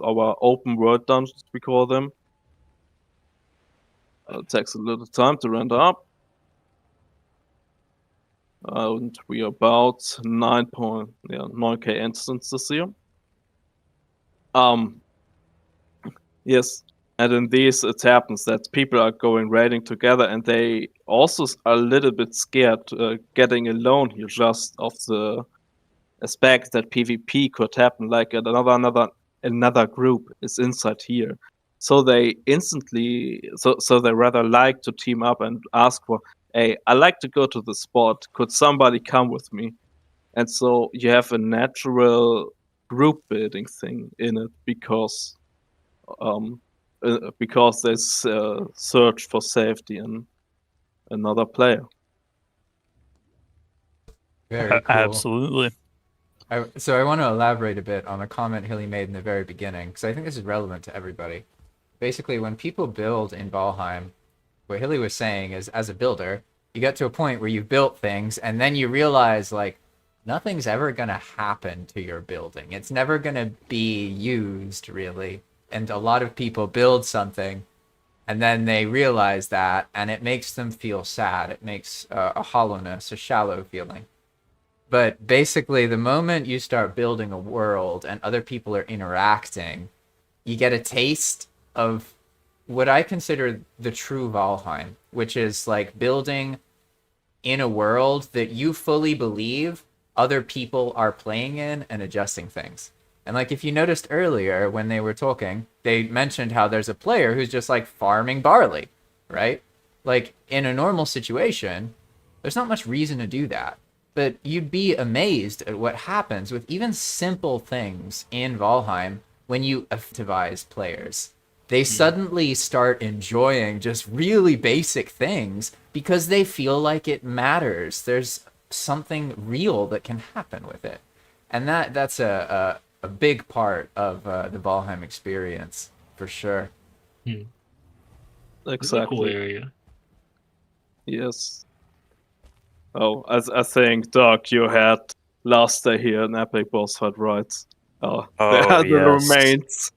our open world dungeons, we call them. It takes a little time to render up. And we are about 9K instances here. Yes, and in these it happens that people are going raiding together, and they also are a little bit scared getting alone here, just of the aspect that PvP could happen, like another group is inside here. So they they rather like to team up and ask for, hey, I like to go to the spot. Could somebody come with me? And so you have a natural group building thing in it because there's search for safety in another player. Very cool. Absolutely. So I want to elaborate a bit on a comment Hilly made in the very beginning, because I think this is relevant to everybody. Basically, when people build in Valheim, what Hilly was saying is, as a builder, you get to a point where you've built things, and then you realize, like, nothing's ever going to happen to your building. It's never going to be used, really. And a lot of people build something, and then they realize that, and it makes them feel sad. It makes a hollowness, a shallow feeling. But basically, the moment you start building a world and other people are interacting, you get a taste of what I consider the true Valheim, which is like building in a world that you fully believe other people are playing in and adjusting things. And like, if you noticed earlier when they were talking, they mentioned how there's a player who's just like farming barley, right? Like, in a normal situation, there's not much reason to do that. But you'd be amazed at what happens with even simple things in Valheim when you incentivize players. They suddenly start enjoying just really basic things because they feel like it matters. There's something real that can happen with it. And that's a big part of the Valheim experience, for sure. It's Exactly. a cool area. Yes. Oh, I think, Doc, you had last day here an epic boss fight, right? Oh, they Oh, had the yes. remains.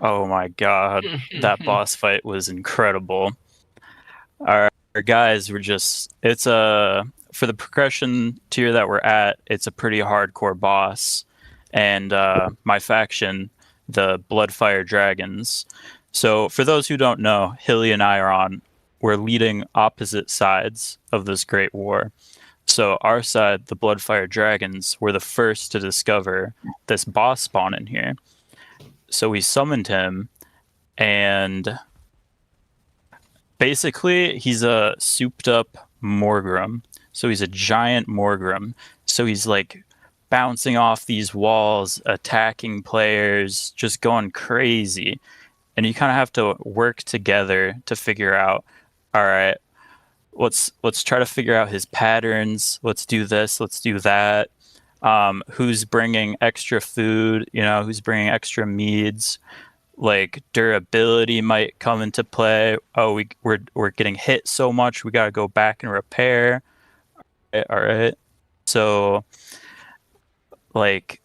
Oh my god, that boss fight was incredible. Our guys were just, it's for the progression tier that we're at, it's a pretty hardcore boss. And my faction, the Bloodfire Dragons. So for those who don't know, Hilly and I we're leading opposite sides of this great war. So our side, the Bloodfire Dragons, were the first to discover this boss spawn in here. So we summoned him, and basically he's a souped up Morgrim. So he's a giant Morgrim. So he's like bouncing off these walls, attacking players, just going crazy. And you kind of have to work together to figure out, all right, let's try to figure out his patterns. Let's do this. Let's do that. Who's bringing extra food? Who's bringing extra meads? Like durability might come into play. Oh, we're getting hit so much. We got to go back and repair. All right. So, like,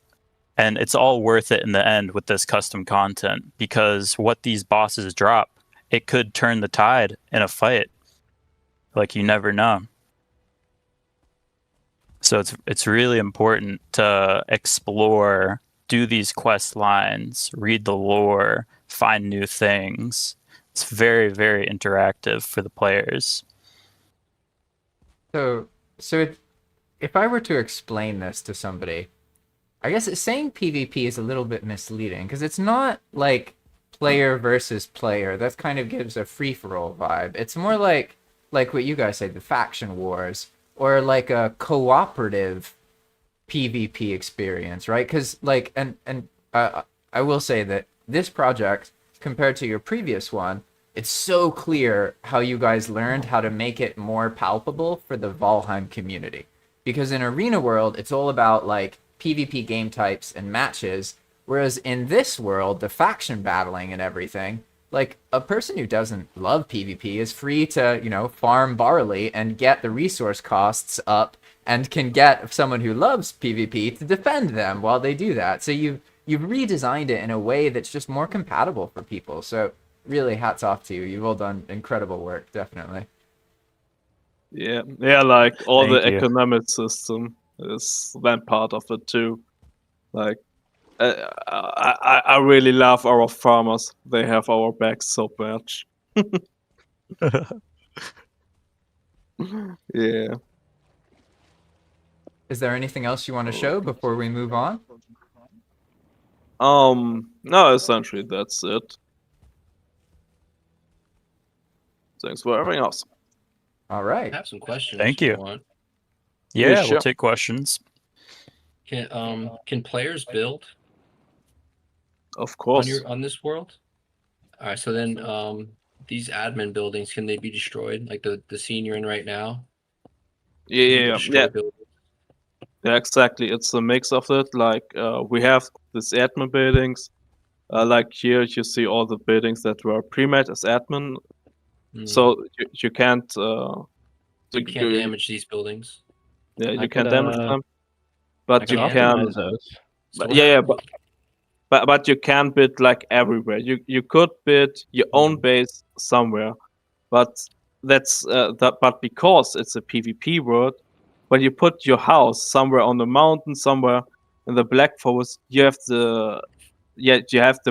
And it's all worth it in the end with this custom content, because what these bosses drop, it could turn the tide in a fight. Like, you never know. So it's really important to explore, do these quest lines, read the lore, find new things. It's very, very interactive for the players. So if I were to explain this to somebody, I guess saying PvP is a little bit misleading, because it's not like player versus player. That kind of gives a free-for-all vibe. It's more like what you guys say, the faction wars, or like a cooperative PvP experience, right? Because I will say that this project, compared to your previous one, it's so clear how you guys learned how to make it more palpable for the Valheim community. Because in Arena World, it's all about like PvP game types and matches, whereas in this world, the faction battling and everything, like a person who doesn't love PvP is free to, farm barley and get the resource costs up, and can get someone who loves PvP to defend them while they do that. So you've redesigned it in a way that's just more compatible for people. So really, hats off to you. You've all done incredible work, definitely. Yeah, like all the Thank you. economic system is then part of it too. Like, I really love our farmers. They have our backs so much. Yeah. Is there anything else you want to show before we move on? No, essentially that's it. Thanks for having us. All I right. have some questions. Thank if you. want. Yeah, sure. we'll take questions. Can players build Of course. on this world? All right, so then these admin buildings, can they be destroyed? Like the scene you're in right now? Can you Yeah. destroy buildings? Yeah, exactly. It's a mix of it. Like, we have these admin buildings. Like here, you see all the buildings that were pre-made as admin. So you can't. You can't damage these buildings. Yeah, you I can could, damage them, but I you can can. optimize those. So But, yeah, but you can bid like everywhere. You could bid your own base somewhere, but that's but because it's a PvP world, when you put your house somewhere on the mountain, somewhere in the Black Forest, you have the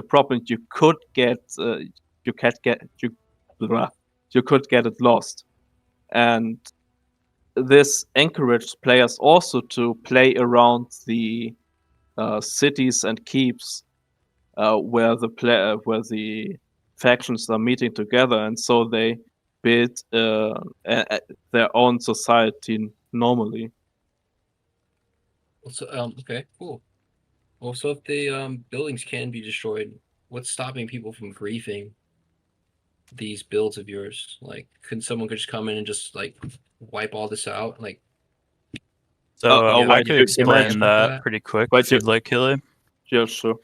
problem. You could get you could get it lost, and this encouraged players also to play around the cities and keeps where the factions are meeting together, and so they build their own society normally. So, okay, cool. Well, so if the buildings can be destroyed, what's stopping people from griefing these builds of yours? Like, someone just come in and just like wipe all this out? Like, So Oh, I wait, could you explain mentioned that that? pretty quick Wait, if you'd like, Hilly. Yeah, sure.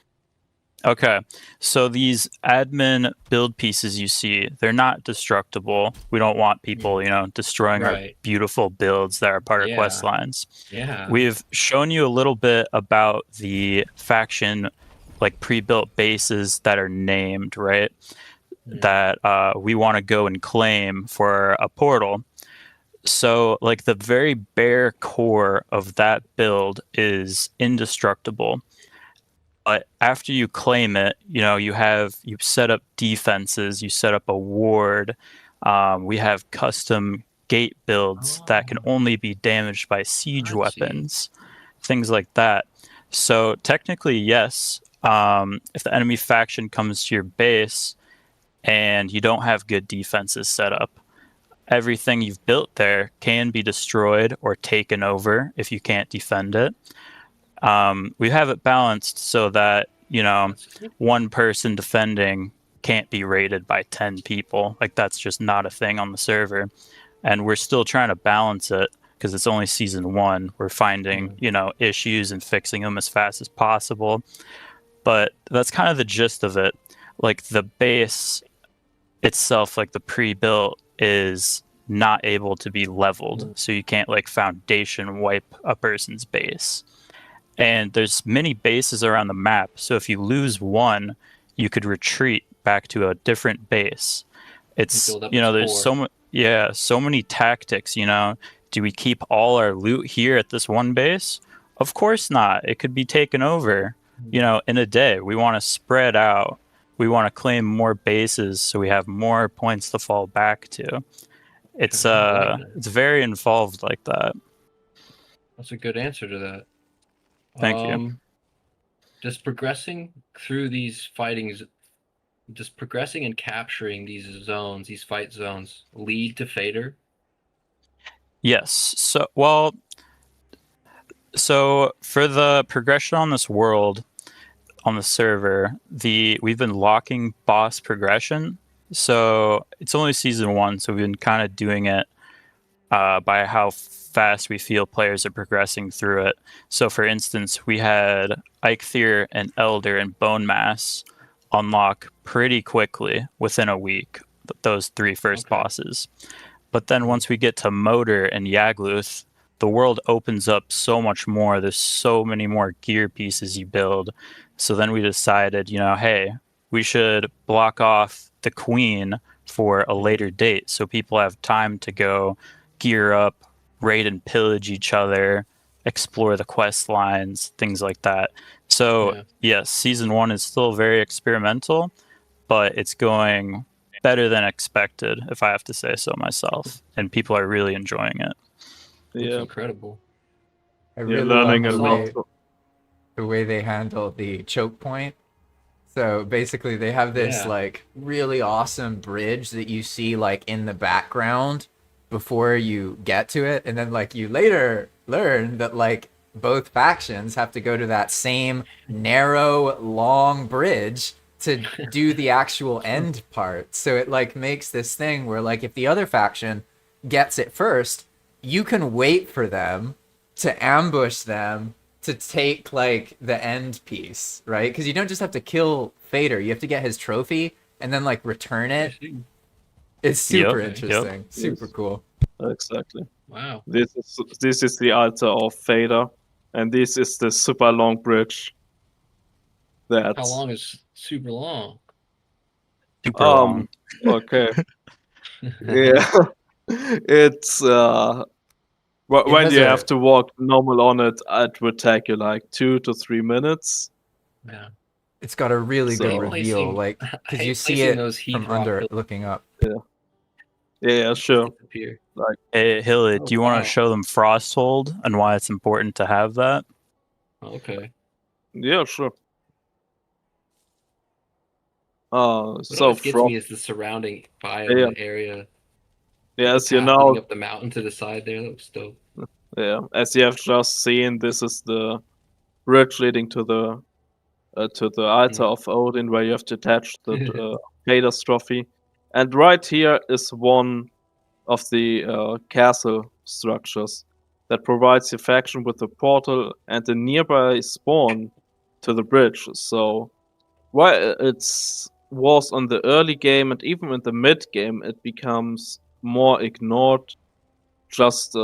Okay, so these admin build pieces you see, they're not destructible. We don't want people, destroying our Right. beautiful builds that are part of quest Yeah. lines. Yeah. We've shown you a little bit about the faction, like pre-built bases that are named, right? That we want to go and claim for a portal. So, like, the very bare core of that build is indestructible. But after you claim it, you set up defenses, you set up a ward. We have custom gate builds that can only be damaged by siege weapons, things like that. So technically, yes, if the enemy faction comes to your base and you don't have good defenses set up, everything you've built there can be destroyed or taken over if you can't defend it. We have it balanced so that, one person defending can't be raided by 10 people. Like, that's just not a thing on the server. And we're still trying to balance it because it's only season 1. We're finding, issues and fixing them as fast as possible. But that's kind of the gist of it. Like, the base itself, like the pre-built, is not able to be leveled. So you can't, like, foundation wipe a person's base. And there's many bases around the map. So if you lose one, you could retreat back to a different base. It's, build up you know, its there's core. so many tactics, you know. Do we keep all our loot here at this one base? Of course not. It could be taken over, you know, in a day. We want to spread out. We want to claim more bases so we have more points to fall back to. It's I like that. it's very involved like that. That's a good answer to that. Thank you. Just progressing through these fightings, just progressing and capturing these zones, these fight zones, lead to Fader. Yes. So for the progression on this world, on the server, we've been locking boss progression. So it's only season 1, so we've been kind of doing it by how fast we feel players are progressing through it. So for instance, we had Eikthyr and Elder and Bone Mass unlock pretty quickly within a week, those 3 first bosses. But then once we get to Motor and Yagluth, the world opens up so much more. There's so many more gear pieces you build. So then we decided, you know, hey, we should block off the Queen for a later date so people have time to go gear up, raid and pillage each other, explore the quest lines, things like that. So yes, season 1 is still very experimental, but it's going better than expected, if I have to say so myself, and people are really enjoying it. Looks incredible. I really love the way they handle the choke point. So basically they have this like really awesome bridge that you see like in the background before you get to it, and then like you later learn that like both factions have to go to that same narrow long bridge to do the actual end part. So it like makes this thing where like if the other faction gets it first, you can wait for them to ambush them to take like the end piece, right? Because you don't just have to kill Fader, you have to get his trophy and then like return it. It's super interesting, super cool. Exactly. Wow. This is the altar of Fader, and this is the super long bridge. How long is super long? Super long. Okay. Yeah. It's when you have to walk normal on it, it would take you like 2 to 3 minutes. Yeah. It's got a really good reveal, like because you see it from under looking up. Yeah, sure. Like, hey, Hilly, do you want to show them Frosthold and why it's important to have that? Okay. Yeah, sure. What always gets me is the surrounding biome area. Yes, you know, up the mountain to the side there. That looks dope. Yeah, as you have just seen, this is the bridge leading to the altar of Odin, where you have to attach the Vader's trophy. And right here is one of the castle structures that provides your faction with a portal and a nearby spawn to the bridge. So while it was on the early game and even in the mid game, it becomes more ignored. Just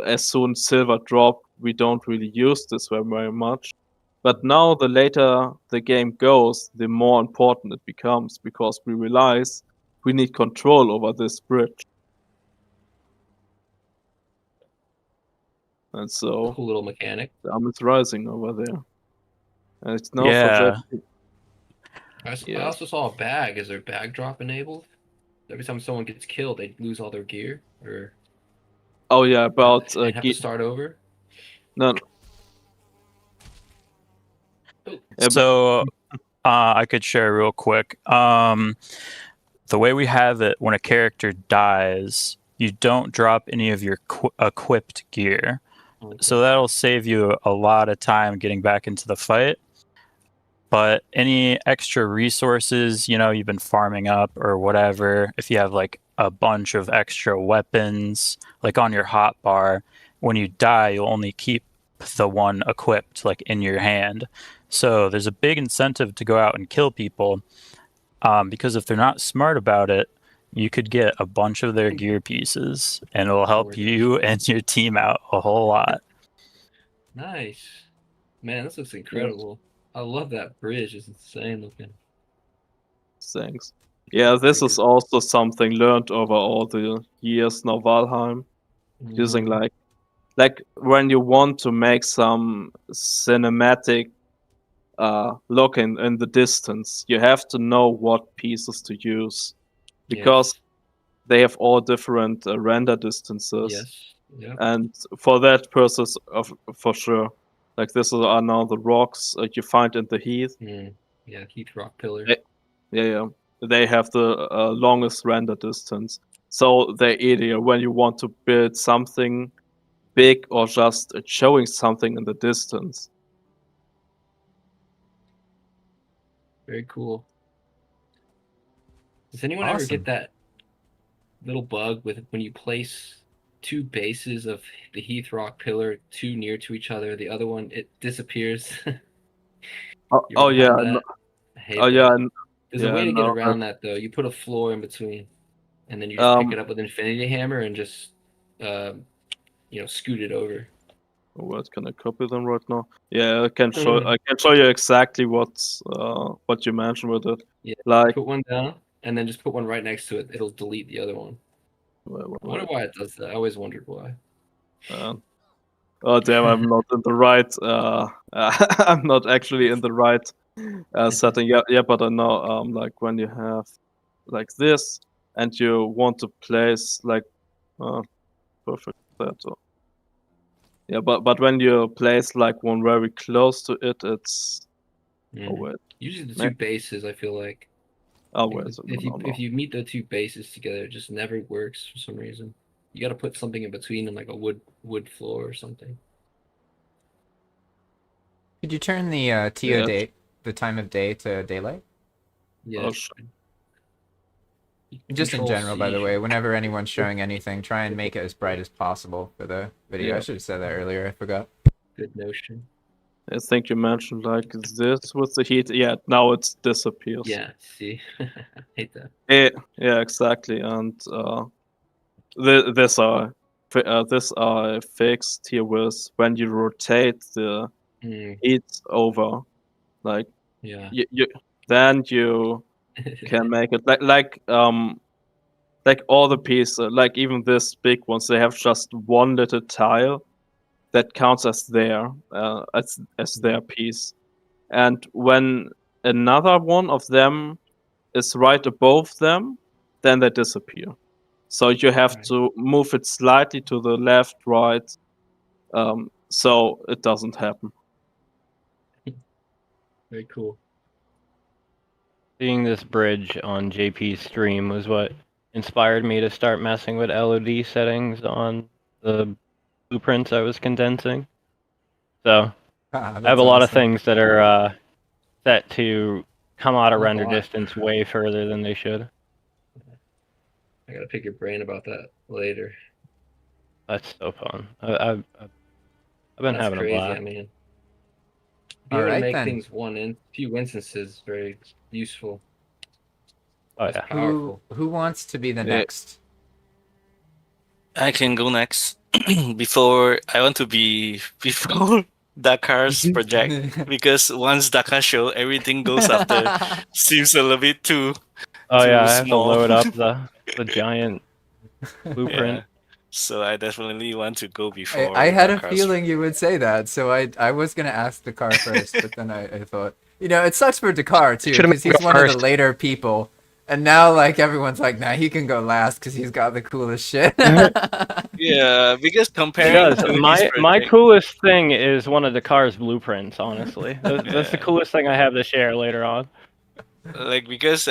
as soon silver drop, we don't really use this very much. But now the later the game goes, the more important it becomes, because we realize we need control over this bridge. And so cool little mechanic. The arm is rising over there. And it's now I also saw a bag. Is there bag drop enabled? Every time someone gets killed, they lose all their gear, or oh yeah, about have to start over. No. So I could share real quick. The way we have it, when a character dies, you don't drop any of your equipped gear. Okay. So that'll save you a lot of time getting back into the fight. But any extra resources, you've been farming up or whatever, if you have like a bunch of extra weapons, like on your hotbar, when you die, you'll only keep the one equipped like in your hand. So there's a big incentive to go out and kill people, because if they're not smart about it, you could get a bunch of their gear pieces, and it'll help you and your team out a whole lot. Nice. Man, this looks incredible. I love that bridge. It's insane looking. Thanks. Yeah, this is also something learned over all the years now, Valheim. Using Mhm. like when you want to make some cinematic look in the distance, you have to know what pieces to use because Yes. they have all different render distances. Yes. Yep. And for that purpose, for sure, like this are now the rocks you find in the heath. Yeah, Heath Rock Pillar. Yeah. They have the longest render distance, so they're easier when you want to build something big or just showing something in the distance. Very cool. Does anyone ever Awesome. get that little bug with when you place two bases of the Heath Rock Pillar too near to each other, the other one it disappears? You ever Yeah, had that? I hate oh yeah, that. There's a way to get no, around that though. You put a floor in between, and then you just pick it up with Infinity Hammer and just scoot it over. What can I copy them right now? Yeah, I can show. I can show you exactly what you mentioned with it. Yeah, Like, put one down and then just put one right next to it. It'll delete the other one. I wonder why it does that. I always wondered why. Oh damn! I'm not in the right. I'm not actually in the right setting. Yeah, but I know. Like when you have like this, and you want to place like, perfect that. Yeah, but when you place like one very close to it, it's. Oh wait. Usually the two bases, I feel like. Oh wait. If you meet the two bases together, it just never works for some reason. You got to put something in between them, like a wood floor or something. Could you turn the TO date, the time of day, to daylight? Yeah. Just in general, by the C. way, whenever anyone's showing anything, try and make it as bright as possible for the video. I should have said that earlier. I forgot. Good notion. I think you mentioned like this with the heat. Yeah, now it disappears. Yeah, see, hate that. Yeah, exactly. And this are fixed here with when you rotate the heat over, like you then you can make it like all the pieces, like even this big ones, they have just one little tile that counts as their piece. And when another one of them is right above them, then they disappear. So you have to move it slightly to the left, right, so it doesn't happen. Very cool. Seeing this bridge on JP's stream was what inspired me to start messing with LOD settings on the blueprints I was condensing. So I have a lot of things that are set to come out of render distance way further than they should. I gotta pick your brain about that later. That's so fun. I've been having crazy, a blast. I mean, being able to make things few instances is very useful. Oh yeah. Powerful. Who wants to be the next? I can go next. Before I want to be before Dakar's project because once Dakar show, everything goes after seems a little bit too. Oh too yeah, I have to small. load up the giant blueprint. Yeah. So I definitely want to go before. I had a Dakar's feeling you would say that, so I was gonna ask Dakar first, but then I thought, it sucks for Dakar too because he's one of the later people, and now like everyone's like, nah, he can go last because he's got the coolest shit. Yeah, because comparing to my coolest thing is one of Dakar's blueprints. Honestly, that's the coolest thing I have to share later on. Like because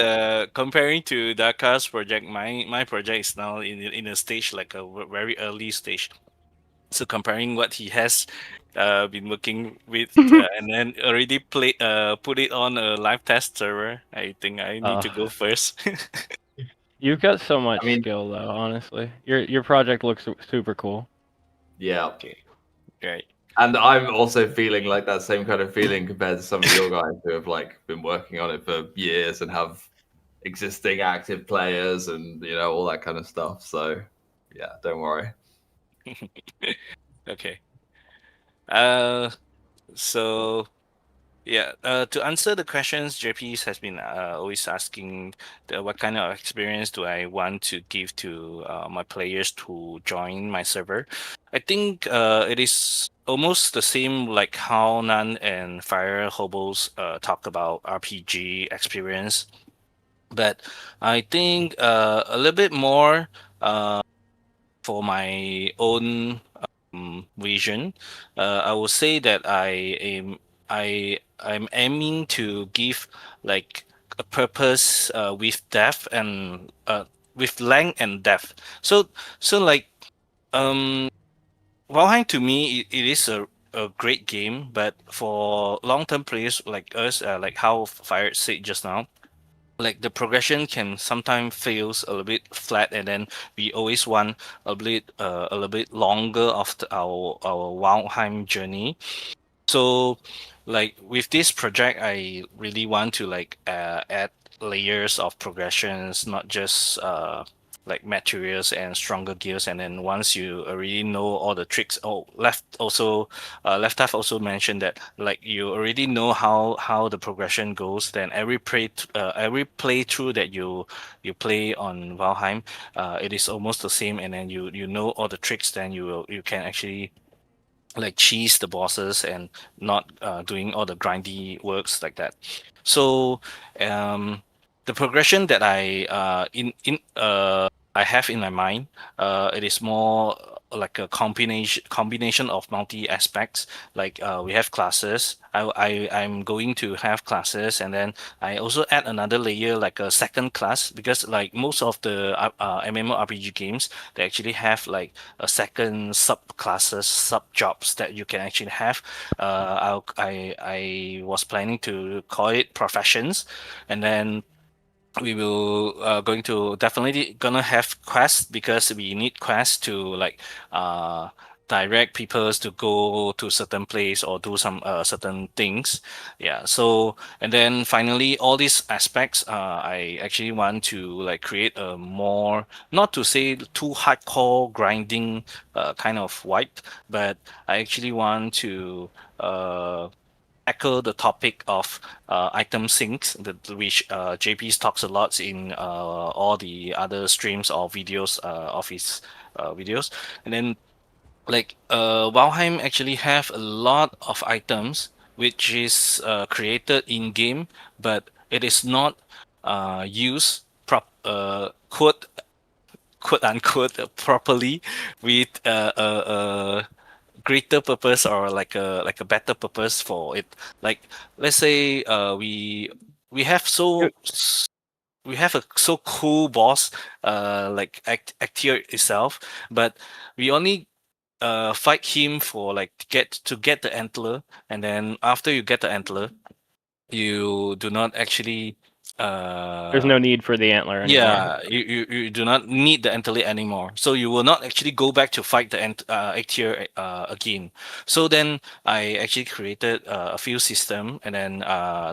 comparing to Dakar's project, my project is now in a stage like a very early stage. So comparing what he has been working with and then already put it on a live test server, I think I need to go first. You've got so much skill though. Honestly, your project looks super cool. Yeah. Okay. Right. And I'm also feeling like that same kind of feeling compared to some of your guys who have like been working on it for years and have existing active players and all that kind of stuff. So yeah, don't worry. Okay. So yeah, to answer the questions, JP has been always asking what kind of experience do I want to give to my players to join my server. I think it is almost the same like how Nan and Fire Hobos talk about RPG experience, but I think a little bit more for my own vision. I would say that I'm aiming to give like a purpose with depth and with length and depth. So like um Valheim to me it is a great game, but for long term players like us, like how Fire said just now, like the progression can sometimes feels a little bit flat, and then we always want a little bit longer of our Valheim journey. So, like with this project, I really want to like add layers of progressions, not just like materials and stronger gears. And then once you already know all the tricks, Left Half also mentioned that like you already know how the progression goes. Then every playthrough that you play on Valheim, it is almost the same. And then you know all the tricks. Then you can actually like cheese the bosses and not doing all the grindy works like that. So um, the progression that I have in my mind, it is more like a combination of multi aspects. Like we have classes. I'm going to have classes, and then I also add another layer like a second class, because like most of the MMORPG games, they actually have like a second subclasses, sub jobs that you can actually have. I was planning to call it professions, and then we will going to definitely gonna have quests, because we need quests to like uh direct people to go to certain place or do some certain things. Yeah, so and then finally all these aspects, I actually want to like create a more, not to say too hardcore grinding kind of wipe, but I actually want to tackle the topic of item sinks, which JP talks a lot in all the other streams or videos of his videos. And then like Valheim actually have a lot of items which is created in game, but it is not used quote unquote properly with greater purpose, or like a better purpose for it. Like let's say we have Good. we have a so cool boss, like Actier itself, but we only fight him for like to get the antler, and then after you get the antler, you do not actually There's no need for the antler anymore. yeah, you do not need the Entele anymore. So you will not actually go back to fight the Ectier again. So then I actually created a few system, and then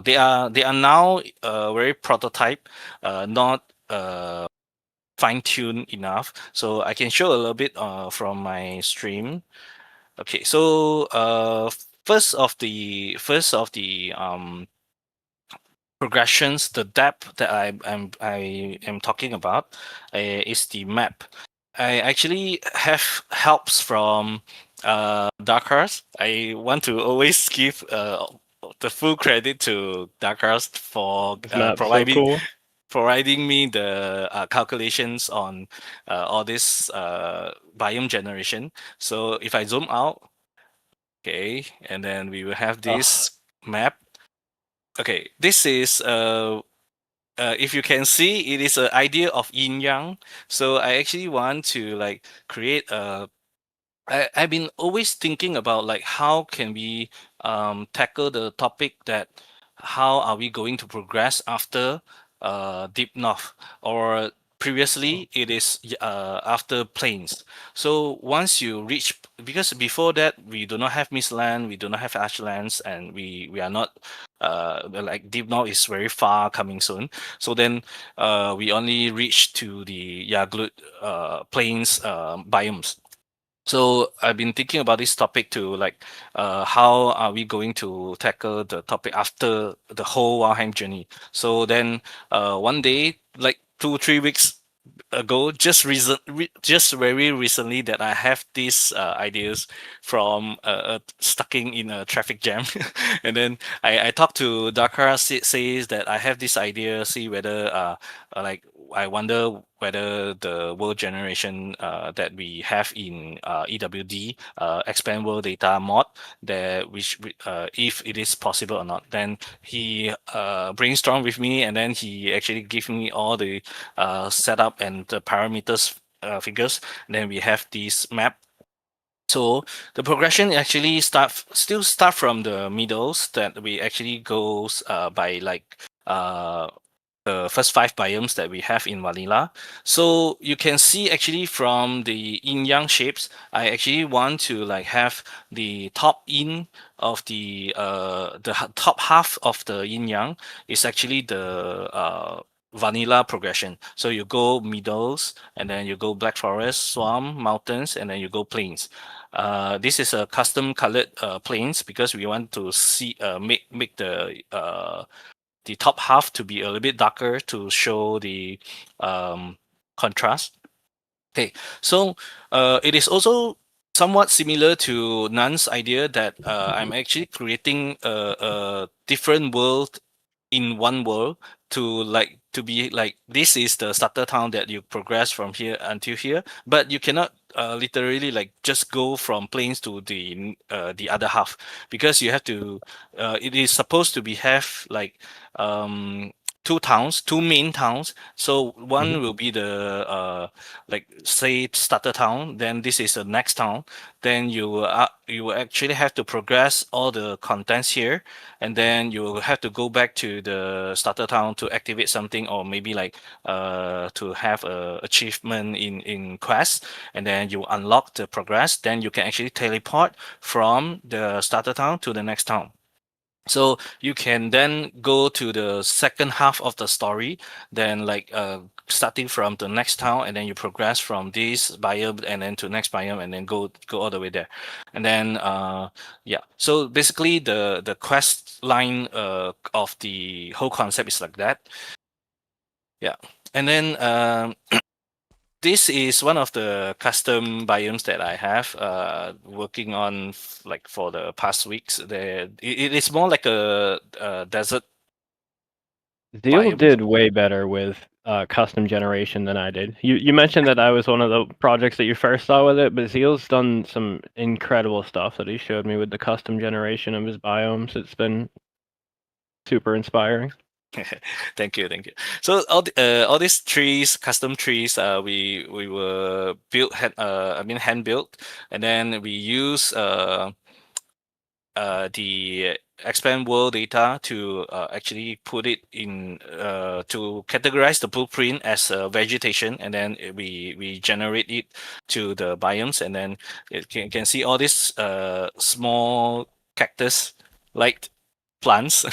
they are now very prototype, not fine-tuned enough. So I can show a little bit from my stream. Okay, so first of the progressions, the depth that I am talking about is the map. I actually have helps from Dark Horse. I want to always give the full credit to Dark Horse for This map's so cool. providing me the calculations on all this biome generation. So if I zoom out, okay, and then we will have this map. Okay, this is if you can see, it is an idea of yin yang. So I actually want to like create a. I've been always thinking about like how can we tackle the topic that how are we going to progress after Deep North, or previously it is after Plains. So once you reach, because before that we do not have Mistland, we do not have Ashlands, and we are not like Deep North is very far coming soon. So then we only reach to the Yaglut Plains biomes. So I've been thinking about this topic to like, how are we going to tackle the topic after the whole Valheim journey? So then, one day, like 2 3 weeks ago, just very recently, that I have these ideas from stucking in a traffic jam, and then I talked to Dakar, says that I have this idea, see whether like I wonder whether the world generation that we have in EWD, expand world data mod, that if it is possible or not. Then he brainstormed with me, and then he actually gave me all the setup and the parameters figures. And then we have this map. So the progression actually still start from the middles, that we actually goes by like the first 5 biomes that we have in vanilla. So you can see actually from the yin yang shapes, I actually want to like have the top yin of the top half of the yin yang is actually the vanilla progression. So you go middles, and then you go black forest, swamp, mountains, and then you go plains. This is a custom colored plains, because we want to see make the top half to be a little bit darker to show the contrast. Okay, so it is also somewhat similar to Nan's idea that I'm actually creating a different world in one world, to be like, this is the starter town that you progress from here until here, but you cannot literally like just go from plains to the other half, because you have to it is supposed to be have like two main towns. So one will be the like say starter town, then this is the next town, then you will actually have to progress all the contents here, and then you will have to go back to the starter town to activate something, or maybe like to have a achievement in quest, and then you unlock the progress, then you can actually teleport from the starter town to the next town. So you can then go to the second half of the story, then like starting from the next town, and then you progress from this biome and then to next biome, and then go all the way there. And then yeah, so basically the quest line of the whole concept is like that. Yeah. And then this is one of the custom biomes that I have working on like for the past weeks. It is more like a desert Zeal biome. did way better with custom generation than I did. You mentioned that I was one of the projects that you first saw with it, but Zeal's done some incredible stuff that he showed me with the custom generation of his biomes. It's been super inspiring. Thank you, thank you. So all these trees, custom trees, we were built hand built, and then we use the expand world data to actually put it in to categorize the blueprint as vegetation, and then we generate it to the biomes, and then it can see all these small cactus like plants.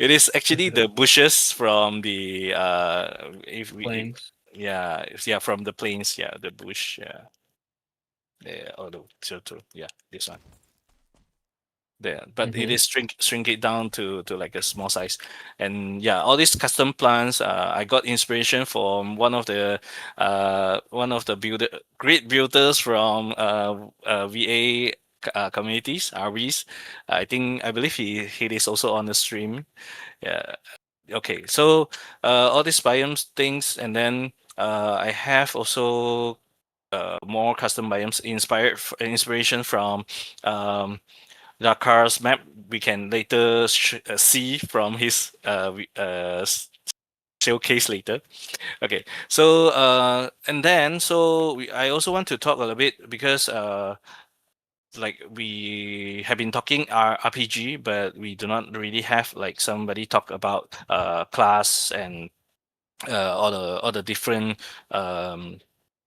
It is actually the bushes from the if we Plains. yeah, from the plains, yeah, the bush, yeah, oh no, yeah, this one there, but it is shrink it down to like a small size. And yeah, all these custom plants, I got inspiration from one of the great builders from VA communities, RVs. I believe he is also on the stream. Yeah. Okay, so all these biomes things, and then I have also more custom biomes inspiration from Dakar's map. We can later see from his showcase later. Okay, so and then I also want to talk a little bit, because like we have been talking RPG, but we do not really have like somebody talk about class and all the different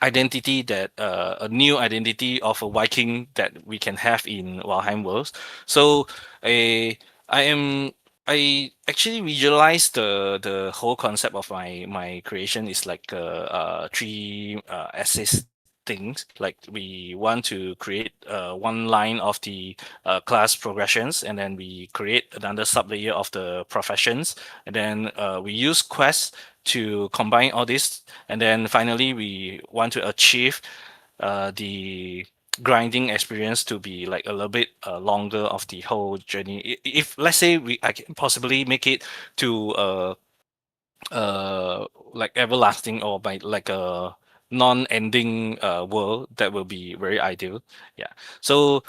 identity, that a new identity of a Viking that we can have in Valheim worlds. So I am I actually visualize the whole concept of my creation is like three axis things. Like we want to create one line of the class progressions, and then we create another sublayer of the professions, and then we use quests to combine all this, and then finally we want to achieve the grinding experience to be like a little bit longer of the whole journey. If let's say I can possibly make it to like everlasting or by like a non-ending world, that will be very ideal. Yeah. So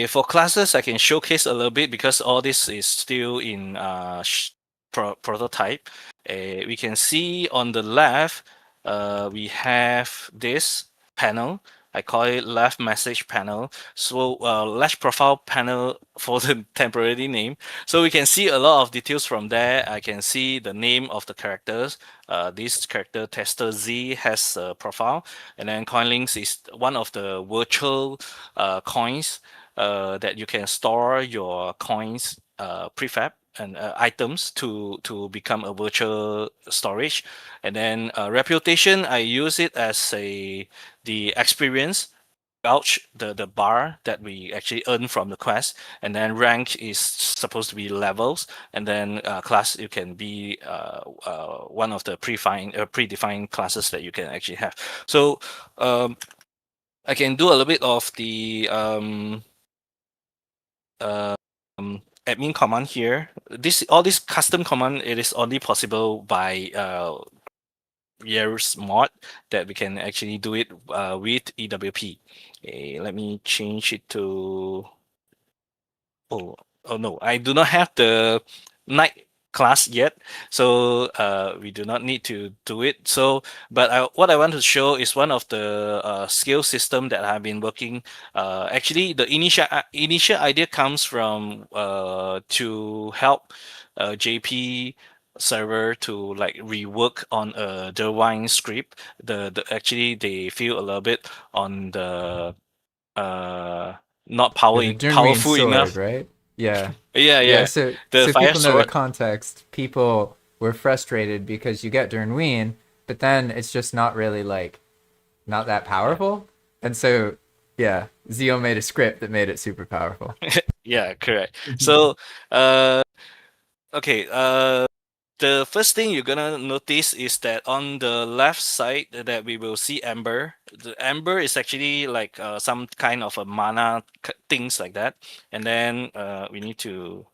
for classes, I can showcase a little bit because all this is still in prototype. We can see on the left, we have this panel. I call it left message panel. So left profile panel for the temporary name. So we can see a lot of details from there. I can see the name of the characters. This character tester Z has a profile, and then CoinLinks is one of the virtual coins that you can store your coins prefab and items to become a virtual storage. And then reputation, I use it as the experience vouch, the bar that we actually earn from the quest. And then rank is supposed to be levels, and then class, you can be one of the predefined classes that you can actually have. So I can do a little bit of the admin command here. All this custom command, it is only possible by year's mod, that we can actually do it with EWP. Let me change it to oh no, I do not have the night class yet, so we do not need to do it. So but what I want to show is one of the skill system that I've been working. Actually the initial idea comes from to help JP server to like rework on a Derwine script. Actually they feel a little bit on the not Yeah, the Durnween powerful sword, enough. right? Yeah. Yeah, Yeah, yeah. so The fire people know the sword. context. People were frustrated because you get Durnween, but then it's just not really like not that powerful. And so yeah, Zio made a script that made it super powerful. Yeah, correct. So, okay, the first thing you're gonna notice is that on the left side that we will see amber. The amber is actually like some kind of a mana things like that, and then we need to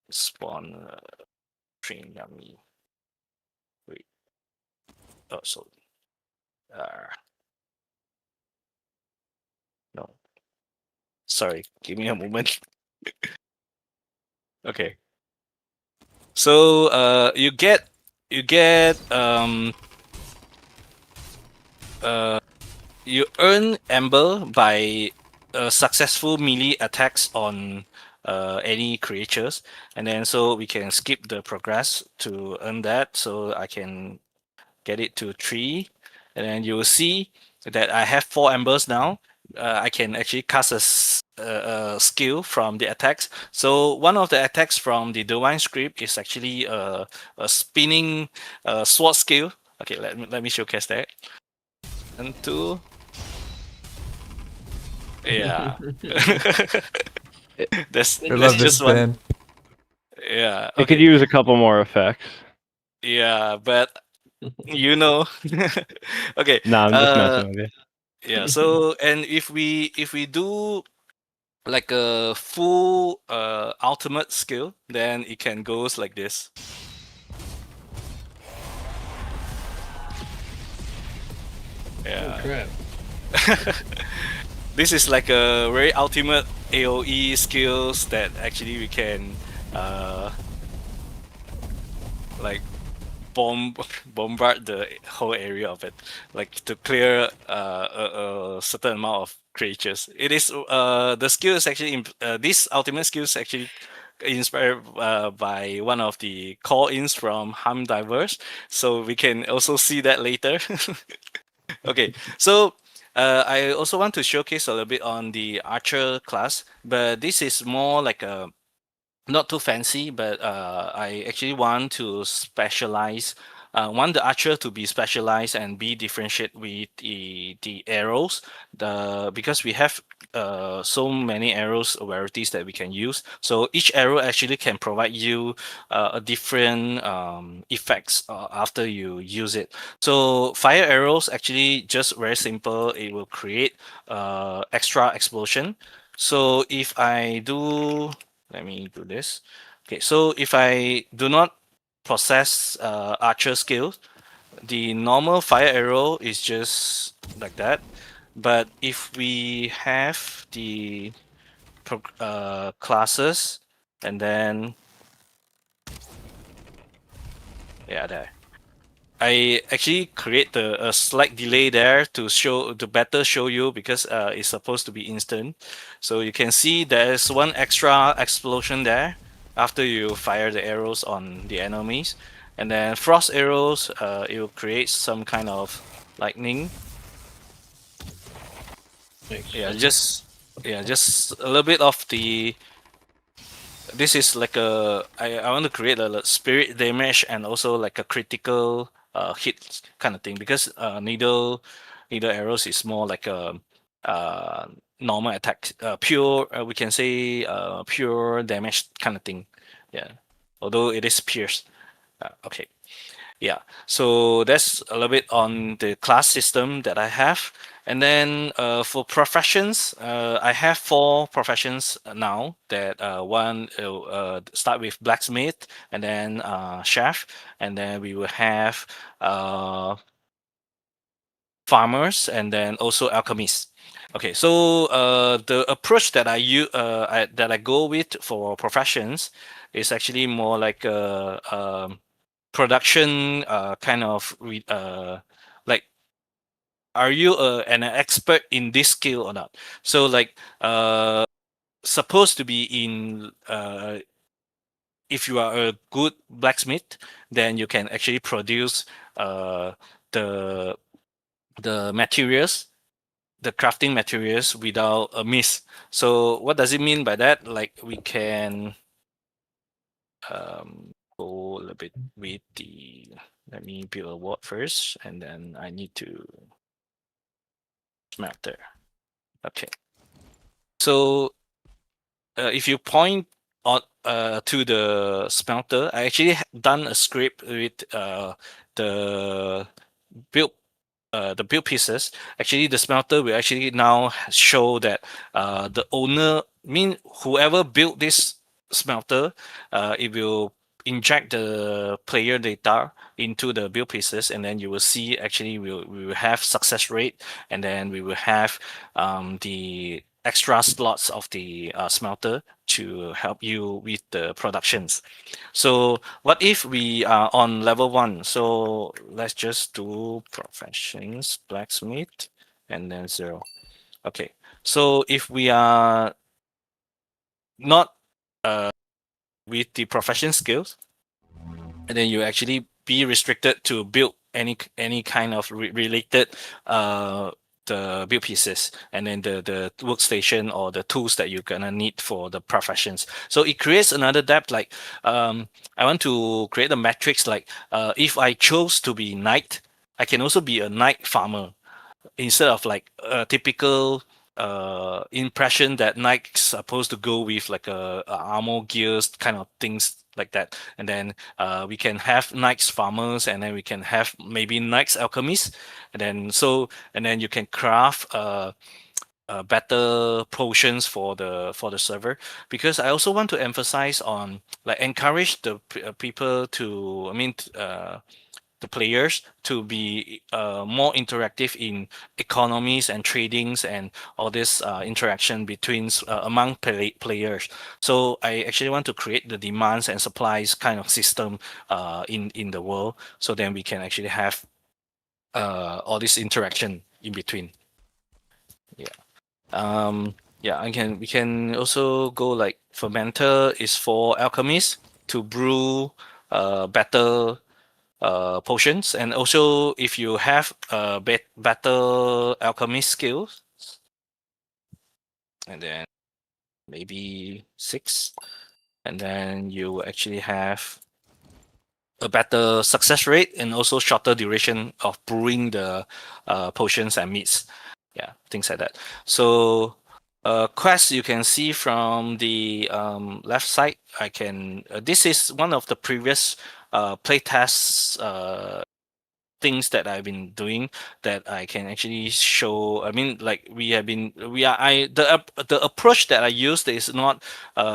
spawn train yummy. Wait, oh so uh, no, sorry, give me a moment. Okay, so you get uh you earn amber by successful melee attacks on any creatures, and then so we can skip the progress to earn that. So I can get it to 3, and then you will see that I have 4 embers now. I can actually cast a skill from the attacks. So one of the attacks from the Divine script is actually a spinning sword skill. Okay, let me showcase that. 1, 2. Yeah. that's I love this just one. spin. Yeah. It could Okay. use a couple more effects. Yeah, but you know. Okay. No, I'm just messing with you. Yeah. So and if we do like a full ultimate skill, then it can goes like this. Yeah. Crap. This is like a very ultimate AoE skills that actually we can like bombard the whole area of it, like to clear a certain amount of creatures. It is the skill is actually this ultimate skill is actually inspired by one of the call-ins from Harm Divers, so we can also see that later. Okay, so I also want to showcase a little bit on the archer class, but this is more like a not too fancy, but I actually want to specialize want the archer to be specialized and be differentiate with the arrows. Because we have so many arrows varieties that we can use. So each arrow actually can provide you a different effects after you use it. So fire arrows actually just very simple. It will create extra explosion. So if I do, let me do this. Okay, so if I do not process archer skills, the normal fire arrow is just like that. But if we have the classes, and then yeah, there. I actually create a slight delay there to better show you, because it's supposed to be instant. So you can see there's one extra explosion there after you fire the arrows on the enemies, and then frost arrows, it will create some kind of lightning. Just a little bit of the. This is like I want to create a spirit damage and also like a critical hit kind of thing, because needle arrows is more like a normal attack, pure we can say pure damage kind of thing. Yeah, although it is pierce. Okay. Yeah, so that's a little bit on the class system that I have. And then for professions, I have 4 professions now. That one start with blacksmith, and then chef, and then we will have farmers, and then also alchemists. Okay, so the approach that that I go with for professions is actually more like production kind of like, are you an expert in this skill or not? So like supposed to be in if you are a good blacksmith, then you can actually produce the materials, the crafting materials without a miss. So what does it mean by that? Like we can go a little bit with the, let me build a wall first, and then I need to smelter. Okay. So if you point on to the smelter, I actually done a script with the build the build pieces. Actually, the smelter will actually now show that the owner, mean whoever built this smelter, it will inject the player data into the build pieces, and then you will see actually we will have success rate, and then we will have the extra slots of the smelter to help you with the productions. So what if we are on level 1? So let's just do professions, blacksmith, and then 0. Okay. So if we are not with the profession skills, and then you actually be restricted to build any kind of related the build pieces, and then the workstation or the tools that you're gonna need for the professions. So it creates another depth. Like I want to create a matrix. Like if I chose to be knight, I can also be a knight farmer, instead of like a typical impression that Nike's supposed to go with like a armor gears kind of things like that. And then we can have Nike's farmers, and then we can have maybe Nike's alchemists, and then you can craft better potions for the server. Because I also want to emphasize on like encourage the people to, I mean the players to be more interactive in economies and tradings and all this interaction between among players. So I actually want to create the demands and supplies kind of system in the world, so then we can actually have all this interaction in between. Yeah, we can also go like fermenter is for alchemists to brew better potions, and also if you have better alchemy skills, and then maybe 6, and then you actually have a better success rate and also shorter duration of brewing the potions and meats. Yeah, things like that. So quest you can see from the left side. I can. This is one of the previous playtests things that I've been doing that I can actually show. I mean, like the approach that I used is not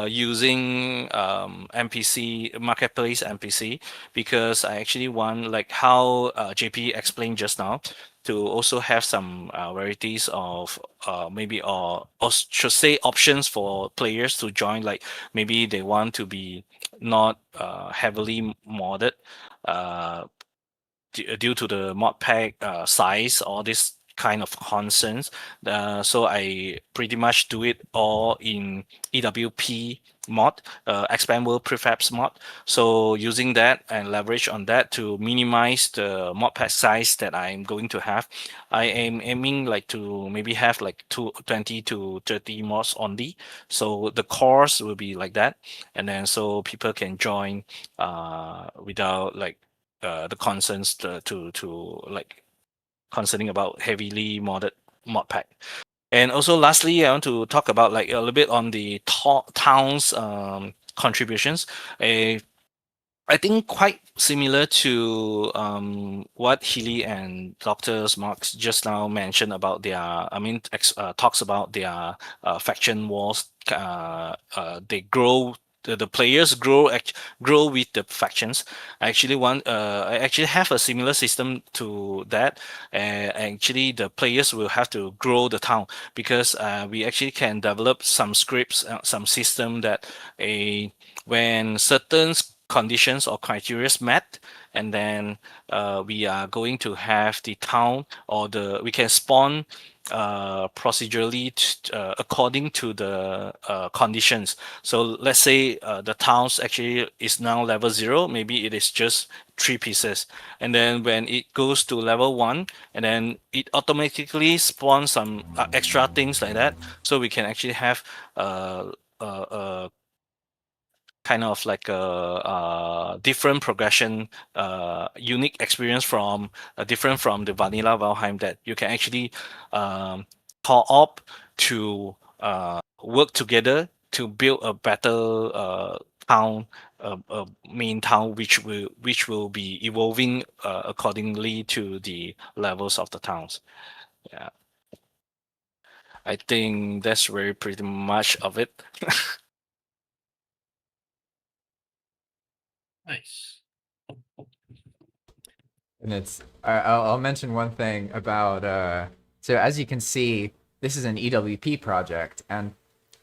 using NPC marketplace NPC, because I actually want, like how JP explained just now, to also have some varieties of maybe or should say options for players to join. Like maybe they want to be not heavily modded. Uh, due to the mod pack size, all this kind of concerns. So I pretty much do it all in EWP mod, expand world prefabs mod. So using that and leverage on that to minimize the mod pack size that I'm going to have. I am aiming like to maybe have like 20 to 30 mods only. So the cores will be like that. And then so people can join without like the concerns to like concerning about heavily modded mod pack. And also lastly, I want to talk about like a little bit on the towns contributions. I think quite similar to what Healy and Dr. Marks just now mentioned about their, I mean, talks about their faction wars. They grow. The players grow with the factions. I actually have a similar system to that. Actually, the players will have to grow the town, because we actually can develop some scripts, some system that when certain conditions or criteria met, and then we are going to have the town, or we can spawn procedurally according to the conditions. So let's say the towns actually is now level 0, maybe it is just 3 pieces, and then when it goes to level 1, and then it automatically spawns some extra things like that, so we can actually have kind of like a different progression, unique experience from different from the vanilla Valheim, that you can actually co-op to work together to build a better town, a main town, which will be evolving accordingly to the levels of the towns. Yeah, I think that's very pretty much of it. Nice. And I'll mention one thing about so as you can see, this is an EWP project, and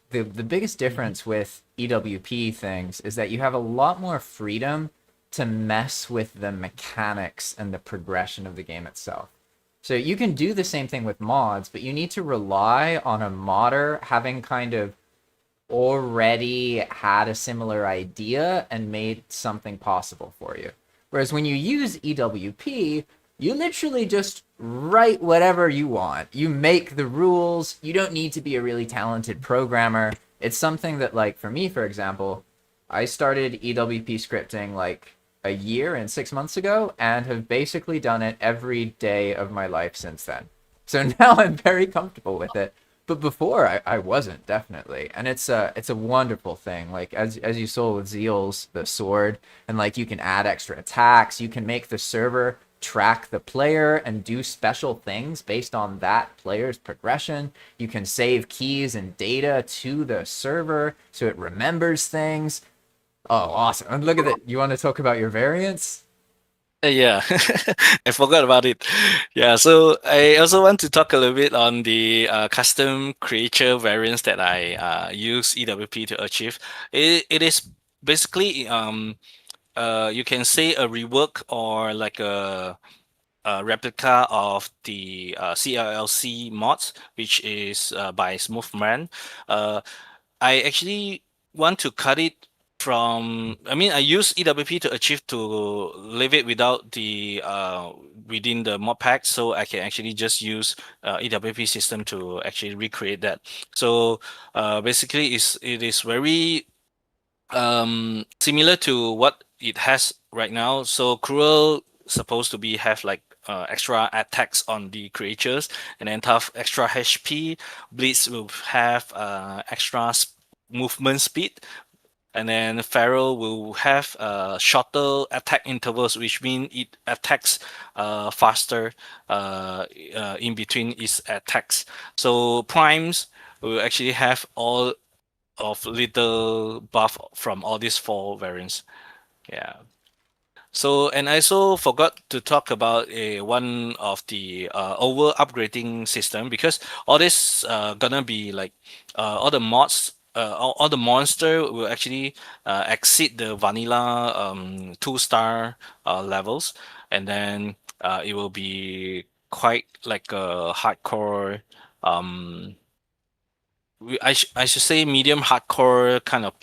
the biggest difference with EWP things is that you have a lot more freedom to mess with the mechanics and the progression of the game itself. So you can do the same thing with mods, but you need to rely on a modder having kind of already had a similar idea and made something possible for you. Whereas when you use EWP, you literally just write whatever you want. You make the rules. You don't need to be a really talented programmer. It's something that, like, for me, for example, I started EWP scripting like a year and 6 months ago and have basically done it every day of my life since then. So now I'm very comfortable with it. But before I wasn't, definitely. And it's a wonderful thing. Like as you saw with Zeal's the sword, and like you can add extra attacks, you can make the server track the player and do special things based on that player's progression. You can save keys and data to the server so it remembers things. Oh, awesome. And look at it. You want to talk about your variants? Yeah, I forgot about it. Yeah, so I also want to talk a little bit on the custom creature variants that I use EWP to achieve. It is basically you can say a rework or like a replica of the CLLC mods, which is by Smoothman. I actually want to cut it from. I mean, I use EWP to achieve to leave it without the within the mod pack, so I can actually just use EWP system to actually recreate that. So basically, it is very similar to what it has right now. So Cruel supposed to be have like extra attacks on the creatures, and then Tough extra HP. Blitz will have extra movement speed, and then Feral will have shorter attack intervals, which means it attacks faster in between its attacks. So Primes will actually have all of little buff from all these four variants. Yeah. So, and I also forgot to talk about one of the over upgrading system, because all this gonna be like all the mods, all the monster will actually exceed the vanilla 2-star levels, and then it will be quite like a hardcore I should say medium hardcore kind of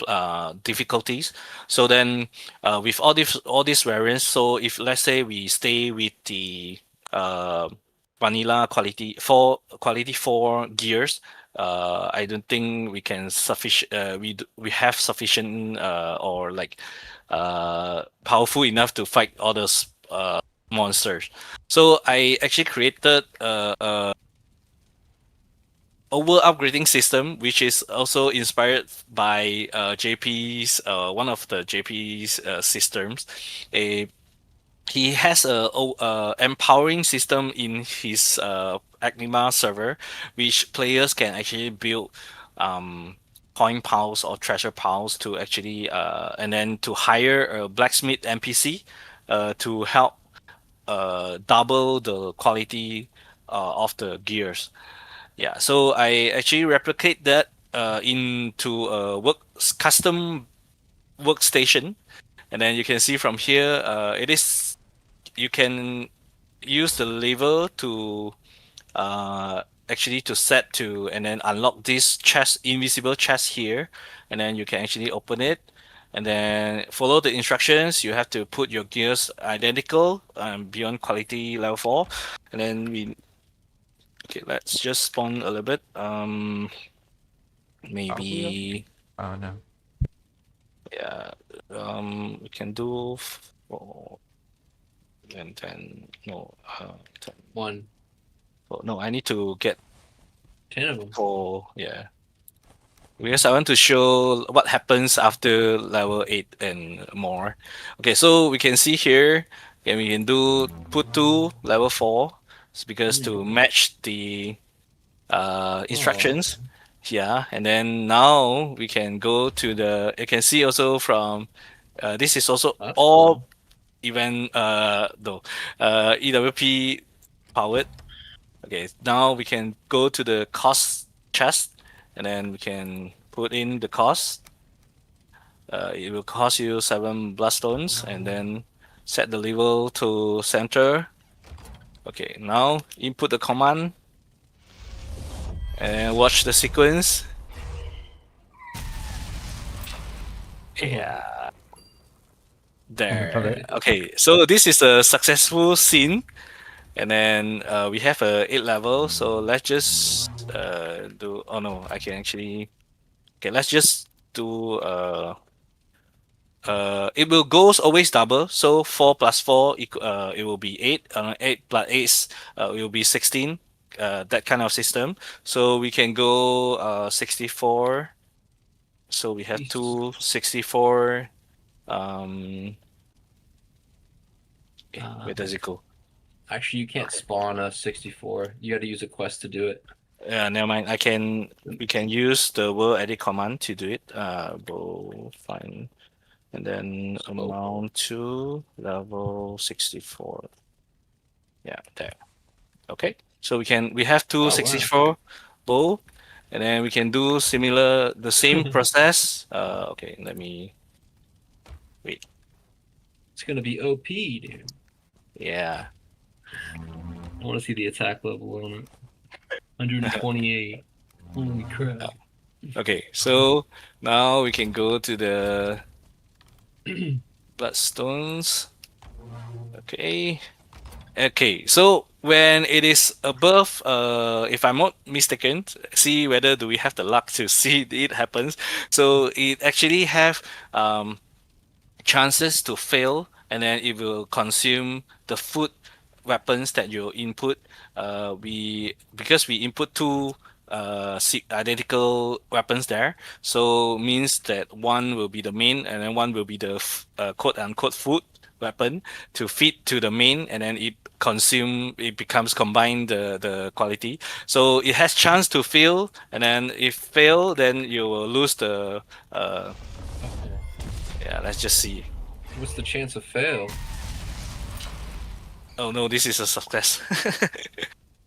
difficulties. So then with all these variants, so if let's say we stay with the vanilla quality 4 gears, I don't think we can sufficient we have sufficient or like powerful enough to fight all those monsters. So I actually created over upgrading system, which is also inspired by JP's one of the JP's systems. A He has a empowering system in his Anima server, which players can actually build coin piles or treasure piles to actually and then to hire a blacksmith NPC to help double the quality of the gears. Yeah, so I actually replicate that into a custom workstation, and then you can see from here, it is you can use the lever to actually to set to and then unlock this chest, invisible chest here, and then you can actually open it, and then follow the instructions. You have to put your gears identical beyond quality level 4, and then okay, let's just spawn a little bit. Maybe Oh no. yeah. We can do 4 and then no. 10. 1. Oh, no, I need to get 10 of them. 4. Yeah. Because I want to show what happens after level 8 and more. Okay, so we can see here, and we can do put 2 level 4. It's because to match the instructions. Yeah, and then now we can go to the. You can see also from. This is also That's all cool. event EWP powered. Okay, now we can go to the cost chest, and then we can put in the cost. It will cost you 7 bloodstones, and then set the level to center. Okay, now input the command and watch the sequence. Yeah. There. Okay, so this is a successful scene, and then we have a 8 level. So let's just do. Oh no, I can actually. Okay, let's just do. It will goes always double. So 4 plus 4 it will be 8. 8 plus 8 it will be 16. That kind of system. So we can go 64. So we have two 64. Where does it go? Actually, you can't spawn a 64. You got to use a quest to do it. Never mind. We can use the world edit command to do it. Go find, and then amount to level 64. Yeah, there. Okay. So we have two Oh, wow. 64 bow, and then we can do the same process. Okay, let me wait. It's gonna be OP, dude. Yeah. I want to see the attack level on it. 128. Holy crap. Okay, so now we can go to the bloodstones. Okay. Okay, so when it is above, if I'm not mistaken, see whether do we have the luck to see it happens. So it actually have chances to fail, and then it will consume the food weapons that you input. We Because we input two identical weapons there, so means that one will be the main, and then one will be the quote unquote food weapon to feed to the main, and then it becomes combined the quality, so it has chance to fail, and then if fail then you will lose the Okay. yeah, let's just see. What's the chance of fail? Oh no, this is a success.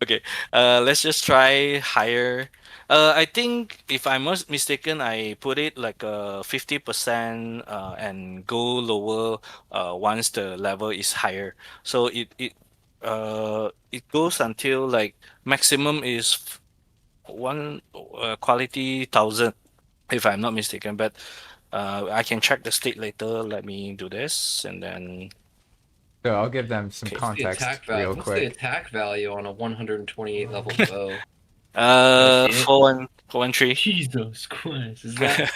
Okay, let's just try higher. I think if I'm not mistaken, I put it like 50%, and go lower once the level is higher. So it goes until like maximum is one quality 1,000, if I'm not mistaken. But I can check the state later. Let me do this and then. So I'll give them some Okay. context real What's the quick. attack value on a 128 level bow? see it? 413. Jesus Christ! Is that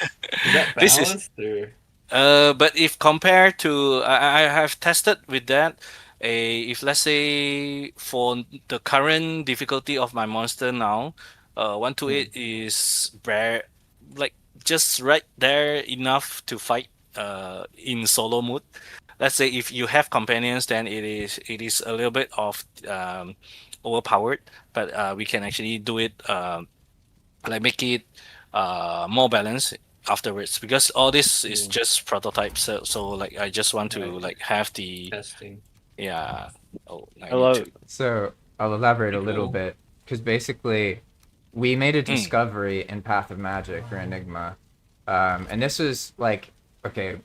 This is balanced or? but if compared to I have tested with that. If let's say for the current difficulty of my monster now, 128 is rare, like just right there enough to fight in solo mode. Let's say if you have companions, then it is a little bit of overpowered, but we can actually do it, like make it more balanced afterwards, because all this is just prototype, so like I just want to Right. like have the Testing. yeah. Oh, I I need love to. So I'll elaborate a Pretty little cool. bit because basically we made a Mm. discovery in Path of Magic or Enigma, and this was like, okay,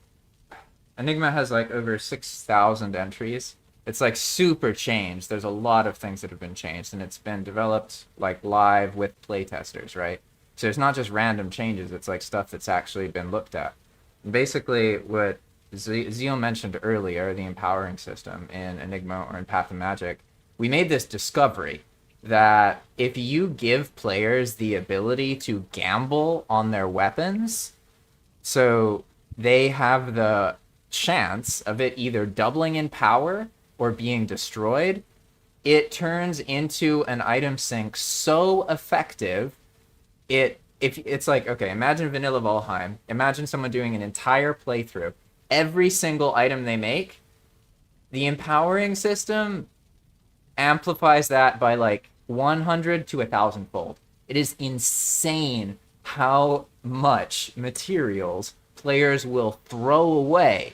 Enigma has like over 6,000 entries. It's like super changed. There's a lot of things that have been changed, and it's been developed like live with playtesters, right? So it's not just random changes. It's like stuff that's actually been looked at. And basically, what Zeal mentioned earlier, the empowering system in Enigma or in Path of Magic, we made this discovery that if you give players the ability to gamble on their weapons, so they have the chance of it either doubling in power or being destroyed, it turns into an item sink so effective. If it's like, okay, imagine vanilla Valheim. Imagine someone doing an entire playthrough. Every single item they make, the empowering system amplifies that by like 100 to 1,000 fold. It is insane how much materials players will throw away.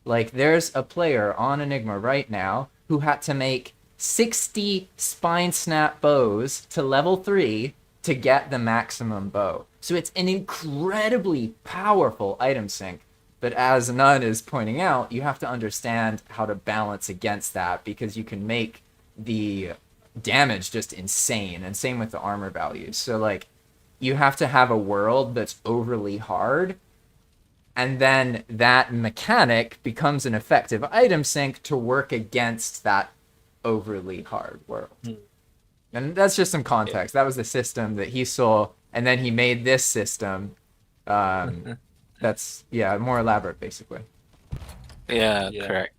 Like, there's a player on Enigma right now who had to make 60 spine snap bows to level 3 to get the maximum bow. So it's an incredibly powerful item sink. But as Nun is pointing out, you have to understand how to balance against that, because you can make the damage just insane, and same with the armor values. So like, you have to have a world that's overly hard, and then that mechanic becomes an effective item sink to work against that overly hard world. And that's just some context. That was the system that he saw, and then he made this system that's more elaborate, basically. Yeah, Yeah. correct.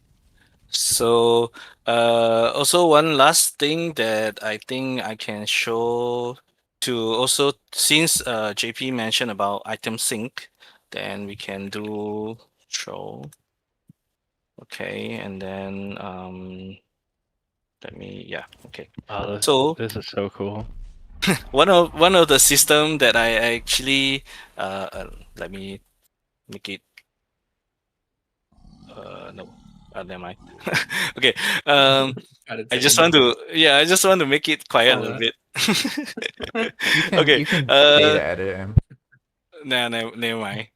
So, also one last thing that I think I can show to also, since JP mentioned about item sync, then we can do show. Okay, and then okay. Oh, So this is so cool. one of the system that I actually let me make it no, never mind. Okay, I just want to make it quiet a little bit. Okay, You can uh data edit him. no, never mind.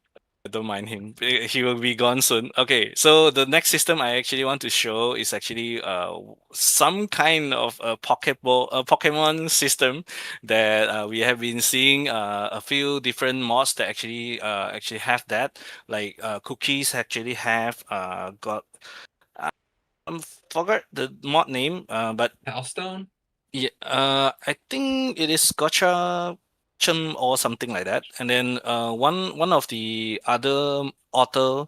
I don't mind him. He will be gone soon. Okay, so the next system I actually want to show is actually some kind of a Pokemon system that we have been seeing a few different mods that actually have that. Like cookies actually have got forgot the mod name, but Palstone? yeah, I think it is Gotcha Chum or something like that. And then one of the other author,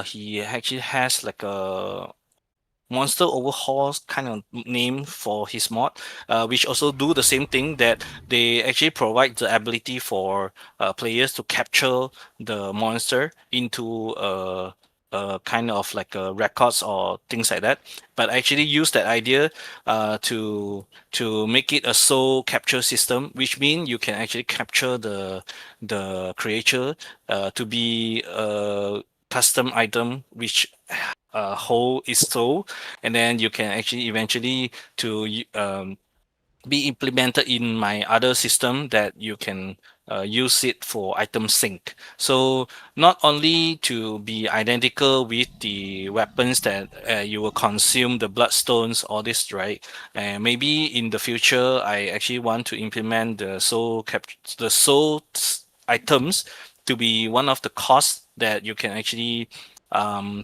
he actually has like a monster overhaul kind of name for his mod, which also do the same thing, that they actually provide the ability for players to capture the monster into kind of like records or things like that, but actually use that idea to make it a soul capture system, which means you can actually capture the creature to be a custom item which hold its soul, and then you can actually eventually be implemented in my other system that you can use it for item sync. So not only to be identical with the weapons that you will consume the bloodstones, all this, right? And maybe in the future, I actually want to implement the soul items to be one of the costs that you can actually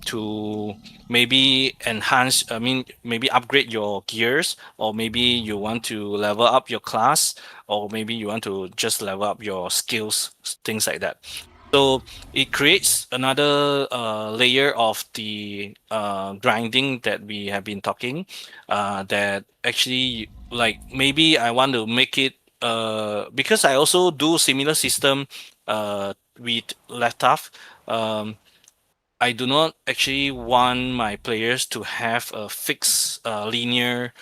to maybe enhance, I mean, maybe upgrade your gears, or maybe you want to level up your class, or maybe you want to just level up your skills, things like that. So it creates another layer of the grinding that we have been talking, that actually, like, maybe I want to make it because I also do similar system with left half. I do not actually want my players to have a fixed linear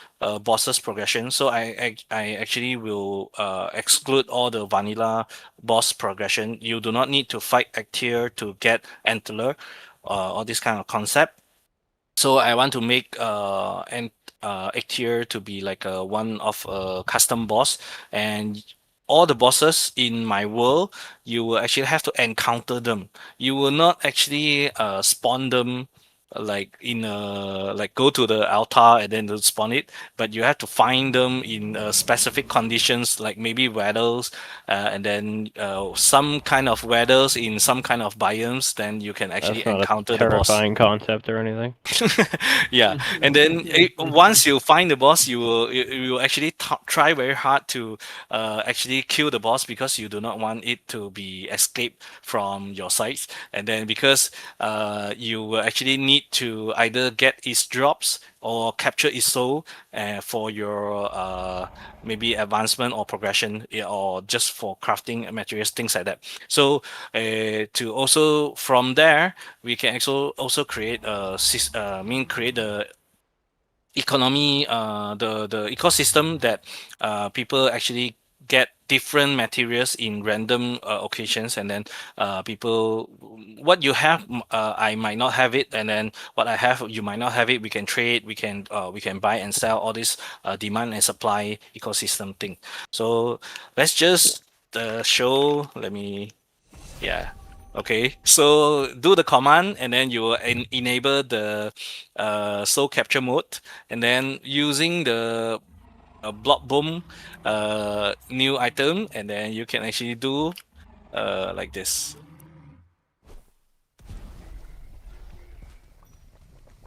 bosses progression. So I actually will exclude all the vanilla boss progression. You do not need to fight Actier to get Antler, all this kind of concept. So I want to make Actier to be like one of a custom boss, and all the bosses in my world, you will actually have to encounter them. You will not actually spawn them like in like go to the altar and then to spawn it, but you have to find them in specific conditions, like maybe weathers, and then some kind of weathers in some kind of biomes. Then you can actually That's not a encounter the boss. terrifying concept or anything. Yeah, and then once you find the boss, you will actually try very hard to actually kill the boss, because you do not want it to be escaped from your sights. And then because you will actually need to either get its drops or capture its soul for your maybe advancement or progression, or just for crafting materials, things like that. So to also from there, we can also create create the economy, the ecosystem that people actually get different materials in random occasions, and then people, what you have, I might not have it, and then what I have, you might not have it. We can trade, we can buy and sell, all this demand and supply ecosystem thing. So let's just show. Let me, yeah. Okay, so do the command, and then you will enable the soul capture mode, and then using the block boom new item, and then you can actually do like this.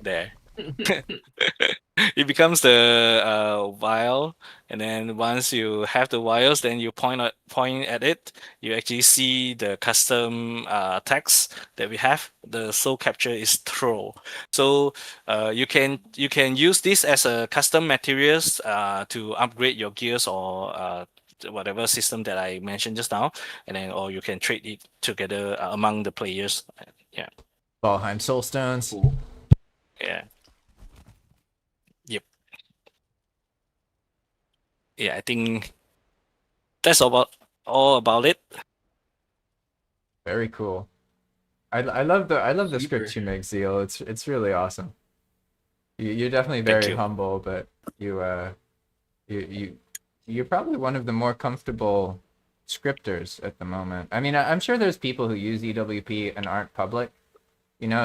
There. It becomes the vial, and then once you have the vials, then you point at it. You actually see the custom text that we have. The soul capture is throw. So you can use this as a custom materials to upgrade your gears, or whatever system that I mentioned just now, and then, or you can trade it together among the players. Yeah. Valheim Soulstones. Cool. Yeah. Yep. Yeah, I think that's all about it. Very cool. I love the Super. script you make, Zeal. It's really awesome. You're definitely Thank very you. humble, but you're probably one of the more comfortable scripters at the moment. I mean, I'm sure there's people who use EWP and aren't public,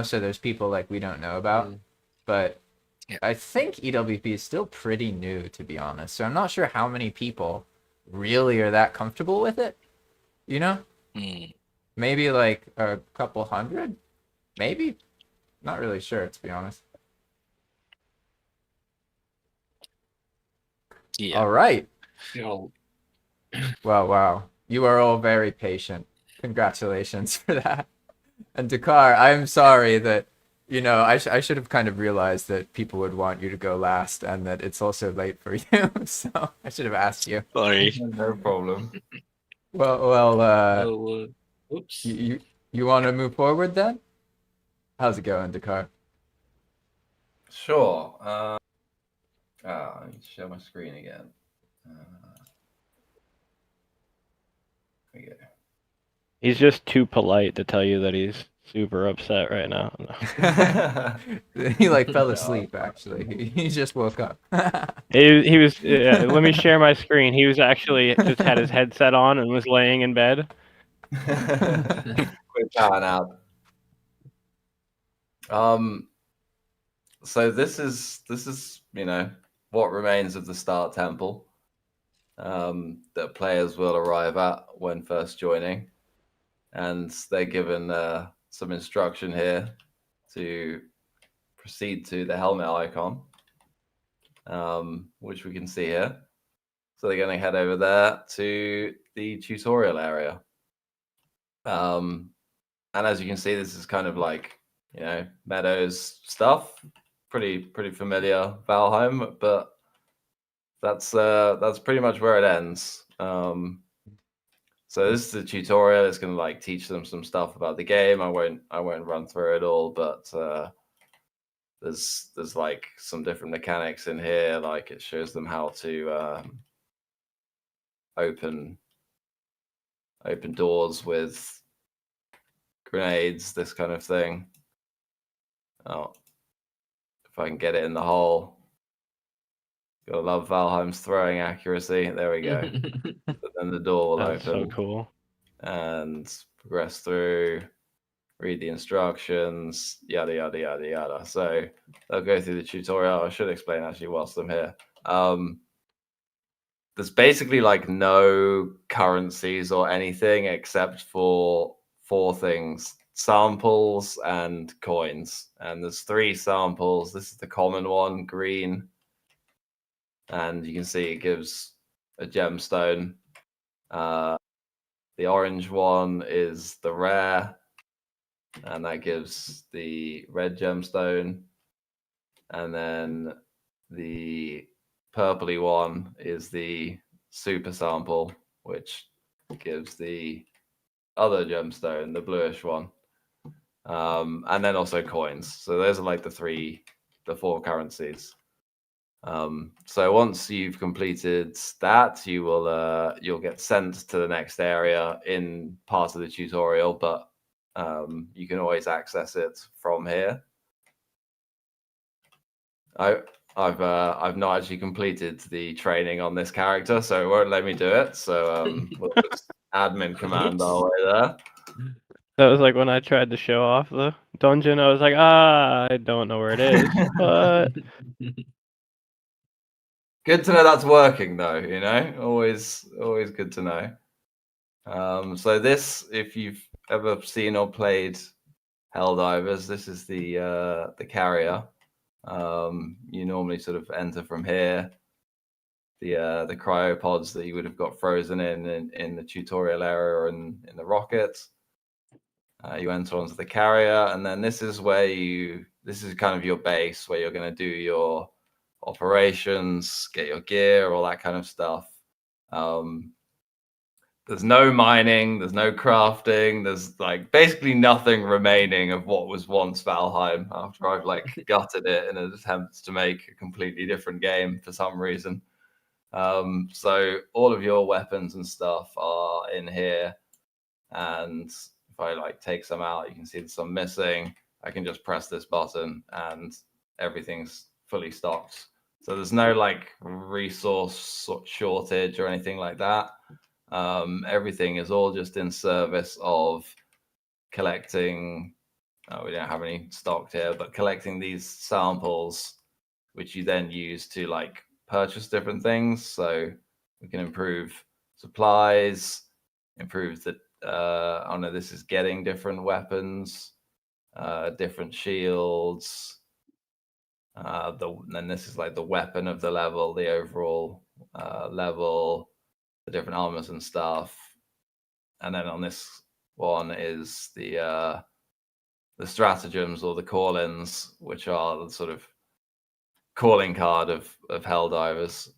so there's people like we don't know about. But Yeah. I think EWP is still pretty new, to be honest. So I'm not sure how many people really are that comfortable with it. Mm. Maybe like a couple hundred, maybe. Not really sure, to be honest. Yeah. All right. You know, Wow. You are all very patient. Congratulations for that. And Dakar, I'm sorry that, I should have kind of realized that people would want you to go last and that it's also late for you. So I should have asked you. Sorry. No problem. Well, oops. you want to move forward then? How's it going, Dakar? Sure. I need to share my screen again. There we go. He's just too polite to tell you that he's super upset right now. He like fell asleep actually. He just woke up. He was. Let me share my screen. He was actually just had his headset on and was laying in bed. Quick powering out. So this is what remains of the Start Temple that players will arrive at when first joining, and they're given some instruction here to proceed to the helmet icon, which we can see here. So they're going to head over there to the tutorial area. And as you can see, this is kind of like, Meadows stuff. Pretty familiar Valheim, but that's pretty much where it ends. So this is the tutorial. It's going to like teach them some stuff about the game. I won't run through it all, but there's like some different mechanics in here. Like it shows them how to open doors with grenades, this kind of thing. Oh, if I can get it in the hole. Gotta love Valheim's throwing accuracy. There we go. But then the door will That's open. so cool. And progress through, read the instructions, yada yada yada yada. So they'll go through the tutorial. I should explain actually whilst I'm here. There's basically like no currencies or anything except for 4 things: samples and coins. And there's 3 samples. This is the common one, green. And you can see it gives a gemstone. The orange one is the rare, and that gives the red gemstone. And then the purpley one is the super sample, which gives the other gemstone, the bluish one. And then also coins. So those are like the 4 currencies. So once you've completed that, you'll get sent to the next area in part of the tutorial, but you can always access it from here. I've not actually completed the training on this character, so it won't let me do it. So we'll just admin command our way there. That was like when I tried to show off the dungeon. I was like, I don't know where it is, but Good to know that's working, though. Always good to know. So this, if you've ever seen or played Helldivers, this is the carrier. You normally sort of enter from here. The cryopods that you would have got frozen in the tutorial area or in the rocket. You enter onto the carrier, and then this is kind of your base where you're going to do your operations, get your gear, all that kind of stuff. There's no mining, there's no crafting, there's like basically nothing remaining of what was once Valheim after I've like gutted it in an attempt to make a completely different game for some reason. So all of your weapons and stuff are in here, and if I like take some out, you can see there's some missing. I can just press this button and everything's fully stocked. So there's no like resource shortage or anything like that. Everything is all just in service of collecting. We don't have any stocked here, but collecting these samples, which you then use to like purchase different things. So we can improve supplies, improve the. Oh no, this is getting different weapons, different shields. Then this is like the weapon of the level, the overall level, the different armors and stuff. And then on this one is the stratagems or the call-ins, which are the sort of calling card of Helldivers.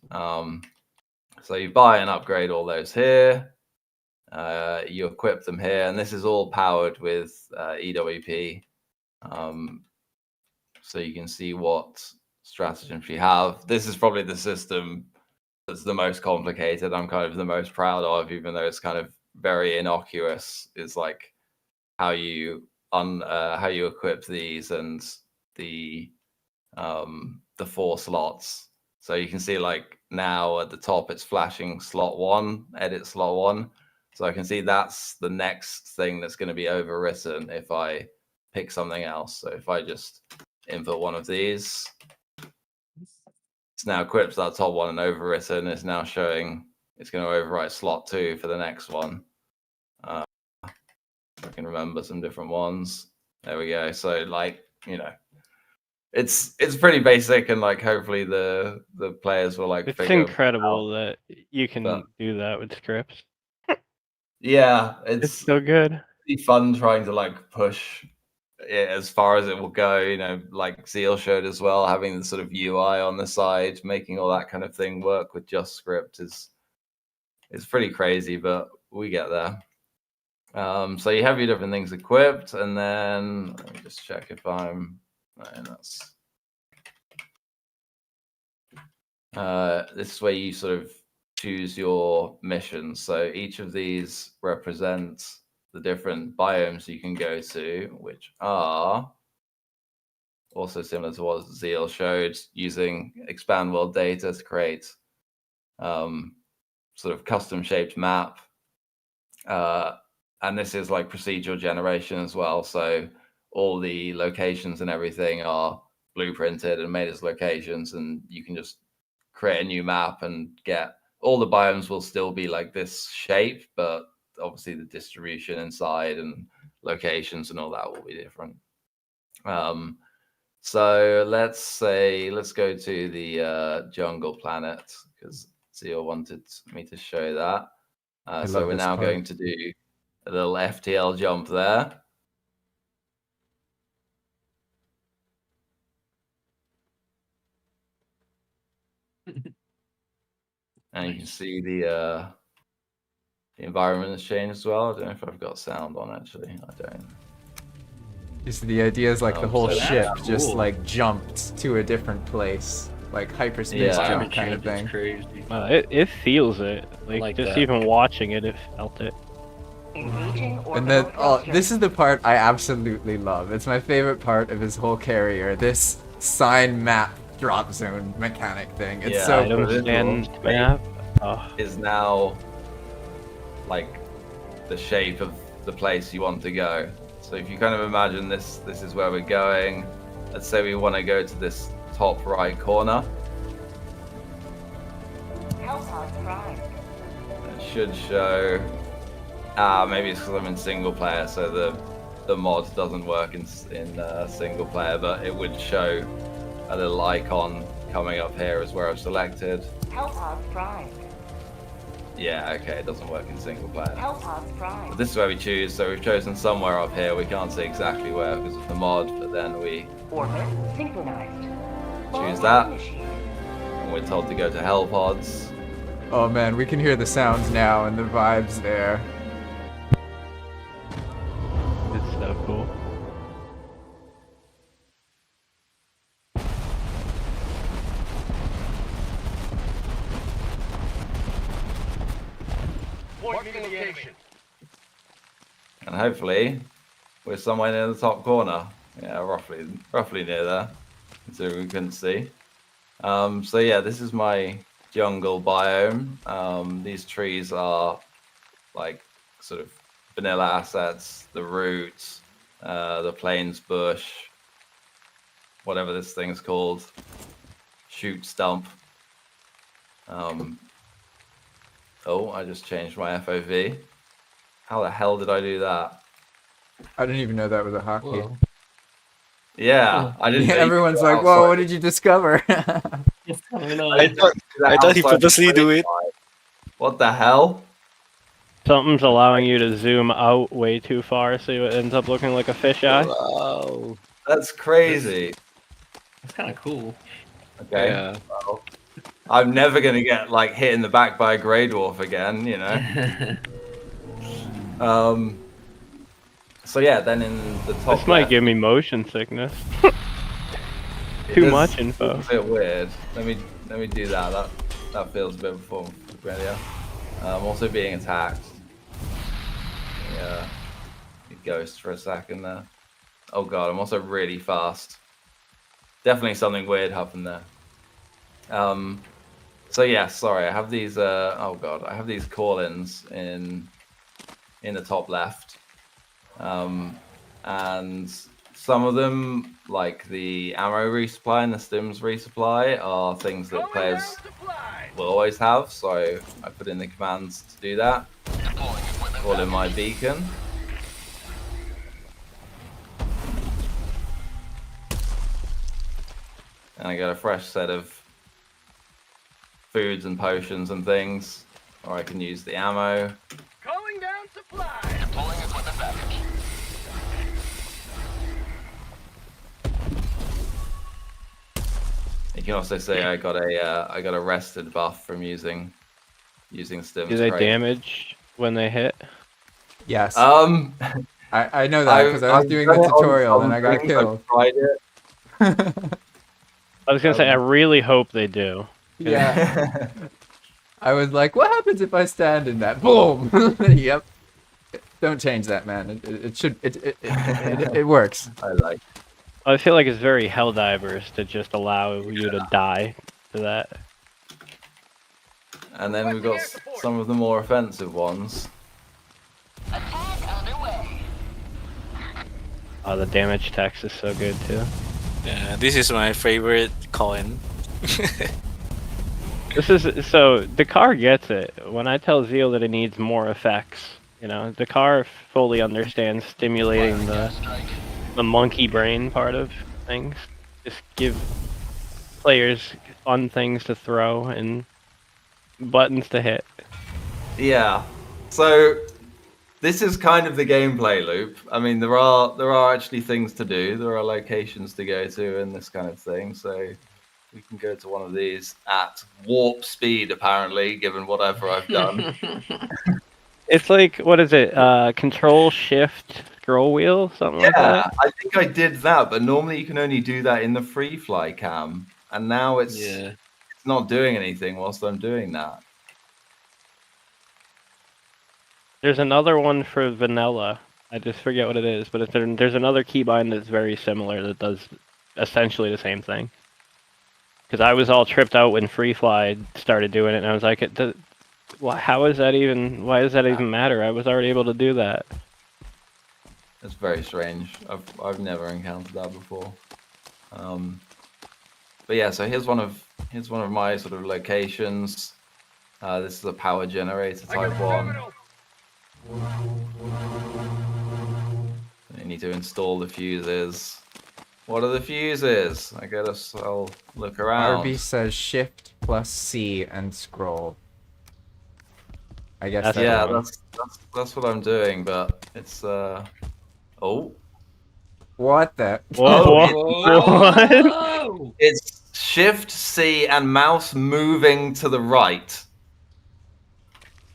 So you buy and upgrade all those here. You equip them here, and this is all powered with EWP. So you can see what stratagems you have. This is probably the system that's the most complicated. I'm kind of the most proud of, even though it's kind of very innocuous. Is like how you equip these and the 4 slots. So you can see like now at the top it's flashing slot 1, edit slot 1. So I can see that's the next thing that's going to be overwritten if I pick something else. So if I just input one of these, it's now equipped that top one and overwritten. It's now showing it's going to overwrite slot 2 for the next one. I can remember some different ones. There we go. So like, you know, it's pretty basic, and like hopefully the players will like. It's incredible that you can do that with scripts. Yeah, it's so good. It's fun trying to like push it as far as it will go. You know, like Zeal showed as well, having the sort of UI on the side, making all that kind of thing work with just script is pretty crazy, but we get there. So you have your different things equipped, and then let me just check if I'm. And that's this is where you sort of choose your missions. So each of these represents the different biomes you can go to, which are also similar to what Zeal showed, using expand world data to create sort of custom shaped map. And this is like procedural generation as well. So all the locations and everything are blueprinted and made as locations, and you can just create a new map and get all the biomes will still be like this shape, but obviously the distribution inside and locations and all that will be different. So let's go to the jungle planet, because Zio wanted me to show that. So we're now going to do a little FTL jump there. And you can see the environment has changed as well. I don't know if I've got sound on, actually. I don't. Just the idea is like the whole ship just like jumped to a different place, like hyperspace jump kind of thing. Crazy. It feels it. Like just that. Even watching it, it felt it. And then, this is the part I absolutely love. It's my favorite part of his whole carrier. This sign map drop zone mechanic thing. It's so map is now like the shape of the place you want to go. So if you kind of imagine this is where we're going. Let's say we want to go to this top right corner. It should show. Maybe it's because I'm in single player, so the mod doesn't work in single player, but it would show a little icon coming up here is where I've selected. Yeah, okay, it doesn't work in single player. But this is where we choose, so we've chosen somewhere up here. We can't see exactly where because of the mod, but then we choose that. And we're told to go to Hell Pods. Oh man, we can hear the sounds now and the vibes there. It's so cool. And hopefully we're somewhere near the top corner. Yeah, roughly near there. So we couldn't see. So yeah, this is my jungle biome. These trees are like sort of vanilla assets, the roots, the plains bush, whatever this thing's called, shoot stump. Oh, I just changed my FOV. How the hell did I do that? I didn't even know that was a hotkey. Yeah, I didn't. Everyone's like, "Whoa, what did you discover?" What's going I on? don't do that I thought he outside the purposely do frame it. rate. What the hell? Something's allowing you to zoom out way too far, so it ends up looking like a fisheye. Wow. That's crazy. That's kind of cool. Okay. Yeah. Well, I'm never gonna get like hit in the back by a grey dwarf again, you know. So yeah, then in the top This might left, give me motion sickness. it Too does much look info. a bit weird. Let me do that. That feels a bit familiar. I'm also being attacked. Yeah, ghost for a second there. Oh god, I'm also really fast. Definitely something weird happened there. So yeah, sorry, I have these oh god, I have these call-ins in the top left. And some of them, like the ammo resupply and the stims resupply, are things that players will always have, so I put in the commands to do that. Call in my beacon. And I get a fresh set of foods and potions and things, or I can use the ammo. Calling down supply. Deploying equipment package. You can also say I got a rested buff from using stims. Do they crate. damage when they hit? Yes. I know that because I was doing the tutorial and I got killed. I've tried it. I was gonna say I really hope they do. Yeah. I was like, what happens if I stand in that? Boom. Yep. Don't change that, man. It works. I like. I feel like it's very Helldivers to just allow you to die to that. And then we've got some of the more offensive ones. Oh, the damage text is so good too. Yeah, this is my favorite coin. This is so the car gets it. When I tell Zeal that it needs more effects, you know, the car fully understands stimulating the monkey brain part of things. Just give players fun things to throw and buttons to hit. Yeah. So this is kind of the gameplay loop. I mean, there are actually things to do. There are locations to go to and this kind of thing. So we can go to one of these at warp speed, apparently, given whatever I've done. It's like, what is it? Control Shift scroll wheel, something like Yeah, that. I think I did that, but normally you can only do that in the free fly cam, and now it's not doing anything whilst I'm doing that. There's another one for vanilla. I just forget what it is, but there's another keybind that's very similar that does essentially the same thing. Because I was all tripped out when Free Fly started doing it, and I was like, how is that even? Why does that even matter? I was already able to do that. It's very strange. I've never encountered that before. But yeah, so here's one of my sort of locations. This is a power generator type one. You need to install the fuses. What are the fuses? I'll look around. RB says Shift plus C and scroll. I guess yeah, that's what I'm doing, but it's oh. What the? What? It's Shift C and mouse moving to the right.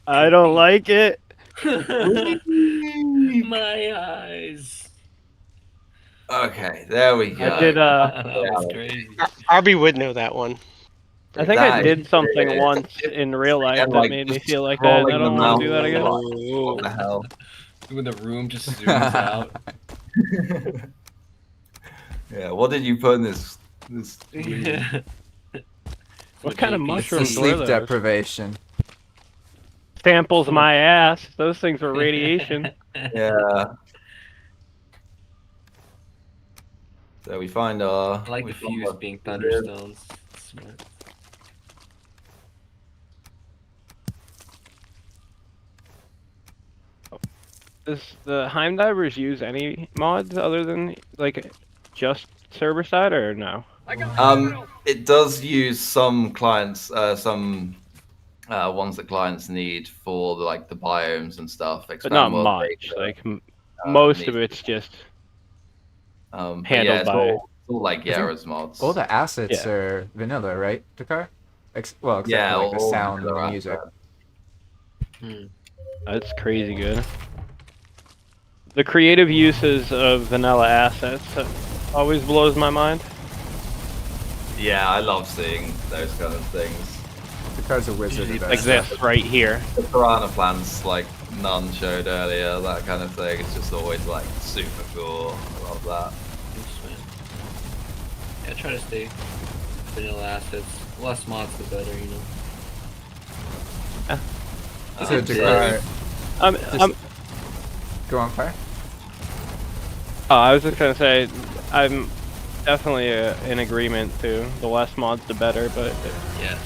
I don't like it. My eyes. Okay, there we go. I did. That was crazy. RB would know that one. I think I did something once in real life that made me feel like that. I don't want to do that again. What the hell? When the room just zooms out. Yeah, what did you put in this? What kind of mushrooms It's were sleep those? deprivation. Samples my ass. Those things were radiation. Yeah. So we find our. I like the fuse being thunderstones. Smart. Does the Heimdivers use any mods other than like just server side or no? It does use some clients, some ones that clients need for the biomes and stuff. but not Expand world much. data, Like most of needs- it's just but handled yeah, it's by. all like I think Yara's mods. all the assets Yeah. are vanilla, right, Dakar? Well, except yeah, for like the all sound and the vanilla music. assets. That's crazy good. The creative uses of vanilla assets always blows my mind. Yeah, I love seeing those kind of things. Dakar's a wizard of that Like stuff. this right here. The piranha plants, like None showed earlier, that kind of thing. It's just always like super cool. I love that. Yeah, try to stay vanilla assets. Less mods, the better, you know. So Dakar, I'm go on fire. Oh, I was just gonna say, I'm definitely in agreement too. The less mods, the better. But Yes.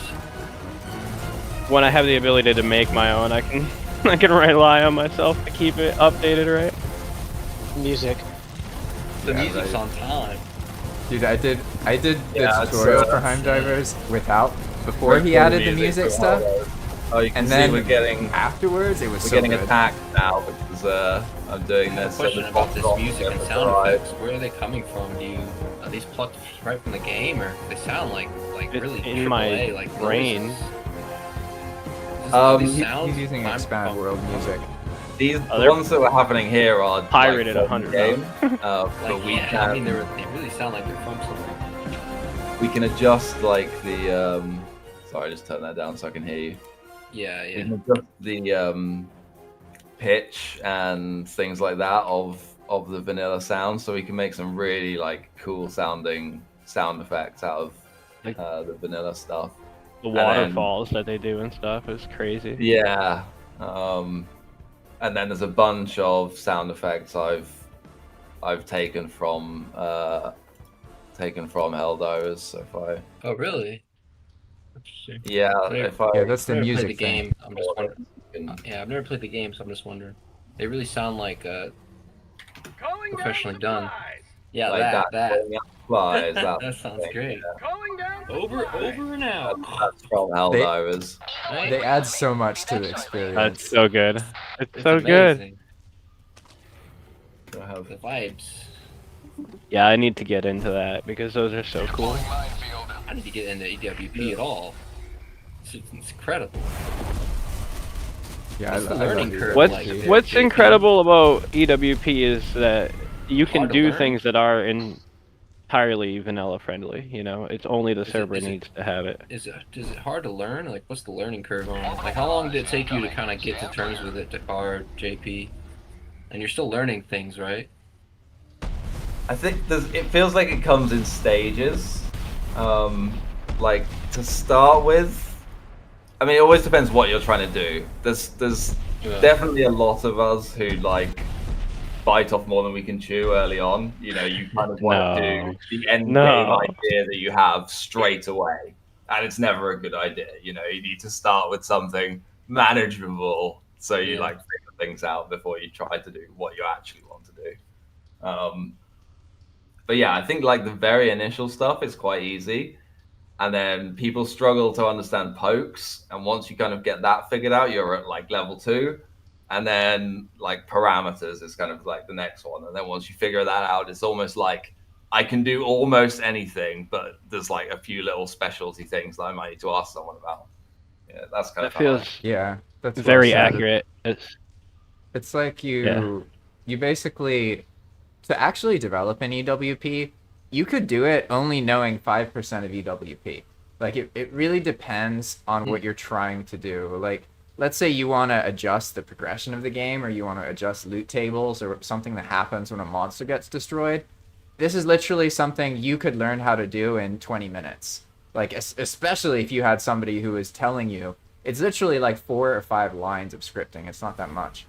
when I have the ability to make my own, I can I can rely on myself to keep it updated, right? Music. The Yeah, music's right. on time. Dude, I did the Yeah, tutorial so- for Heim Divers before he added the music stuff, Oh, you can and see then we're getting afterwards it was we're so getting good. attacked now because I'm doing I have a this. question so about this the music and bots sound arrive. effects. Where are they coming from? Are these plucked right from the game, or they sound like It's really in AAA, my like brain. noises? Are these He's sounds using from- expand from- world music. These Oh, the they're ones that were happening here are pirated like, from 100 the game. Like, But we yeah, can I mean, they really sound like they're from something. we can adjust like the sorry, just turn that down so I can hear you. Yeah, We yeah. can adjust the pitch and things like that of the vanilla sound, so we can make some really like cool sounding sound effects out of Like- the vanilla stuff. The then- waterfalls that they do and stuff is crazy. Yeah. And then there's a bunch of sound effects I've taken from Helldivers. So if I Oh, really? Interesting. yeah, I've if I Yeah, that's the never played music the thing. game. I'm just wondering. can- Yeah, I've never played the game, so I'm just wondering. They really sound like Calling down professionally done. supplies. Yeah, like that. going up flies, that That sounds thing, great. yeah. Calling down Over supplies. and out. That's from Helldivers. Right? They add so much to the experience. That's so good. It's It's so good. amazing. I have The vibes. Yeah, I need to get into that because those are so cool. I need to get into EWP at all. It's incredible. Yeah, What's the I learning love curve What's like there, what's JP? incredible about EWP is that you can Hard to do learn. things that are entirely vanilla friendly. You know, it's only the Is it- server is it- needs to have it. Is it hard to learn? Like, what's the learning curve on it? Like, how long did it take you to kind of get to terms with it, Dakar, JP? And you're still learning things, right? I think it feels like it comes in stages. Like to start with, I mean, it always depends what you're trying to do. There's Yeah. definitely a lot of us who like bite off more than we can chew early on. You know, you kind of want to No. do the end No. game idea that you have straight away, and it's never a good idea. You know, you need to start with something manageable so you Yeah. like figure things out before you try to do what you actually want to do. But yeah, I think like the very initial stuff is quite easy, and then people struggle to understand pokes, and once you kind of get that figured out, you're at like level 2, and then like parameters is kind of like the next one, and then once you figure that out, it's almost like I can do almost anything, but there's like a few little specialty things that I might need to ask someone about. Yeah, that's kind That of how I- feels Yeah, that's well very said. accurate. It's like you Yeah. you basically, to actually develop an EWP, you could do it only knowing 5% of EWP. Like it really depends on what you're trying to do. Like let's say you want to adjust the progression of the game, or you want to adjust loot tables or something that happens when a monster gets destroyed. This is literally something you could learn how to do in 20 minutes. Like especially if you had somebody who is telling you. It's literally like 4 or 5 lines of scripting. It's not that much.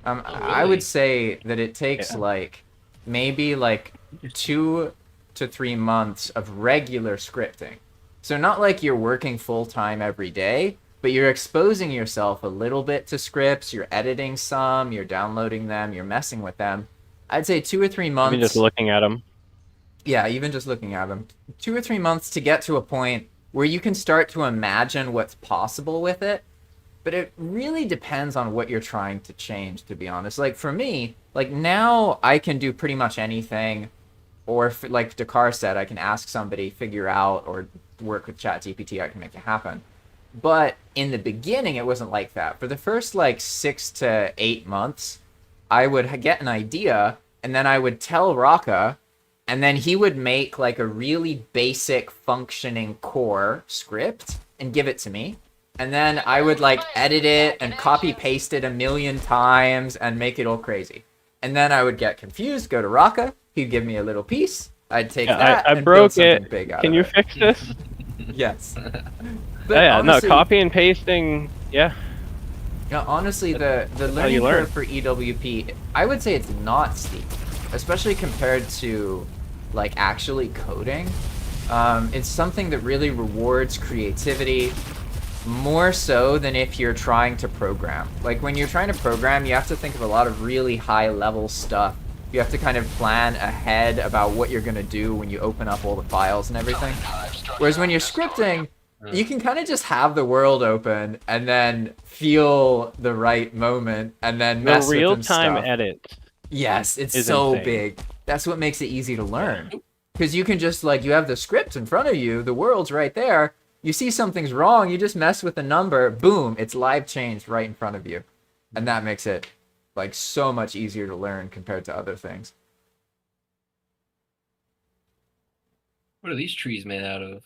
I really? would say that it takes like maybe like 2 to 3 months of regular scripting. So not like you're working full time every day, but you're exposing yourself a little bit to scripts. You're editing some, you're downloading them, you're messing with them. I'd say 2 or 3 I'm months. just looking at them. Yeah, even just looking at them, 2 or 3 months to get to a point where you can start to imagine what's possible with it. But it really depends on what you're trying to change, to be honest. Like for me, like now I can do pretty much anything, or if, like Dakar said, I can ask somebody, figure out, or work with ChatGPT, I can make it happen. But in the beginning, it wasn't like that. For the first like 6 to 8 months, I would get an idea, and then I would tell Raka, and then he would make like a really basic functioning core script and give it to me. And then I would like edit it and copy paste it a million times and make it all crazy. And then I would get confused, go to Raka, he'd give me a little piece, I'd take that I and build broke something it. big out Can of you it. fix this? Yes. But Yeah, no, honestly, copy and pasting. Yeah. yeah, honestly, the how learning you learn. curve for EWP, I would say it's not steep, especially compared to like actually coding. It's something that really rewards creativity more so than if you're trying to program. Like when you're trying to program, you have to think of a lot of really high level stuff. You have to kind of plan ahead about what you're going to do when you open up all the files and everything. Whereas when you're scripting, you can kind of just have the world open and then feel the right moment and then The mess with real them time stuff. edit. Yes, it's is so insane. big. That's what makes it easy to learn. Because you can just like, you have the script in front of you, the world's right there. You see something's wrong, you just mess with the number, boom, it's live changed right in front of you. And that makes it like so much easier to learn compared to other things. What are these trees made out of?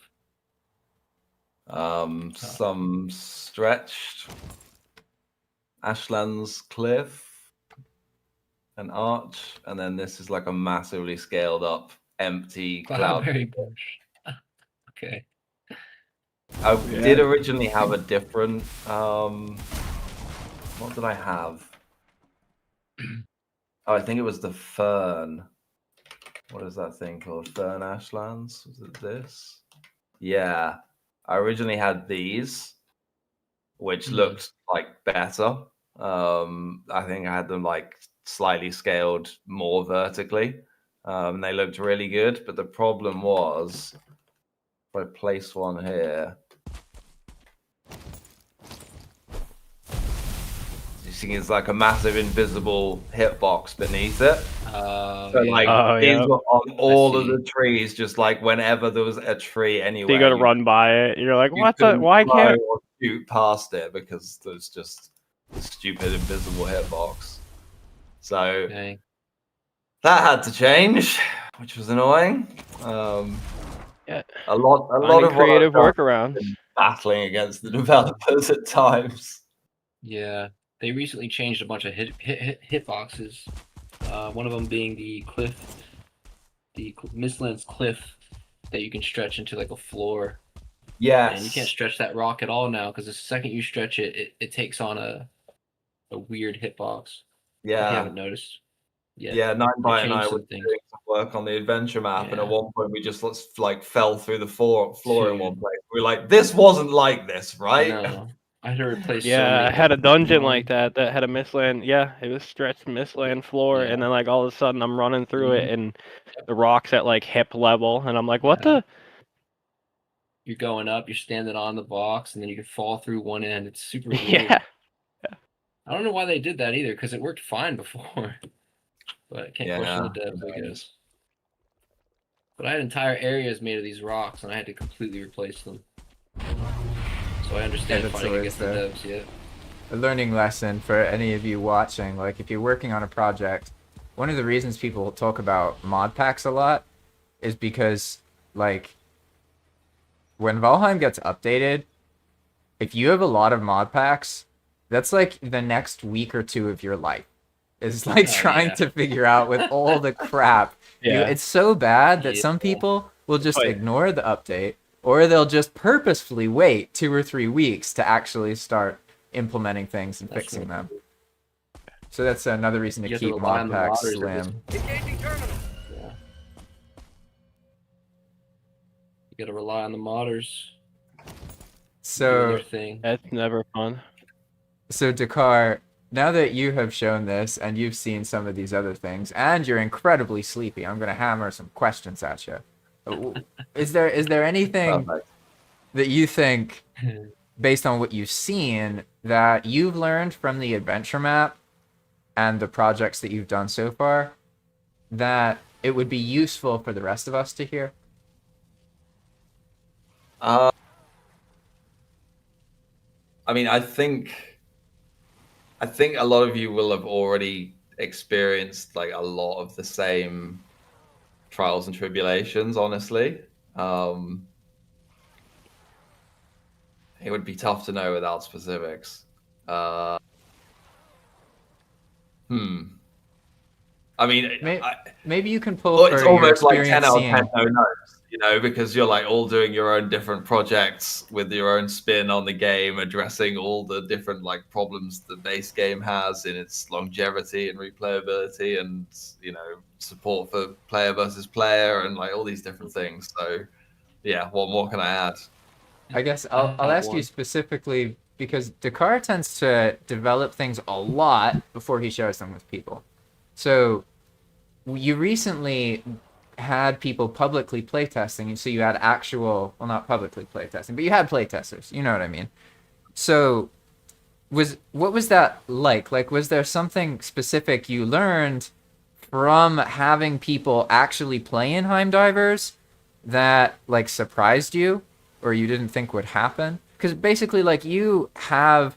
Some stretched ashlands cliff, an arch, and then this is like a massively scaled up empty cloud. Cloudberry bush. Okay. I did originally have a different what did I have? Oh, I think it was the fern. What is that thing called? Fern ashlands? Was it this? Yeah. I originally had these, which looked like better. I think I had them like slightly scaled more vertically. They looked really good, but the problem was if I place one here, you see it's like a massive invisible hitbox beneath it. So like these were on all of the trees, just like whenever there was a tree anywhere. So you got to run by it. You're like, you what the? couldn't Why fly can't? or shoot past it because there's just a stupid invisible hitbox. So Dang. that had to change, which was annoying. Yeah. A lot Finding of what creative I've done workarounds. has been battling against the developers at times. Yeah, they recently changed a bunch of hitboxes. One of them being the Mistlands cliff that you can stretch into like a floor. Yes. And you can't stretch that rock at all now because the second you stretch it, it takes on a weird hitbox. If you haven't noticed. Yeah, Ninebite and I were things. doing some work on the adventure map, and at one point we just like fell through the floor in one place. We were like, "This wasn't like this, right?" No, I had to replace. Yeah, I had a dungeon like that had a Mistland. Yeah, it was stretched Mistland floor, and then like all of a sudden I'm running through it, and the rock's at like hip level, and I'm like, what the? You're going up, you're standing on the box, and then you can fall through one end. It's super weird. Yeah. I don't know why they did that either, because it worked fine before. But I can't question the devs, I guess. But I had entire areas made of these rocks, and I had to completely replace them. So I understand that's fighting always against the devs, yeah. A learning lesson for any of you watching. Like if you're working on a project, one of the reasons people talk about mod packs a lot is because like when Valheim gets updated, if you have a lot of mod packs, that's like the next week or two of your life. It's like trying to figure out with all the crap. It's so bad that some people will just ignore the update, or they'll just purposefully wait 2 or 3 weeks to actually start implementing things and fixing them. So that's another reason to keep mod packs slim. You gotta rely on the modders. So that's never fun. So Dakar, now that you have shown this and you've seen some of these other things, and you're incredibly sleepy, I'm gonna hammer some questions at you. Is there anything Perfect. that you think, based on what you've seen, that you've learned from the adventure map and the projects that you've done so far, that it would be useful for the rest of us to hear? I mean, I think a lot of you will have already experienced like a lot of the same trials and tribulations, honestly. It would be tough to know without specifics. I mean, Maybe you can pull well, for it's your almost like 10 experience out of seeing. 10 no knows, you know, because you're like all doing your own different projects with your own spin on the game, addressing all the different like problems the base game has in its longevity and replayability and, you know, support for player versus player and like all these different things. So yeah, what more can I add? I guess I'll ask you specifically because Dakar tends to develop things a lot before he shares them with people. So you recently had people publicly playtesting, so you had actual, well, not publicly playtesting, but you had playtesters. You know what I mean? So what was that like? Like, was there something specific you learned from having people actually play in Heimdivers that like surprised you or you didn't think would happen? Because basically, like, you have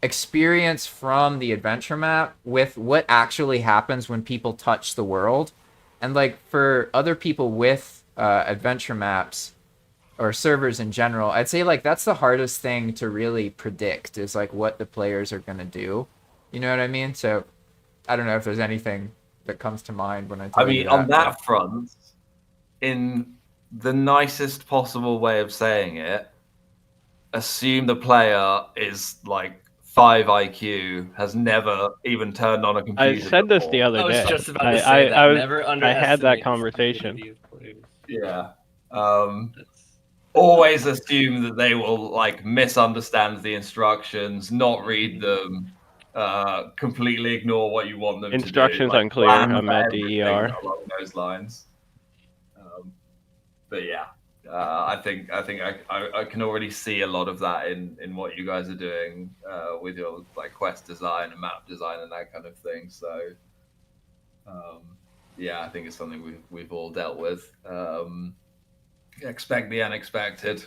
experience from the adventure map with what actually happens when people touch the world. And like for other people with adventure maps or servers in general, I'd say like that's the hardest thing to really predict is like what the players are going to do. You know what I mean? So I don't know if there's anything that comes to mind when I tell you that. On that front, in the nicest possible way of saying it, assume the player is like 5 IQ, has never even turned on a computer. I said this the other day. I was just about to say that. Never underestimate. I had that conversation. Yeah. Always assume that they will like misunderstand the instructions, not read them, completely ignore what you want them Instructions to do. Like, unclear. I'm at DER. Along those lines. But yeah, I think I can already see a lot of that in what you guys are doing with your like quest design and map design and that kind of thing. So yeah, I think it's something we've all dealt with. Expect the unexpected.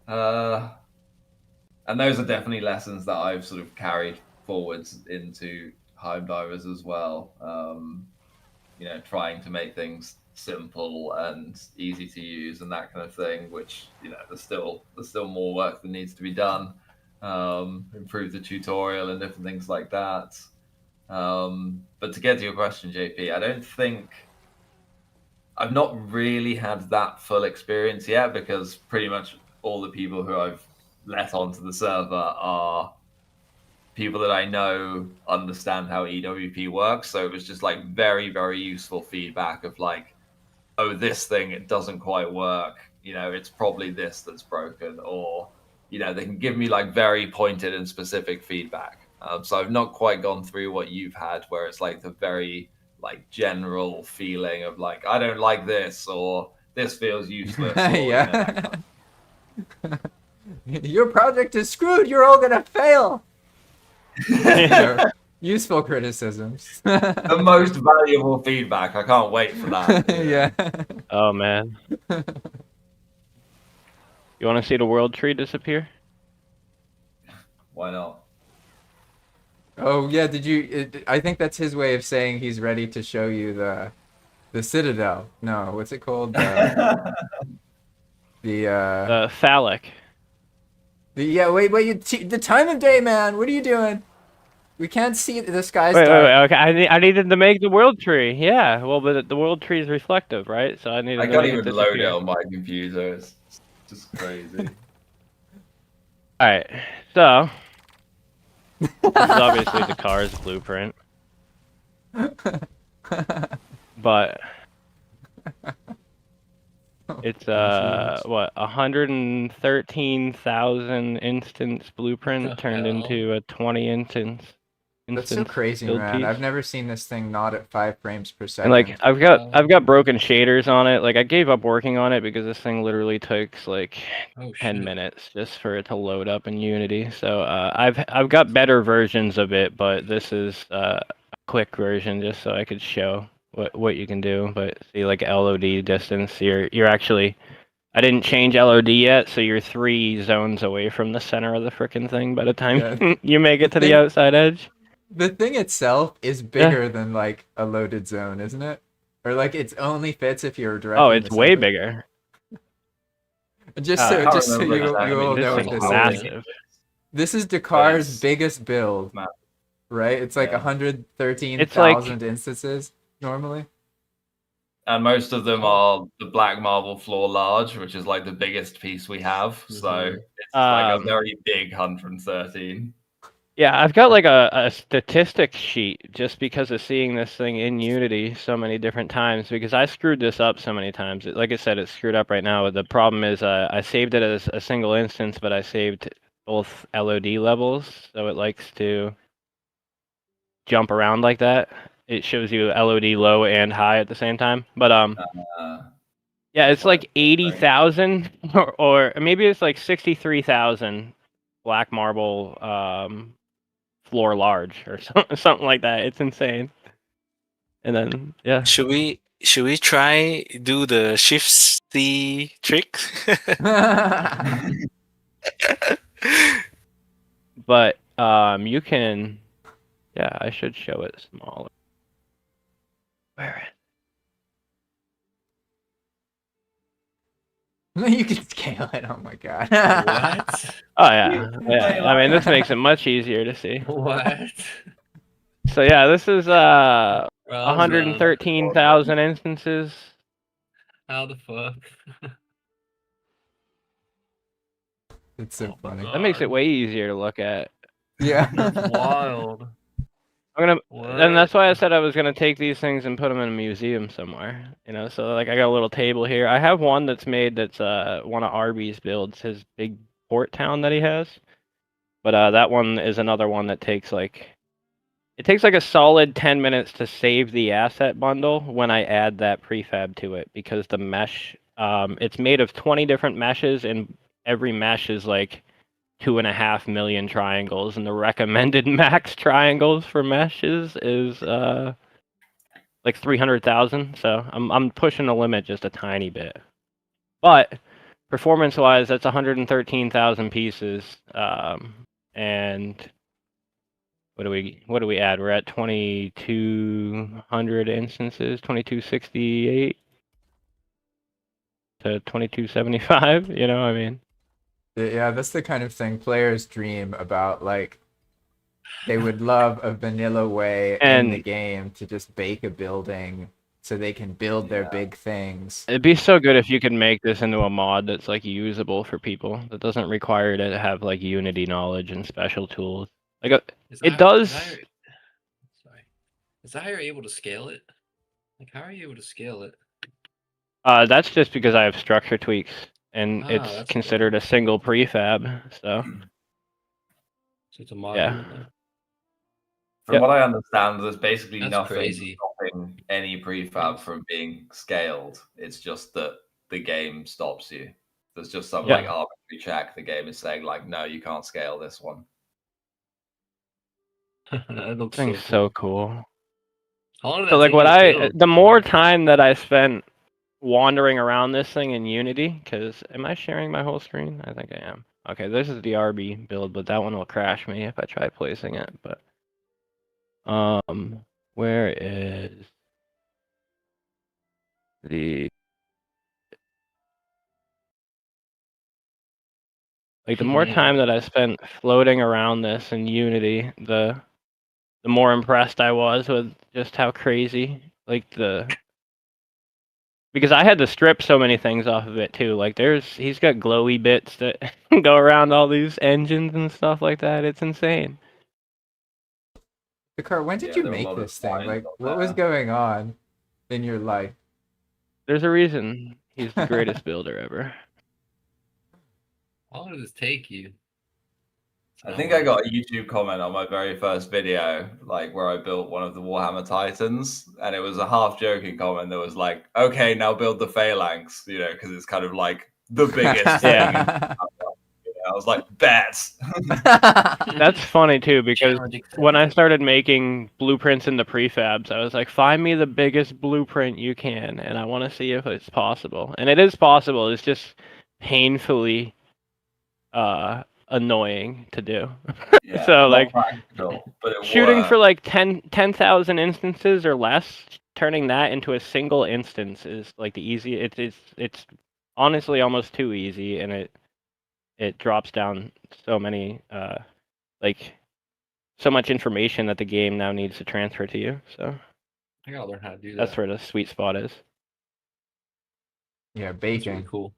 And those are definitely lessons that I've sort of carried forwards into Heimdivers as well. You know, trying to make things simple and easy to use and that kind of thing, which, you know, there's still more work that needs to be done. Improve the tutorial and different things like that. But to get to your question, JP, I don't think I've not really had that full experience yet, because pretty much all the people who I've let onto the server are people that I know understand how EWP works. So it was just like very, very useful feedback of like, oh, this thing, it doesn't quite work. You know, it's probably this that's broken. Or, you know, they can give me like very pointed and specific feedback. So I've not quite gone through what you've had, where it's like the very like general feeling of like, I don't like this, or this feels useless. Or, yeah. You know, your project is screwed. You're all gonna fail. You know, useful criticisms. The most valuable feedback. I can't wait for that. Yeah. Oh man. You want to see the world tree disappear? Why not? Oh yeah. Did you? I think that's his way of saying he's ready to show you the citadel. No, what's it called? The phallic. Yeah. Wait. The time of day, man. What are you doing? We can't see the sky's wait, dark. okay. I needed to make the world tree. Yeah. Well, but the world tree is reflective, right? So I needed. I to can't make even it load it disappear. on my computer. It's just crazy. All right. So this is obviously the car's blueprint, but It's what 113,000 instance blueprint The turned hell? into a 20 instance. That's so crazy, build man. piece. I've never seen this thing not at 5 frames per And second. like I've got broken shaders on it. Like I gave up working on it because this thing literally takes like Oh 10 shit. minutes just for it to load up in Unity. So I've got better versions of it, but this is a quick version just so I could show what you can do. But see, like LOD distance, you're actually, I didn't change LOD yet, so you're 3 zones away from the center of the frickin' thing by the time Yeah. you make it The to the thing- outside edge. The thing itself is bigger than like a loaded zone, isn't it? Or like it only fits if you're directly. Oh, in it's the way center? bigger. Just I so can't just so remember you exactly. all This know what thing's this massive. is. This is Dakar's it's biggest build, massive. right? It's like Yeah. 113,000 instances normally. And most of them are the black marble floor large, which is like the biggest piece we have. So it's like a very big 113. Yeah, I've got like a statistics sheet just because of seeing this thing in Unity so many different times because I screwed this up so many times. Like I said, it's screwed up right now. The problem is I saved it as a single instance, but I saved both LOD levels, so it likes to jump around like that. It shows you LOD low and high at the same time. But yeah, it's like 80,000 or maybe it's like 63,000 black marble floor large or something like that. It's insane. And then yeah. Should we try do the shift C trick? But you can, yeah, I should show it smaller. Where You can scale it. Oh my god. What? Oh yeah, yeah. I mean, this makes it much easier to see. What? So yeah, this is Bro, 113,000 instances. How the fuck? It's so funny. That makes it way easier to look at. Yeah. That's wild. And that's why I said I was gonna take these things and put them in a museum somewhere. You know, so like I got a little table here. I have one that's made that's one of Arby's builds, his big port town that he has. But that one is another one that takes like, it takes like a solid 10 minutes to save the asset bundle when I add that prefab to it because the mesh, it's made of 20 different meshes and every mesh is like 2.5 million triangles, and the recommended max triangles for meshes is like 300,000. So I'm pushing the limit just a tiny bit. But performance-wise, that's 113,000 pieces, and what do we add? We're at 2,200 instances, 2,268 to 2,275. You know, I mean. Yeah, that's the kind of thing players dream about. Like, they would love a vanilla way in the game to just bake a building so they can build their big things. It'd be so good if you could make this into a mod that's like usable for people that doesn't require to have like Unity knowledge and special tools. Like it does. Sorry. Is that how you're able to scale it? Like, how are you able to scale it? That's just because I have structure tweaks, and it's that's considered a single prefab. So it's a mod. Yeah. From what I understand, there's basically That's nothing crazy. stopping any prefab from being scaled. It's just that the game stops you. There's just some like arbitrary check. The game is saying like, no, you can't scale this one. That looks thing's so cool. How long did So that like take you to build? the more time that I spent wandering around this thing in Unity, because am I sharing my whole screen? I think I am. Okay, this is the RB build, but that one will crash me if I try placing it. But where is the the more time that I spent floating around this in Unity, the more impressed I was with just how crazy because I had to strip so many things off of it too. Like he's got glowy bits that go around all these engines and stuff like that. It's insane. Dakar, when did you there were a make lot of this thing? lines Like, up what was there. going on in your life? There's a reason He's the greatest builder ever. How long did this take you? I think I got a YouTube comment on my very first video, like where I built one of the Warhammer Titans, and it was a half joking comment that was like, "Okay, now build the Phalanx," you know, because it's kind of like the biggest thing. Yeah. I was like, "Bet." That's funny too, because Challenge accepted. when I started making blueprints into prefabs, I was like, find me the biggest blueprint you can, and I want to see if it's possible. And it is possible. It's just painfully annoying to do. Yeah, So not like practical, but it shooting worked. for like 10,000 instances or less, turning that into a single instance is like the easy. It's honestly almost too easy, and it drops down so many like so much information that the game now needs to transfer to you. So I gotta learn how to do that. that's where the sweet spot is. Yeah, That's really baking. cool.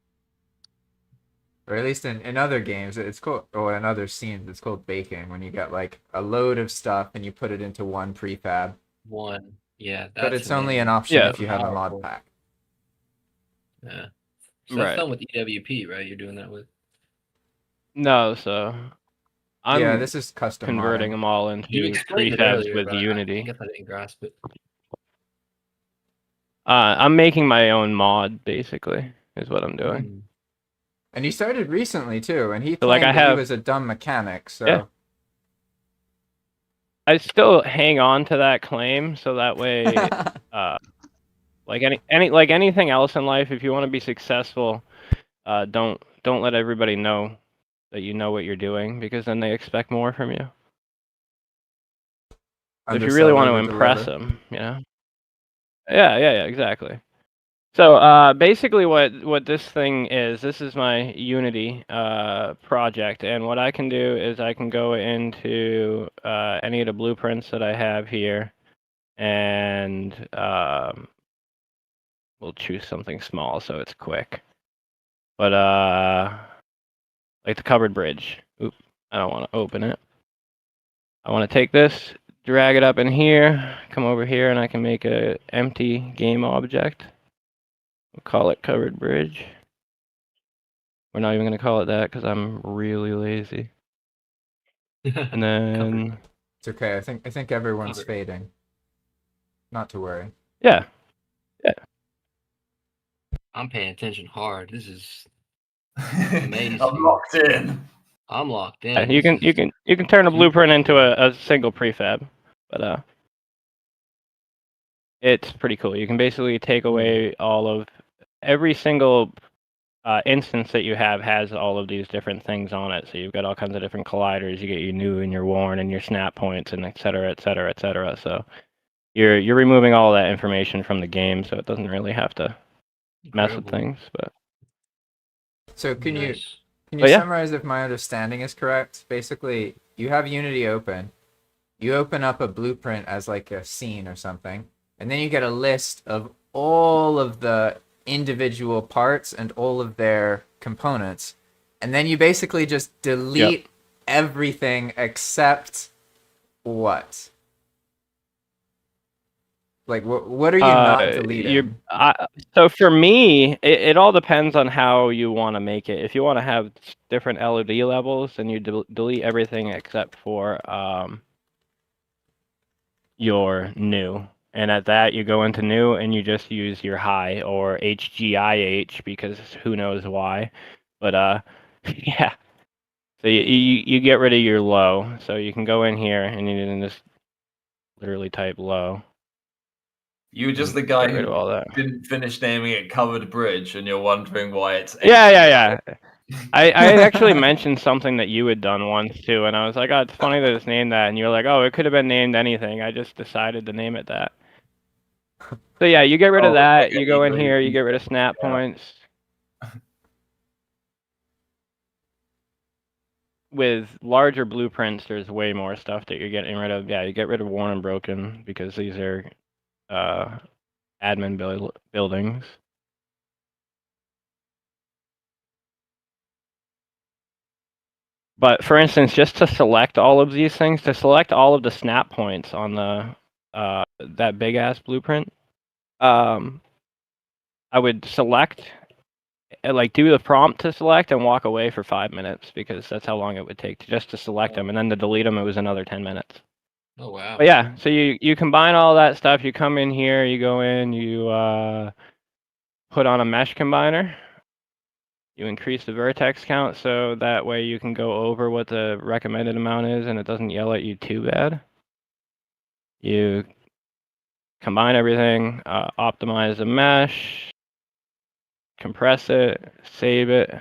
Or at least in other games, it's called, or in other scenes, it's called baking, when you get like a load of stuff and you put it into one prefab. One, yeah. But that's it's only an amazing. option Yeah. if you have a Powerful. mod pack. Yeah. So that's Right. done with EWP, right? You're doing that with. No, so I'm Yeah, this is custom converting modding. them all You into explained it prefabs earlier, with but I Unity. guess I didn't grasp it. I'm making my own mod, basically, is what I'm doing. Mm. And he started recently too, and he So, like, claimed I that he have- was a dumb mechanic, so Yeah. I still hang on to that claim, so that way, like anything else in life, if you want to be successful, don't let everybody know that you know what you're doing, because then they expect more from you. If you really want to impress them, you know. Yeah, exactly. So basically, what this thing is, this is my Unity project, and what I can do is I can go into any of the blueprints that I have here, and we'll choose something small so it's quick. But like the covered bridge. Oop, I don't want to open it. I want to take this, drag it up in here, come over here, and I can make a empty game object. We'll call it covered bridge. We're not even going to call it that because I'm really lazy. And then, it's okay. I think everyone's Covered. fading. Not to worry. yeah. I'm paying attention hard. This is I'm amazing. locked in. I'm locked in. Yeah, you can turn a super blueprint into cool. a single prefab, but it's pretty cool. You can basically take away all of every single instance that you have has all of these different things on it. So you've got all kinds of different colliders. You get your new and your worn and your snap points and et cetera, et cetera, et cetera. So you're removing all that information from the game, so it doesn't really have to mess with Incredible. things. But So can you Nice. yeah. summarize if my understanding is correct? Basically, you have Unity open. You open up a blueprint as like a scene or something, and then you get a list of all of the individual parts and all of their components, and then you basically just delete everything except what? Like what are you not deleting? So for me, it all depends on how you want to make it. If you want to have different LOD levels, then you delete everything except for your new. And at that, you go into new and you just use your high or HGIH because who knows why. But yeah. So you get rid of your low. So you can go in here and you can just literally type low. You were just the guy Get rid of all who that. didn't finish naming it covered bridge, and you're wondering why it's. Yeah. I actually mentioned something that you had done once too, and I was like, oh, it's funny that it's named that, and you're like, oh, it could have been named anything. I just decided to name it that. So yeah, you get rid of that. Okay, You go in so here, you get rid of snap yeah. points. With larger blueprints, there's way more stuff that you're getting rid of. Yeah, you get rid of worn and broken because these are admin buildings. But for instance, just to select all of these things, to select all of the snap points on the that big ass blueprint, I would select like do the prompt to select and walk away for 5 minutes because that's how long it would take just to select them, and then to delete them it was another 10 minutes. Oh wow. But yeah, so you combine all that stuff. You come in here, you go in, you put on a mesh combiner. You increase the vertex count so that way you can go over what the recommended amount is and it doesn't yell at you too bad. You combine everything, optimize the mesh, compress it, save it.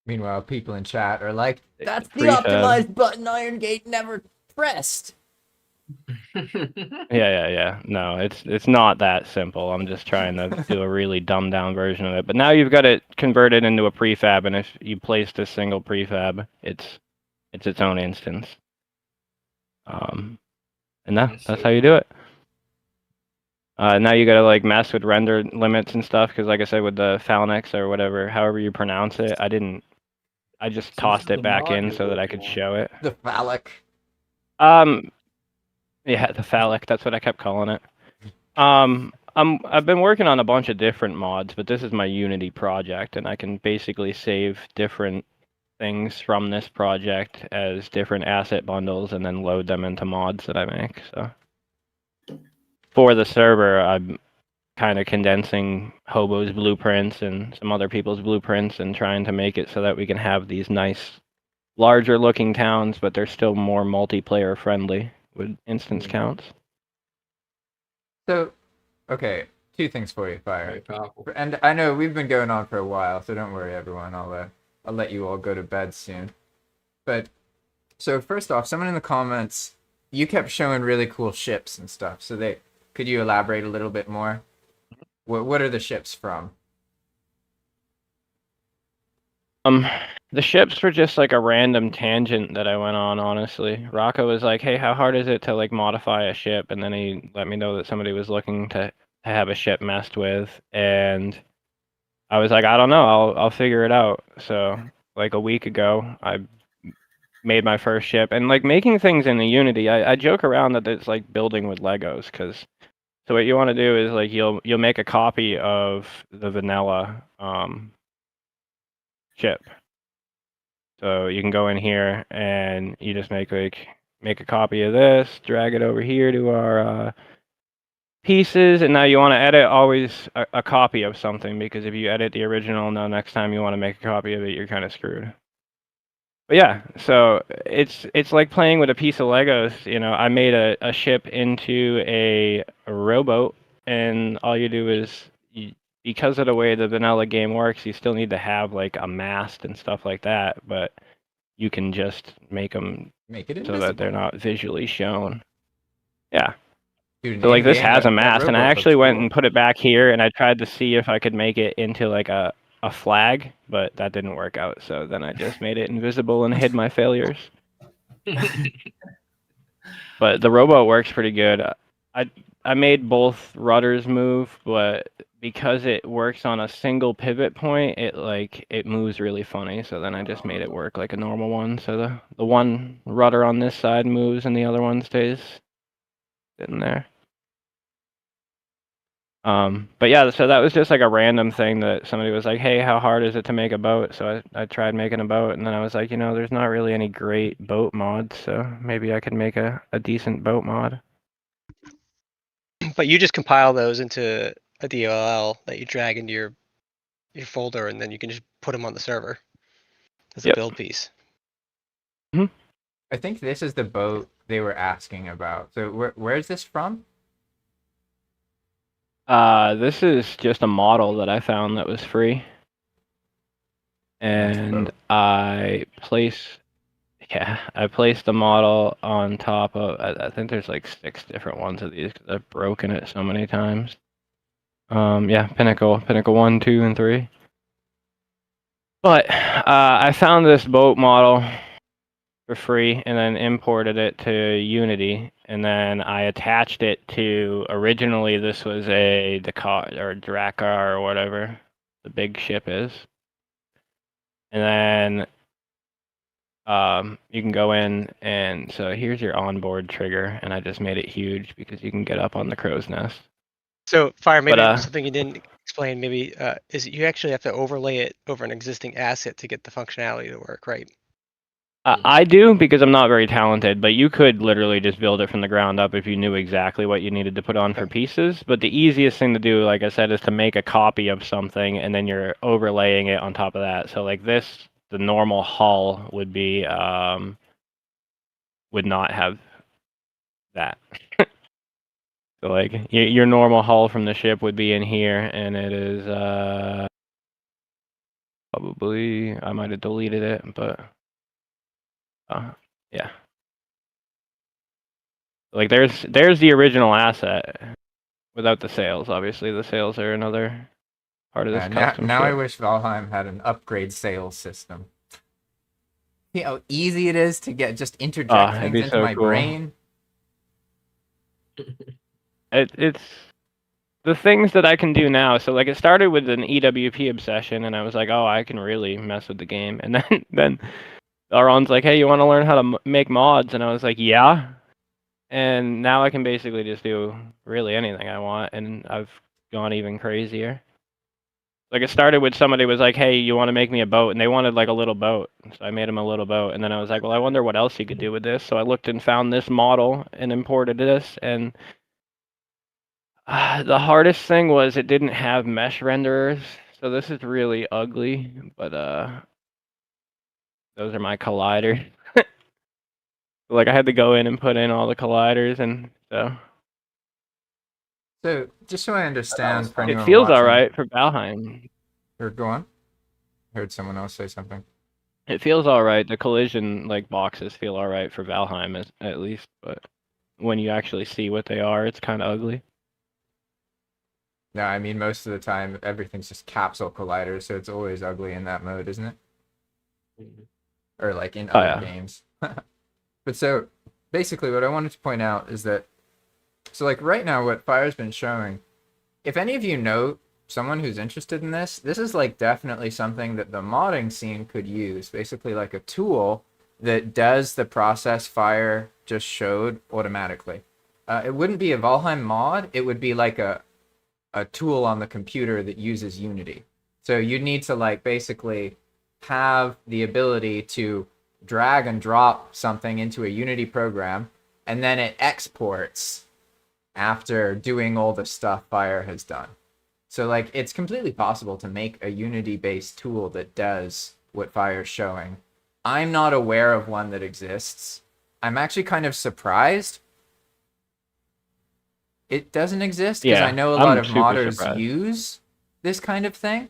Meanwhile, people in chat are like, "That's the Prefab. optimized button Iron Gate never pressed." Yeah. No, it's not that simple. I'm just trying to do a really dumbed down version of it. But now you've got it converted into a prefab, and if you place this single prefab, it's its own instance. And that's how you do it. Now you gotta like mess with render limits and stuff because, like I said, with the Phalanx or whatever, however you pronounce it, I just tossed it back in so that I could show it. The phallic. Yeah, the phallic. That's what I kept calling it. I've been working on a bunch of different mods, but this is my Unity project, and I can basically save different things from this project as different asset bundles and then load them into mods that I make. So for the server, I'm kind of condensing Hobo's blueprints and some other people's blueprints and trying to make it so that we can have these nice, larger looking towns, but they're still more multiplayer friendly with instance counts. So, okay, 2 things for you, Fire. Very powerful. And I know we've been going on for a while, so don't worry, everyone. I'll let you all go to bed soon. But so first off, someone in the comments, you kept showing really cool ships and stuff. So could you elaborate a little bit more? What are the ships from? The ships were just like a random tangent that I went on, honestly. Rocco was like, "Hey, how hard is it to like modify a ship?" And then he let me know that somebody was looking to have a ship messed with, and I was like, "I don't know, I'll figure it out." So, like a week ago, I made my first ship, and like making things in the Unity, I joke around that it's like building with Legos, because so what you want to do is like you'll make a copy of the vanilla ship. So you can go in here and you just make a copy of this, drag it over here to our pieces, and now you want to edit always a copy of something, because if you edit the original, now next time you want to make a copy of it, you're kind of screwed. But yeah, so it's like playing with a piece of Legos. You know, I made a ship into a rowboat, and all you do is because of the way the vanilla game works, you still need to have like a mast and stuff like that, but you can just make them so that they're not visually shown. Yeah. Dude, So like this has a that mast, and I rowboat actually looks went cool. and put it back here, and I tried to see if I could make it into like a flag, but that didn't work out. So then I just made it invisible and hid my failures. But the rowboat works pretty good. I made both rudders move, but because it works on a single pivot point, it moves really funny. So then I just made it work like a normal one. So the one rudder on this side moves and the other one stays sitting there. But yeah, so that was just like a random thing that somebody was like, "Hey, how hard is it to make a boat?" So I tried making a boat, and then I was like, there's not really any great boat mods, so maybe I could make a decent boat mod. But you just compile those into a DLL that you drag into your folder, and then you can just put them on the server as a Yep. build piece. I think this is the boat they were asking about. So where's this from? This is just a model that I found that was free. And I placed the model on top of, I think there's like 6 different ones of these because I've broken it so many times. Yeah, Pinnacle 1, 2, and 3. But I found this boat model for free and then imported it to Unity, and then I attached it to, originally this was a Dakar or Drakkar or whatever the big ship is. And then you can go in, and so here's your onboard trigger, and I just made it huge because you can get up on the crow's nest. So, Fire, maybe But something you didn't explain, maybe, is you actually have to overlay it over an existing asset to get the functionality to work, right? I do because I'm not very talented, but you could literally just build it from the ground up if you knew exactly what you needed to put on for pieces. But the easiest thing to do, like I said, is to make a copy of something and then you're overlaying it on top of that. So like this, the normal hull would be would not have that. So like your normal hull from the ship would be in here, and it is probably I might have deleted it, but yeah. Like there's the original asset without the sails. Obviously, the sails are another part of this custom now I ship. wish Valheim had an upgrade sales system. You know how easy it is to get just interject It'd things be into so my cool. brain. It's the things that I can do now. So like it started with an EWP obsession, and I was like, oh, I can really mess with the game. And then Aron's like, hey, you want to learn how to make mods? And I was like, yeah. And now I can basically just do really anything I want, and I've gone even crazier. Like it started with somebody was like, hey, you want to make me a boat? And they wanted like a little boat. So I made him a little boat. And then I was like, well, I wonder what else you could do with this. So I looked and found this model and imported this. And the hardest thing was it didn't have mesh renderers. So this is really ugly. But those are my colliders. Like I had to go in and put in all the colliders, and so So just so I understand for it anyone feels watching, all right for Valheim. or go on. Heard someone else say something. It feels all right. The collision like boxes feel all right for Valheim at least, but when you actually see what they are, it's kind of ugly. No, I mean most of the time everything's just capsule colliders, so it's always ugly in that mode, isn't it? Or like in other games. But so basically what I wanted to point out is that so like right now what Fire's been showing, if any of you know someone who's interested in this, this is like definitely something that the modding scene could use. Basically like a tool that does the process Fire just showed automatically. It wouldn't be a Valheim mod, it would be like a tool on the computer that uses Unity. So you'd need to like basically have the ability to drag and drop something into a Unity program, and then it exports after doing all the stuff Fire has done. So like it's completely possible to make a Unity-based tool that does what Fire's showing. I'm not aware of one that exists. I'm actually kind of surprised it doesn't exist because I know a lot of modders use this kind of thing.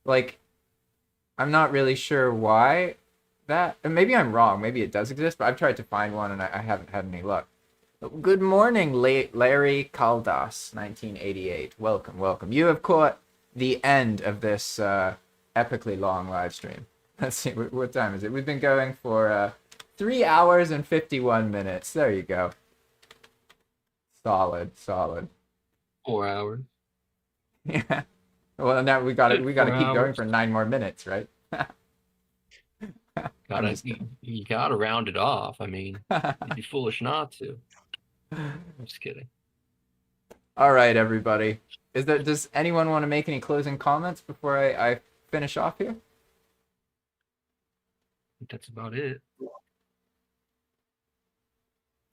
Like, I'm not really sure why that. And maybe I'm wrong. Maybe it does exist, but I've tried to find one and I haven't had any luck. Good morning, Larry Caldas, 1988. Welcome, welcome. You have caught the end of this epically long live stream. Let's see, what time is it? We've been going for 3 hours and 51 minutes. There you go. Solid. 4 hours. Yeah. Well, now we got to keep going for 9 more minutes, right? You gotta round it off. I mean, you'd be foolish not to. I'm just kidding. All right, everybody. Does anyone want to make any closing comments before I finish off here? I think that's about it.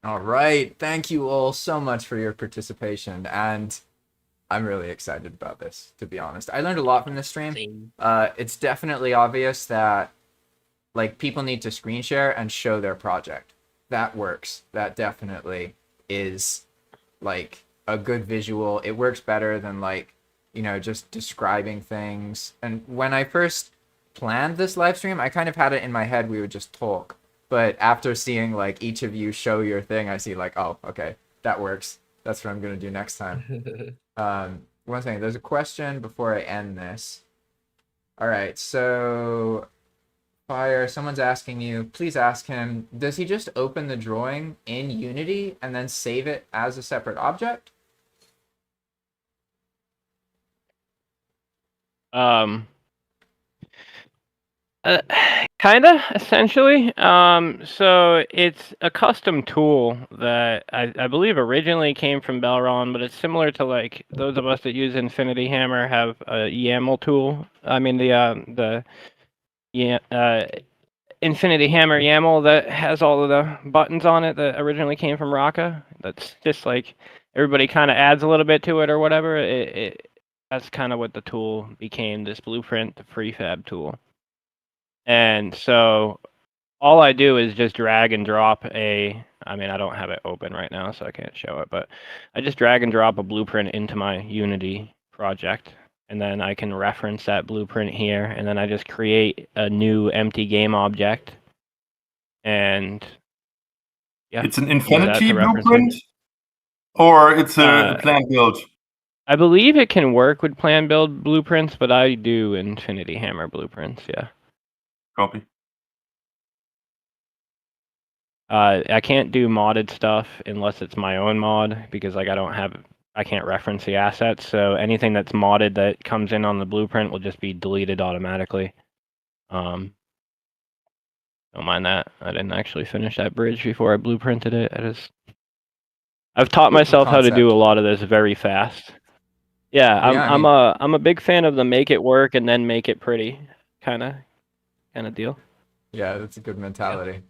All right. Thank you all so much for your participation, and I'm really excited about this, to be honest. I learned a lot from this stream. It's definitely obvious that like people need to screen share and show their project. That works. That definitely is like a good visual. It works better than like, just describing things. And when I first planned this live stream, I kind of had it in my head we would just talk. But after seeing like each of you show your thing, I see like, oh, okay, that works. That's what I'm gonna do next time. One thing, there's a question before I end this. All right, so Fire, someone's asking you, please ask him, does he just open the drawing in Unity and then save it as a separate object? Uh, Kinda, essentially. So it's a custom tool that I believe originally came from Belron, but it's similar to like those of us that use Infinity Hammer have a YAML tool. I mean the yeah Infinity Hammer YAML that has all of the buttons on it that originally came from Raka. That's just like everybody kind of adds a little bit to it or whatever. That's kind of what the tool became. This blueprint, the prefab tool. And so all I do is just drag and drop I mean, I don't have it open right now, so I can't show it, but I just drag and drop a blueprint into my Unity project, and then I can reference that blueprint here, and then I just create a new empty game object, and yeah. It's an use that Infinity to reference it. blueprint, or it's a plan build. I believe it can work with plan build blueprints, but I do Infinity Hammer blueprints, yeah. Copy. I can't do modded stuff unless it's my own mod because like I can't reference the assets. So anything that's modded that comes in on the blueprint will just be deleted automatically. Don't mind that. I didn't actually finish that bridge before I blueprinted it. I've taught myself how to do a lot of this very fast. Yeah, I'm a big fan of the make it work and then make it pretty kind of deal. Yeah, that's a good mentality.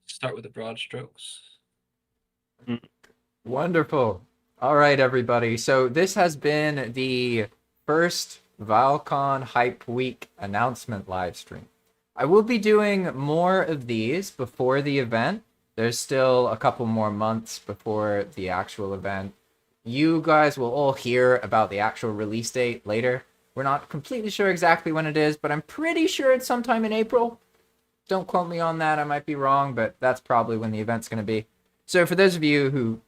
Start with the broad strokes. Wonderful. All right, everybody. So this has been the first Val-Con Hype Week announcement live stream. I will be doing more of these before the event. There's still a couple more months before the actual event. You guys will all hear about the actual release date later. We're not completely sure exactly when it is, but I'm pretty sure it's sometime in April. Don't quote me on that. I might be wrong, but that's probably when the event's going to be. So for those of you who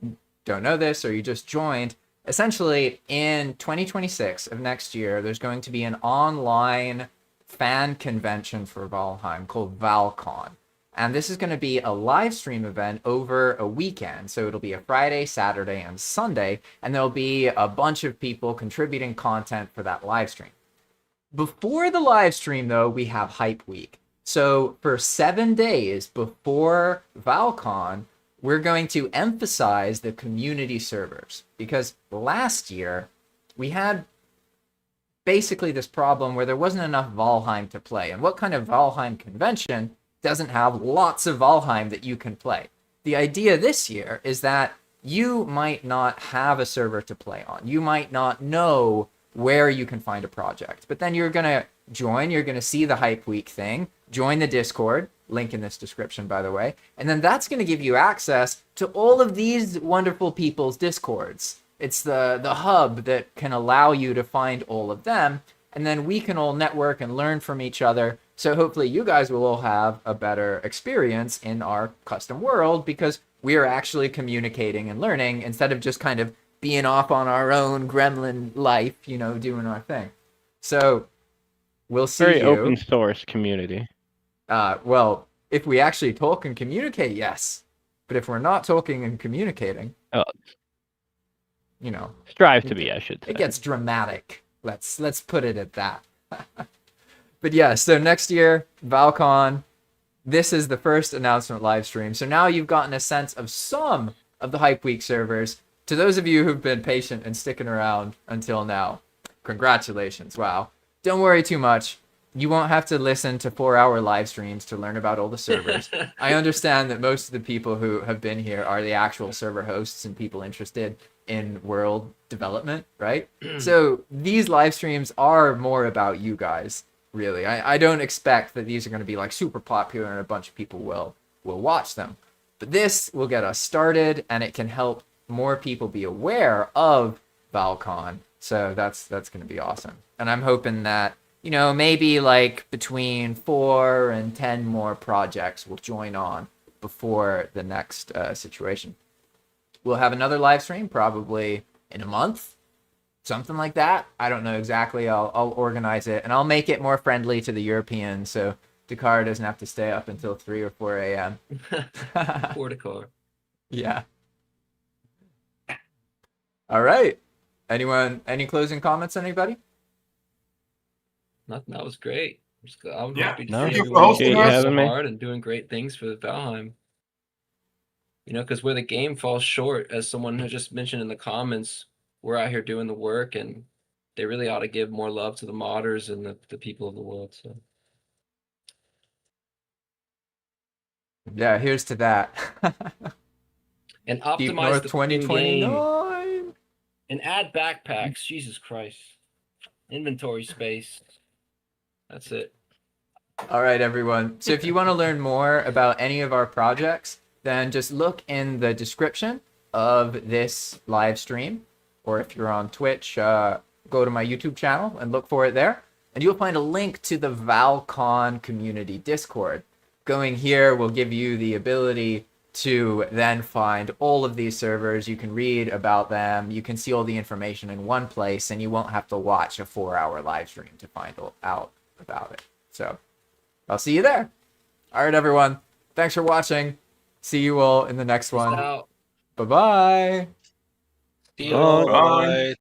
don't know this or you just joined, essentially in 2026 of next year, there's going to be an online fan convention for Valheim called Val-Con. And this is going to be a live stream event over a weekend. So it'll be a Friday, Saturday, and Sunday. And there'll be a bunch of people contributing content for that live stream. Before the live stream, though, we have Hype Week. So for 7 days before Val-Con, we're going to emphasize the community servers. Because last year, we had basically this problem where there wasn't enough Valheim to play. And what kind of Valheim convention doesn't have lots of Valheim that you can play? The idea this year is that you might not have a server to play on. You might not know where you can find a project. But then you're going to join, you're going to see the Hype Week thing, join the Discord, link in this description, by the way, and then that's going to give you access to all of these wonderful people's Discords. It's the hub that can allow you to find all of them, and then we can all network and learn from each other. So hopefully you guys will all have a better experience in our custom world because we are actually communicating and learning instead of just kind of being off on our own gremlin life, doing our thing. So we'll see Very you. open source community. Well, if we actually talk and communicate, yes. But if we're not talking and communicating, strive to be, I should say. It gets dramatic. Let's put it at that. But yeah, so next year, Val-Con, this is the first announcement live stream. So now you've gotten a sense of some of the Hype Week servers. To those of you who've been patient and sticking around until now, congratulations. Wow. Don't worry too much. You won't have to listen to 4-hour live streams to learn about all the servers. I understand that most of the people who have been here are the actual server hosts and people interested in world development, right? So these live streams are more about you guys, really. I don't expect that these are going to be like super popular and a bunch of people will watch them. But this will get us started and it can help more people be aware of Val-Con. So that's going to be awesome. And I'm hoping that maybe like between 4 and 10 more projects will join on before the next situation. We'll have another live stream probably in a month, something like that. I don't know exactly. I'll organize it and I'll make it more friendly to the Europeans so Dakar doesn't have to stay up until 3 or 4 a.m. Poor Dakar. Yeah. All right. Any closing comments, anybody? Nothing. That was great. I'm Yeah, happy to no, see thank you for everyone hosting Appreciate you us. having me. hard and doing great things for Valheim. You know, because where the game falls short, as someone has just mentioned in the comments, we're out here doing the work, and they really ought to give more love to the modders and the people of the world. So Yeah, here's to that. and Deep optimize North the freaking game 2029. and add backpacks. Jesus Christ, inventory space. That's it. All right, everyone. So if you want to learn more about any of our projects, then just look in the description of this live stream. Or if you're on Twitch, go to my YouTube channel and look for it there. And you'll find a link to the Val-Con community Discord. Going here will give you the ability to then find all of these servers. You can read about them. You can see all the information in one place, and you won't have to watch a 4-hour live stream to find out about it. So I'll see you there. All right, everyone. Thanks for watching. See you all in the next Peace one. out. Bye-bye. See you. Bye. Bye.